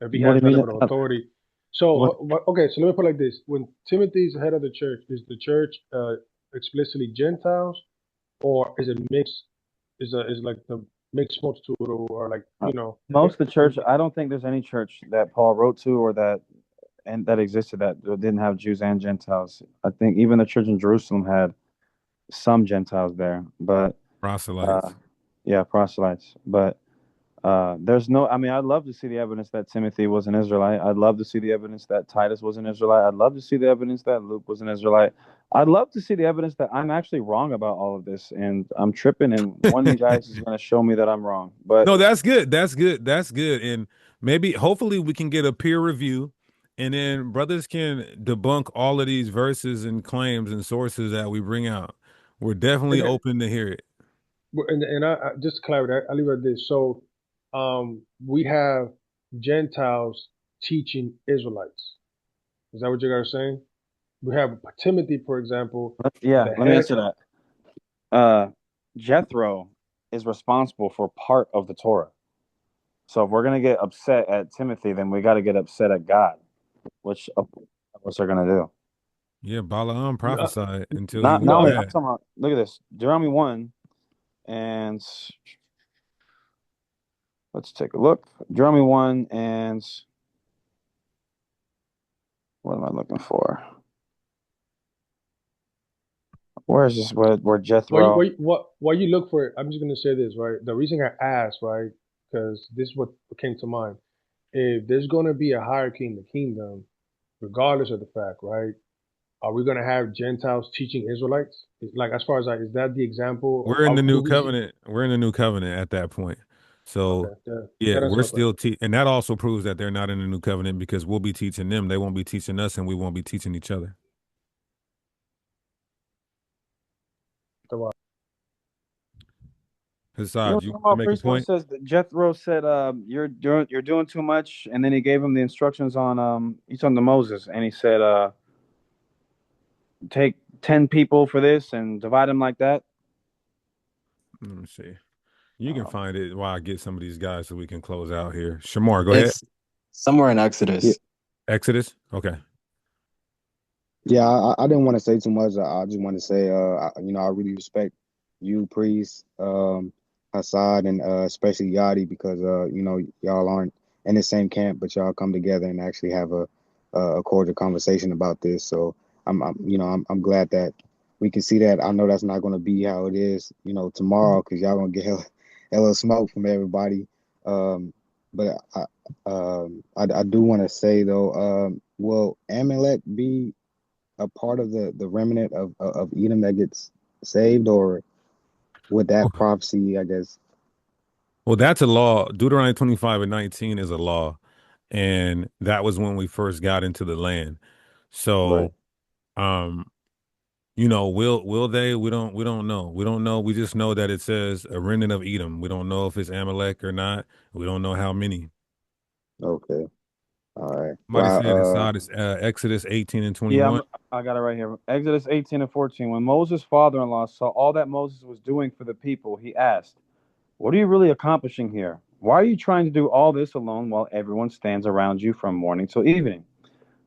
If he What has do you that mean? level of authority. So okay, so let me put it like this: when Timothy is the head of the church, is the church explicitly Gentiles, or is it mixed? Is like the mixed multitude, or like most of the church? I don't think there's any church that Paul wrote to or that existed that didn't have Jews and Gentiles. I think even the church in Jerusalem had some Gentiles there, but proselytes. Yeah, proselytes. But there's no. I mean, I'd love to see the evidence that Timothy was an Israelite. I'd love to see the evidence that Titus was an Israelite. I'd love to see the evidence that Luke was an Israelite. I'd love to see the evidence that I'm actually wrong about all of this, and I'm tripping. And one of you guys is going to show me that I'm wrong. But no, that's good. That's good. That's good. And hopefully, we can get a peer review, and then brothers can debunk all of these verses and claims and sources that we bring out. We're definitely open to hear it. And I just to clarify, I leave it at this. So, we have Gentiles teaching Israelites. Is that what you guys are saying? We have Timothy, for example. Yeah, let me answer that. Jethro is responsible for part of the Torah. So if we're gonna get upset at Timothy, then we got to get upset at God, which of us are gonna do. Yeah, Balaam prophesied until not he went I'm talking about, look at this, Deuteronomy 1, and let's take a look. Deuteronomy 1, and what am I looking for? Where is this? Where Jethro? While you look for it, I'm just gonna say this, right? The reason I asked, right, because this is what came to mind. If there's gonna be a hierarchy in the kingdom, regardless of the fact, right? Are we going to have Gentiles teaching Israelites? Like, as far as is that the example? We're in the new covenant. We're in the new covenant at that point. So we're still and that also proves that they're not in the new covenant, because we'll be teaching them. They won't be teaching us, and we won't be teaching each other. Hassad, you make a point? Says that Jethro said, "You're doing too much," and then he gave him the instructions on he's talking to Moses, and he said, "Take 10 people for this and divide them like that." Let me see. You can find it while I get some of these guys so we can close out here. Shamar, go ahead. Somewhere in Exodus. Yeah. Exodus? Okay. Yeah, I didn't want to say too much. I just want to say, I really respect you, priest, Hassad and especially Yadi because y'all aren't in the same camp, but y'all come together and actually have a cordial conversation about this. So I'm glad that we can see that. I know that's not going to be how it is, tomorrow because y'all gonna get hella smoke from everybody. But I do want to say though, will Amalek be a part of the remnant of Edom that gets saved, or would that prophecy, I guess? Well, that's a law. Deuteronomy 25:19 is a law. And that was when we first got into the land. Right. So, um, will they? We don't know. We don't know. We just know that it says a remnant of Edom. We don't know if it's Amalek or not. We don't know how many. Okay. All right. Somebody said Well, inside is Exodus 18 and Yeah, 21. I got it right here. Exodus 18 and 14. When Moses' father-in-law saw all that Moses was doing for the people, he asked, "What are you really accomplishing here? Why are you trying to do all this alone while everyone stands around you from morning till evening?"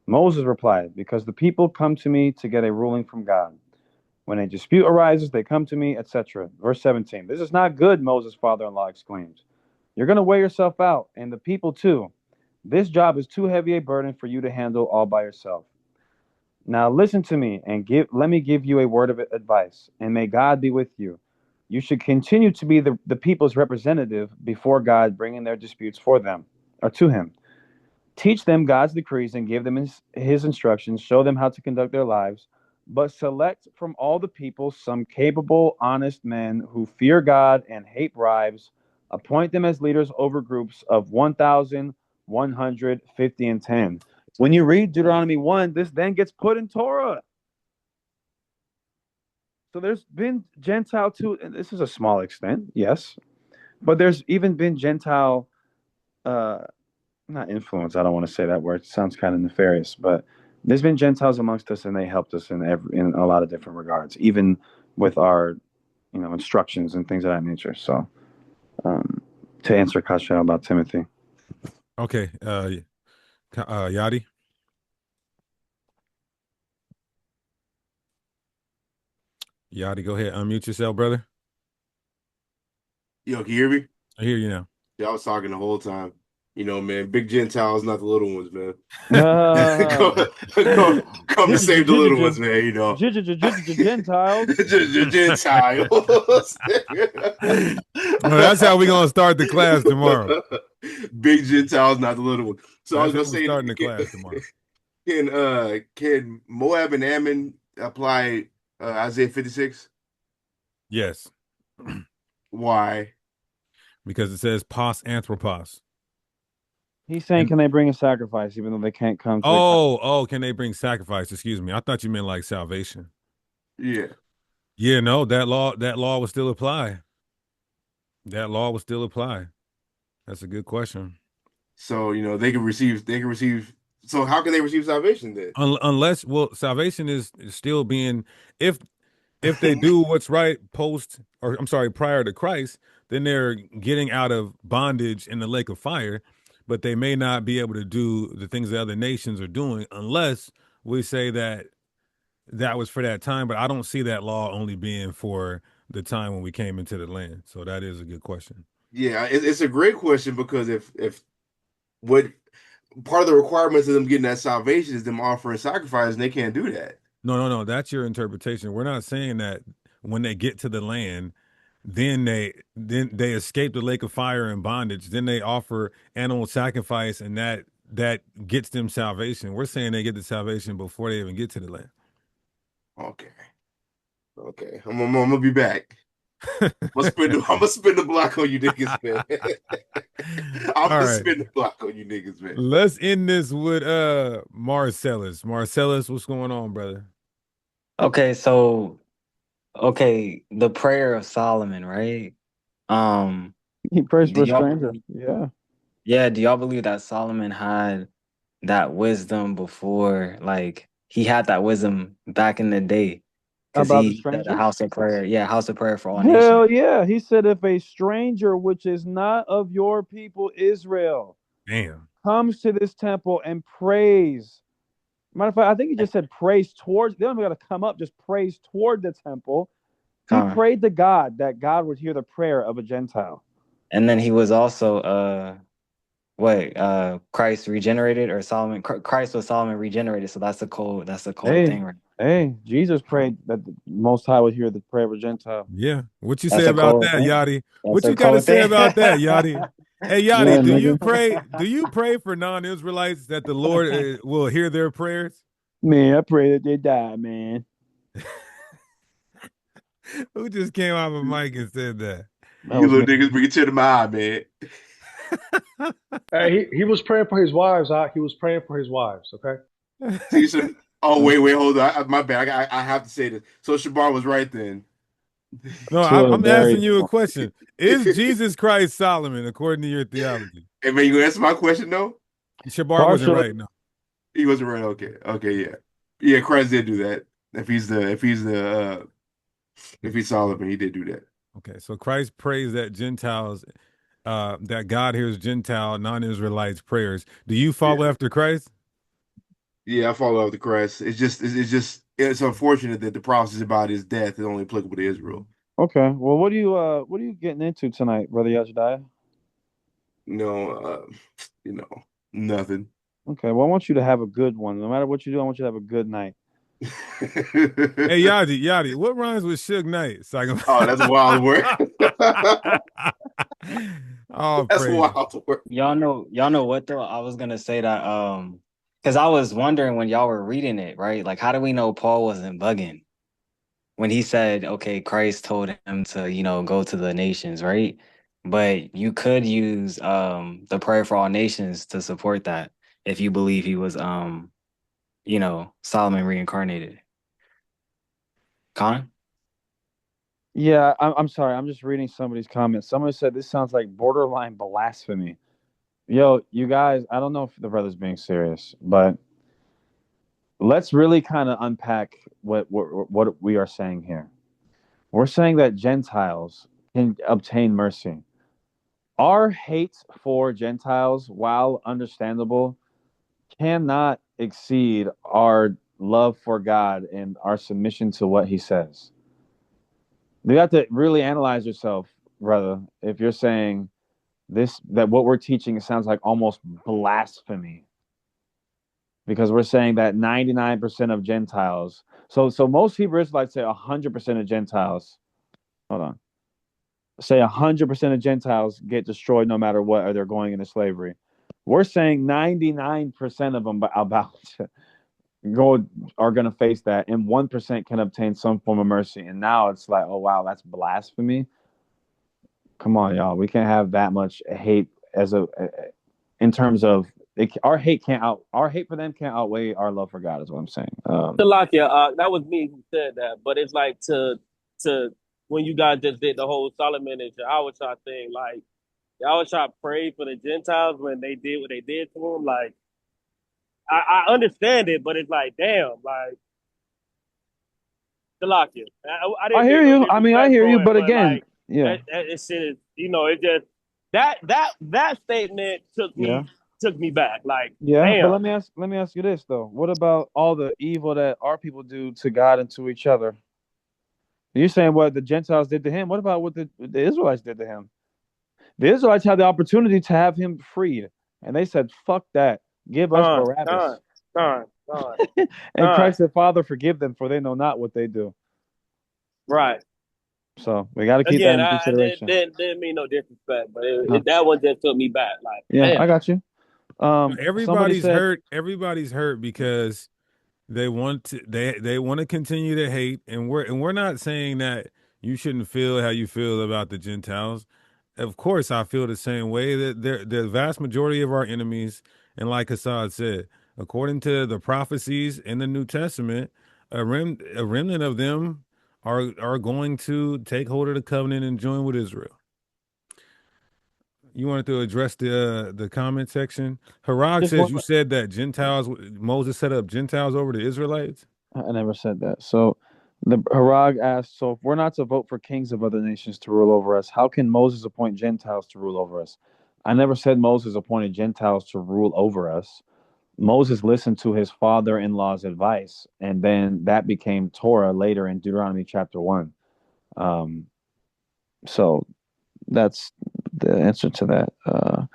Moses replied, "Because the people come to me to get a ruling from God. When a dispute arises, they come to me, etc." Verse 17. "This is not good," Moses' father-in-law exclaims. "You're going to wear yourself out, and the people too. This job is too heavy a burden for you to handle all by yourself. Now listen to me and let me give you a word of advice, and may God be with you. You should continue to be the people's representative before God, bringing their disputes for them or to him. Teach them God's decrees and give them his instructions. Show them how to conduct their lives. But select from all the people some capable, honest men who fear God and hate bribes. Appoint them as leaders over groups of 1,150 and 10." When you read Deuteronomy 1, this then gets put in Torah. So there's been Gentile too, and this is a small extent, yes, but there's even been Gentile, uh, not influence. I don't want to say that word. It sounds kind of nefarious, but there's been Gentiles amongst us, and they helped us in a lot of different regards, even with our, instructions and things of that nature. So, to answer Kasha about Timothy. Okay. Yadi. Yadi, go ahead. Unmute yourself, brother. Yo, can you hear me? I hear you now. Yeah, I was talking the whole time. Man, big Gentiles, not the little ones, man. Uh, Come to save the little ones, man. Gentiles. Gentiles. Well, that's how we're gonna start the class tomorrow. Big Gentiles, not the little one. So I was That's how gonna we're say, starting the class tomorrow. Can Moab and Ammon apply Isaiah 56? Yes, Why? because it says pos anthropos. He's saying, And can they bring a sacrifice even though they can't come to the? can they bring sacrifice? Excuse me. I thought you meant like salvation. Yeah. Yeah, no, that law would still apply. That law would still apply. That's a good question. So they can receive. So how can they receive salvation then? Unless, well, salvation is still being if if they do what's right post or I'm sorry, prior to Christ, then they're getting out of bondage in the lake of fire, but they may not be able to do the things that other nations are doing unless we say that that was for that time. But I don't see that law only being for the time when we came into the land. So that is a good question. Yeah, it's a great question because if what part of the requirements of them getting that salvation is them offering sacrifice, and they can't do that. No. That's your interpretation. We're not saying that when they get to the land, then they escape the lake of fire and bondage. Then they offer animal sacrifice, and that gets them salvation. We're saying they get the salvation before they even get to the land. Okay. Okay. I'm gonna be back. I'm gonna spin the block on you niggas, man. I'm All gonna right. spin the block on you niggas, man. Let's end this with Marcellus. Marcellus, what's going on, brother? Okay, so the prayer of Solomon, right? Um, He prays do for a y'all stranger. believe, Yeah. yeah, do y'all believe that Solomon had that wisdom before, like he had that wisdom back in the day? Because About the he said a strangers? house of prayer, yeah, house of prayer for all nations. Hell yeah. He said, if a stranger which is not of your people Israel Damn. comes to this temple and prays. Matter of fact, I think he just said praise towards. They don't even got to come up, just praise toward the temple. He prayed to God that God would hear the prayer of a Gentile. And then he was also Christ regenerated, or Solomon? Christ was Solomon regenerated, so that's a cold thing, right? Hey, Jesus prayed that the Most High would hear the prayer of a Gentile. Yeah. What you That's say a about cold that, thing. Yachty? That's What a you got to cold say thing. about that, Yachty? Hey, Yeah, Yachty, do nigga. you pray for non-Israelites that the Lord will hear their prayers? Man, I pray that they die, man. Who just came off a mic and said that? That You was little me. niggas bring it to the eye, man. Hey, he was praying for his wives. He was praying for his wives. Okay. See, so, oh wait, hold on. My bad. I have to say this. So Shabar was right then. No, To a I'm asking very you a question. Is Jesus Christ Solomon according to your theology? Hey man, you gonna answer my question though? Shabar wasn't partially. right. No. He wasn't right. Okay, yeah, yeah. Christ did do that. If he's Solomon, he did do that. Okay, so Christ prays that Gentiles, that God hears Gentile non-Israelites' prayers. Do you Yeah, follow after Christ? yeah. I follow up the Christ. It's unfortunate that the prophecies about his death is only applicable to Israel. Okay. Well, what are you getting into tonight, Brother Yashadiah? No, nothing. Okay. Well, I want you to have a good one. No matter what you do, I want you to have a good night. Hey, Yadi, what rhymes with Suge Knight? So I Oh, that's wild work. Oh, That's praise. wild work. Y'all know what though? I was gonna say that because I was wondering when y'all were reading it, right? Like, how do we know Paul wasn't bugging when he said, okay, Christ told him to, go to the nations, right? But you could use the prayer for all nations to support that if you believe he was Solomon reincarnated. Con? Yeah, I'm sorry. I'm just reading somebody's comments. Someone said this sounds like borderline blasphemy. Yo, you guys, I don't know if the brother's being serious, but let's really kind of unpack what we are saying here. We're saying that Gentiles can obtain mercy. Our hate for Gentiles, while understandable, cannot exceed our love for God and our submission to what He says. You have to really analyze yourself, brother. If you're saying that what we're teaching sounds like almost blasphemy, because we're saying that 99% of Gentiles. So most Hebrew Israelites say 100% of Gentiles. Hold on. Say 100% of Gentiles get destroyed no matter what, or they're going into slavery. We're saying 99% of them about are going to face that, and 1% can obtain some form of mercy. And now it's like, oh wow, that's blasphemy. Come on, y'all. We can't have that much hate in terms of our hate for them can't outweigh our love for God. Is what I'm saying. Salakia, that was me who said that, but it's like to when you guys just did the whole Solomon and Yahweh thing, like Yahweh prayed for the Gentiles when they did what they did to him. Like I understand it, but it's like damn, like Salakia. I I didn't hear mean no you. I mean, I disrespect hear you. for it, But but again, like yeah, that shit is it just that statement yeah. took me back. Like Yeah, but damn. let me ask you this though. What about all the evil that our people do to God and to each other? You're saying what the Gentiles did to him. What about what the Israelites did to him? The Israelites had the opportunity to have him freed, and they said, "Fuck that! Give us Con, Barabbas." con, con, con, And con. Christ said, "Father, forgive them, for they know not what they do." Right. So we got to keep that Again, in I consideration. didn't mean no disrespect, but No. that one just took me back. Like, Yeah, I damn. got you. Somebody said, Everybody's hurt because they want to continue to hate, and we're not saying that you shouldn't feel how you feel about the Gentiles. Of course, I feel the same way that the vast majority of our enemies, and like Hassad said, according to the prophecies in the New Testament, a remnant of them are going to take hold of the covenant and join with Israel. You wanted to address the comment section. Harag just says one. you said that Moses set up Gentiles over the Israelites. I never said that. So the Harag asked, so if we're not to vote for kings of other nations to rule over us, how can Moses appoint Gentiles to rule over us? I never said Moses appointed Gentiles to rule over us. Moses listened to his father-in-law's advice, and then that became Torah later in Deuteronomy chapter 1. Um, so that's the answer to that.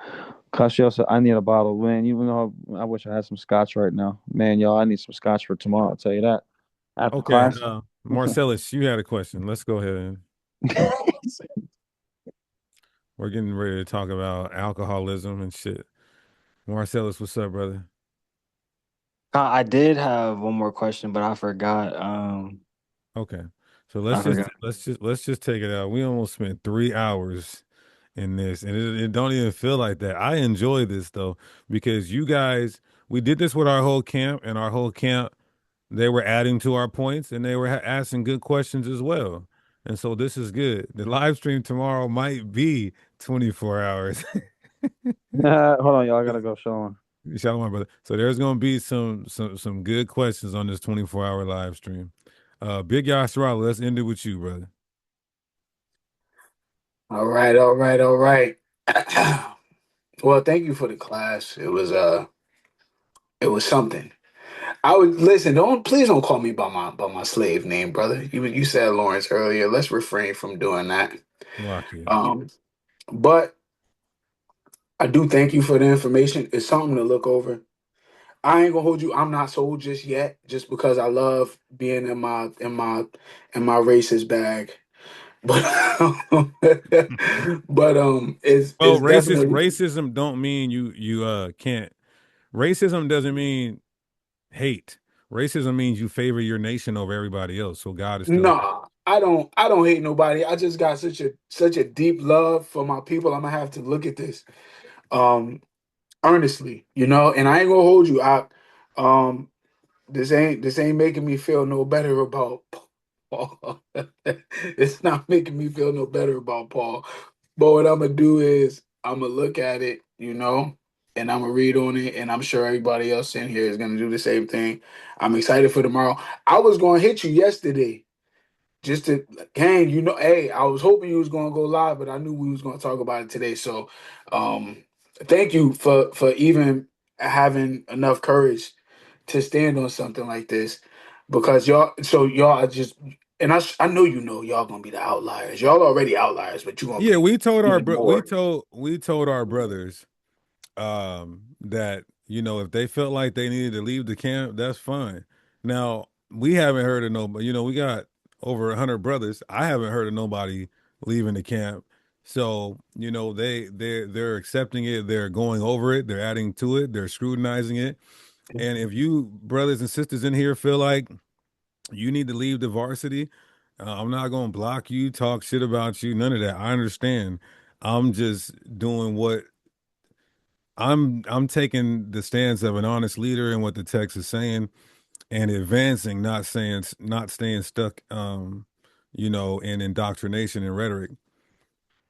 Cassius said, I need a bottle. Man, you know, I wish I had some scotch right now. Man, y'all, I need some scotch for tomorrow. I'll tell you that. After Okay, class. Marcellus, you had a question. Let's go ahead and we're getting ready to talk about alcoholism and shit. Marcellus, what's up, brother? I did have one more question, but I forgot. Okay, so I forgot. let's just take it out. We almost spent 3 hours in this, and it don't even feel like that. I enjoy this though because you guys, we did this with our whole camp, and our whole camp they were adding to our points, and they were asking good questions as well. And so this is good. The live stream tomorrow might be 24 hours. Hold on, y'all. I gotta go show him. Shout out my brother. So there's gonna be some good questions on this 24-hour live stream. Big Yasserala, let's end it with you, brother. All right, all right, all right. Well, thank you for the class. It was something. I would listen. Don't please don't call me by my slave name, brother. You said Lawrence earlier. Let's refrain from doing that. Lock it. Um, but I do thank you for the information. It's something to look over. I ain't gonna hold you. I'm not sold just yet, just because I love being in my racist bag. But Well, it's definitely racism don't mean you can't. Racism doesn't mean hate. Racism means you favor your nation over everybody else. So God is still a nah. I don't hate nobody. I just got such a deep love for my people. I'm gonna have to look at this um earnestly, and I ain't gonna hold you. Um this ain't making me feel no better about Paul. It's not making me feel no better about Paul. But what I'm gonna do is I'm gonna look at it, and I'm gonna read on it, and I'm sure everybody else in here is gonna do the same thing. I'm excited for tomorrow. I was gonna hit you yesterday just to gang, hey, I was hoping you was gonna go live, but I knew we was gonna talk about it today. So thank you for even having enough courage to stand on something like this, because y'all are just, and I know y'all gonna be the outliers. Y'all already outliers, but you're gonna yeah. be even more. We told our brothers that if they felt like they needed to leave the camp, that's fine. Now we haven't heard of nobody. We got over 100 brothers. I haven't heard of nobody leaving the camp. So they're accepting it. They're going over it. They're adding to it. They're scrutinizing it. And if you brothers and sisters in here feel like you need to leave the varsity, I'm not gonna block you, talk shit about you, none of that. I understand. I'm just doing what I'm taking the stance of an honest leader and what the text is saying and advancing, not staying stuck in indoctrination and rhetoric.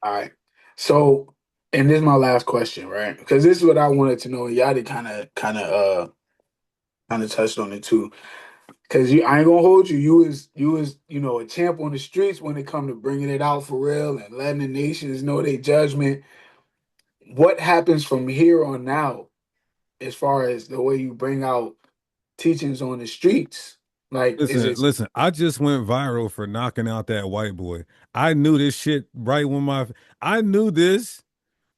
All right. So, and this is my last question, right? Because this is what I wanted to know. Yadi kind of touched on it too. Because I ain't gonna hold you. You was a champ on the streets when it come to bringing it out for real and letting the nations know their judgment. What happens from here on out, as far as the way you bring out teachings on the streets? Like, is Listen, it? listen. I just went viral for knocking out that white boy. I knew this shit right when I knew this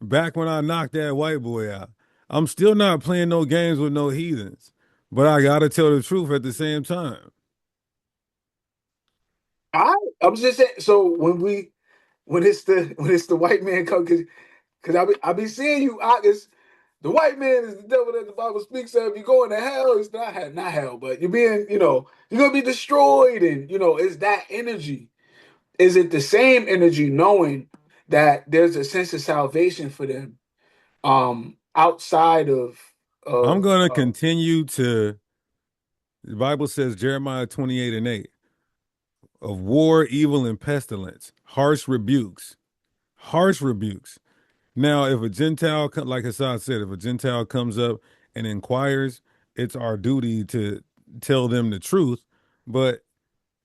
back when I knocked that white boy out. I'm still not playing no games with no heathens, but I gotta tell the truth at the same time. I'm just saying. So when it's the white man come, because I be seeing you out this. The white man is the devil that the Bible speaks of. You going to hell, it's not hell, but you're being, you're gonna be destroyed, and it's that energy. Is it the same energy knowing that there's a sense of salvation for them, outside of I'm of gonna continue to. The Bible says Jeremiah 28:8 of war, evil, and pestilence, harsh rebukes. Now, if a Gentile, like Hassad said, if a Gentile comes up and inquires, it's our duty to tell them the truth. But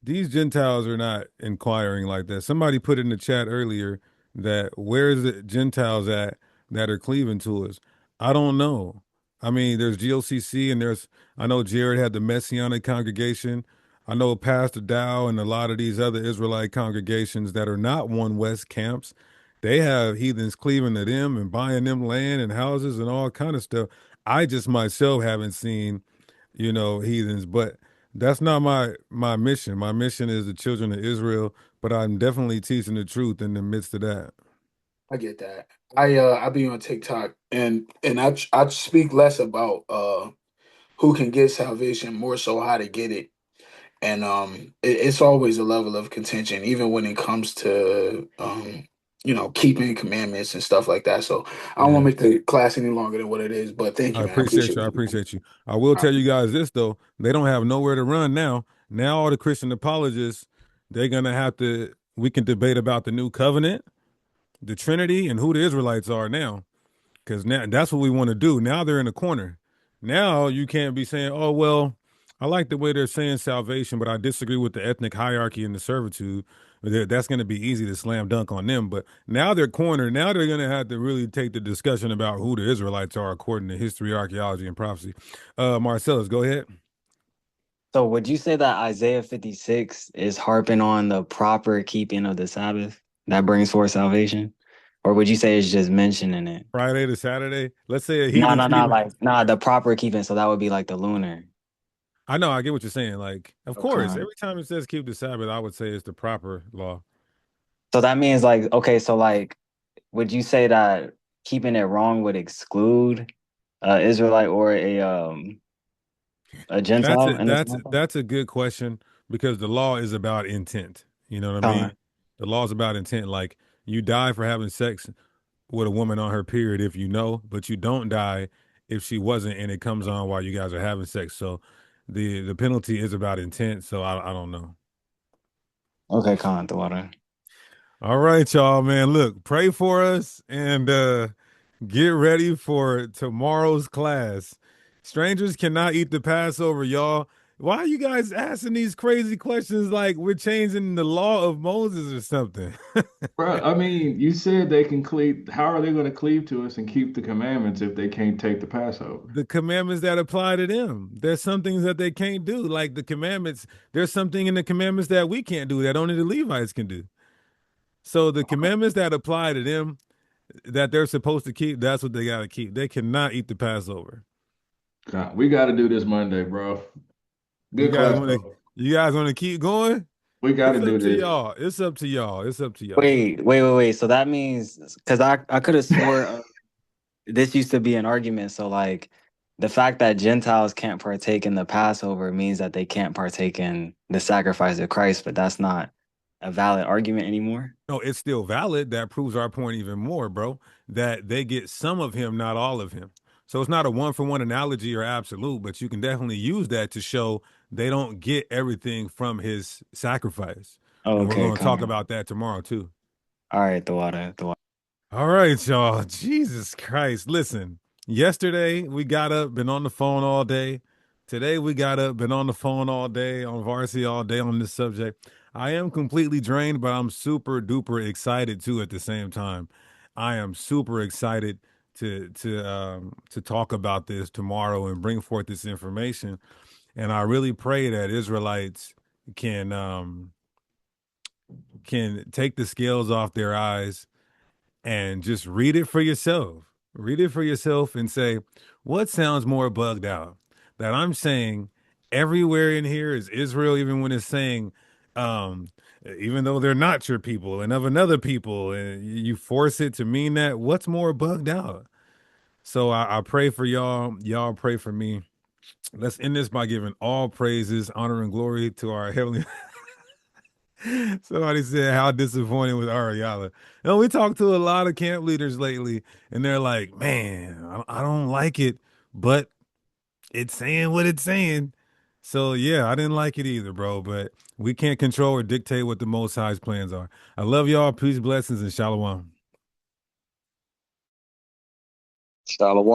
these Gentiles are not inquiring like that. Somebody put in the chat earlier that where's the Gentiles at that are cleaving to us? I don't know. I mean, there's GOCC and I know Jared had the Messianic congregation. I know Pastor Dow and a lot of these other Israelite congregations that are not One West camps, they have heathens cleaving to them and buying them land and houses and all kind of stuff. I just myself haven't seen, heathens, but that's not my mission. My mission is the children of Israel, but I'm definitely teaching the truth in the midst of that. I get that. I be on TikTok and I speak less about who can get salvation, more so how to get it. And it's always a level of contention, even when it comes to keeping commandments and stuff like that. So I don't want Yeah. to make the class any longer than what it is. But thank I you, man. I appreciate appreciate you. I you. appreciate you. I will All tell right. you guys this though. They don't have nowhere to run now. Now all the Christian apologists, they're gonna have to we can debate about the new covenant, the Trinity, and who the Israelites are now. Because now that's what we want to do. Now they're in a corner. Now you can't be saying, "Oh well, I like the way they're saying salvation, but I disagree with the ethnic hierarchy and the servitude." That's going to be easy to slam dunk on them. But now they're cornered. Now they're going to have to really take the discussion about who the Israelites are according to history, archaeology, and prophecy. Marcellus, go ahead. So would you say that Isaiah 56 is harping on the proper keeping of the Sabbath that brings forth salvation? Or would you say it's just mentioning it? Friday to Saturday. Let's say a No, heathen's no, no, keeping. like nah, the proper keeping. So that would be like the lunar. I know. I get what you're saying. Like, of course, Okay. every time it says keep the Sabbath, I would say it's the proper law. So that means like, okay, so like, would you say that keeping it wrong would exclude Israelite or a That's Gentile a, in this that's matter? that's a good question because the law is about intent. You know what I Con. mean? The law is about intent. Like you die for having sex with a woman on her period if you know, but you don't die if she wasn't and it comes on while you guys are having sex. So the penalty is about intent. So I don't know. Okay, con, the water. All right, y'all, man. Look, pray for us and get ready for tomorrow's class. Strangers cannot eat the Passover, y'all. Why are you guys asking these crazy questions like we're changing the law of Moses or something? Bro, I mean, you said they can cleave. How are they going to cleave to us and keep the commandments if they can't take the Passover? The commandments that apply to them. There's some things that they can't do. Like the commandments, there's something in the commandments that we can't do that only the Levites can do. So the commandments that apply to them that they're supposed to keep, that's what they got to keep. They cannot eat the Passover. God, we got to do this Monday, bro. You Good guys class, want to bro. you guys want to keep going? We got to It's up do to this. y'all. It's up to y'all. It's up to y'all. Wait. So that means because I could have swore this used to be an argument. So like the fact that Gentiles can't partake in the Passover means that they can't partake in the sacrifice of Christ, but that's not a valid argument anymore. No, it's still valid. That proves our point even more, bro. That they get some of him, not all of him. So it's not a one for one analogy or absolute, but you can definitely use that to show they don't get everything from his sacrifice. Oh, And we're okay, going to talk come. about that tomorrow too. All right, the water, the water. All right, y'all. Jesus Christ. Listen, yesterday we got up, been on the phone all day. Today we got up, been on the phone all day, on varsity all day on this subject. I am completely drained, but I'm super duper excited too at the same time. I am super excited to talk about this tomorrow and bring forth this information. And I really pray that Israelites can take the scales off their eyes and just read it for yourself. Read it for yourself and say, what sounds more bugged out? That I'm saying everywhere in here is Israel, even when it's saying, um, even though they're not your people and of another people, and you force it to mean that, what's more bugged out? So I pray for y'all. Y'all pray for me. Let's end this by giving all praises, honor, and glory to our heavenly. Somebody said, how disappointing with Ariala. We talked to a lot of camp leaders lately, and they're like, man, I don't like it, but it's saying what it's saying. So, yeah, I didn't like it either, bro, but we can't control or dictate what the Most High's plans are. I love y'all. Peace, blessings, and shalom. Shalom.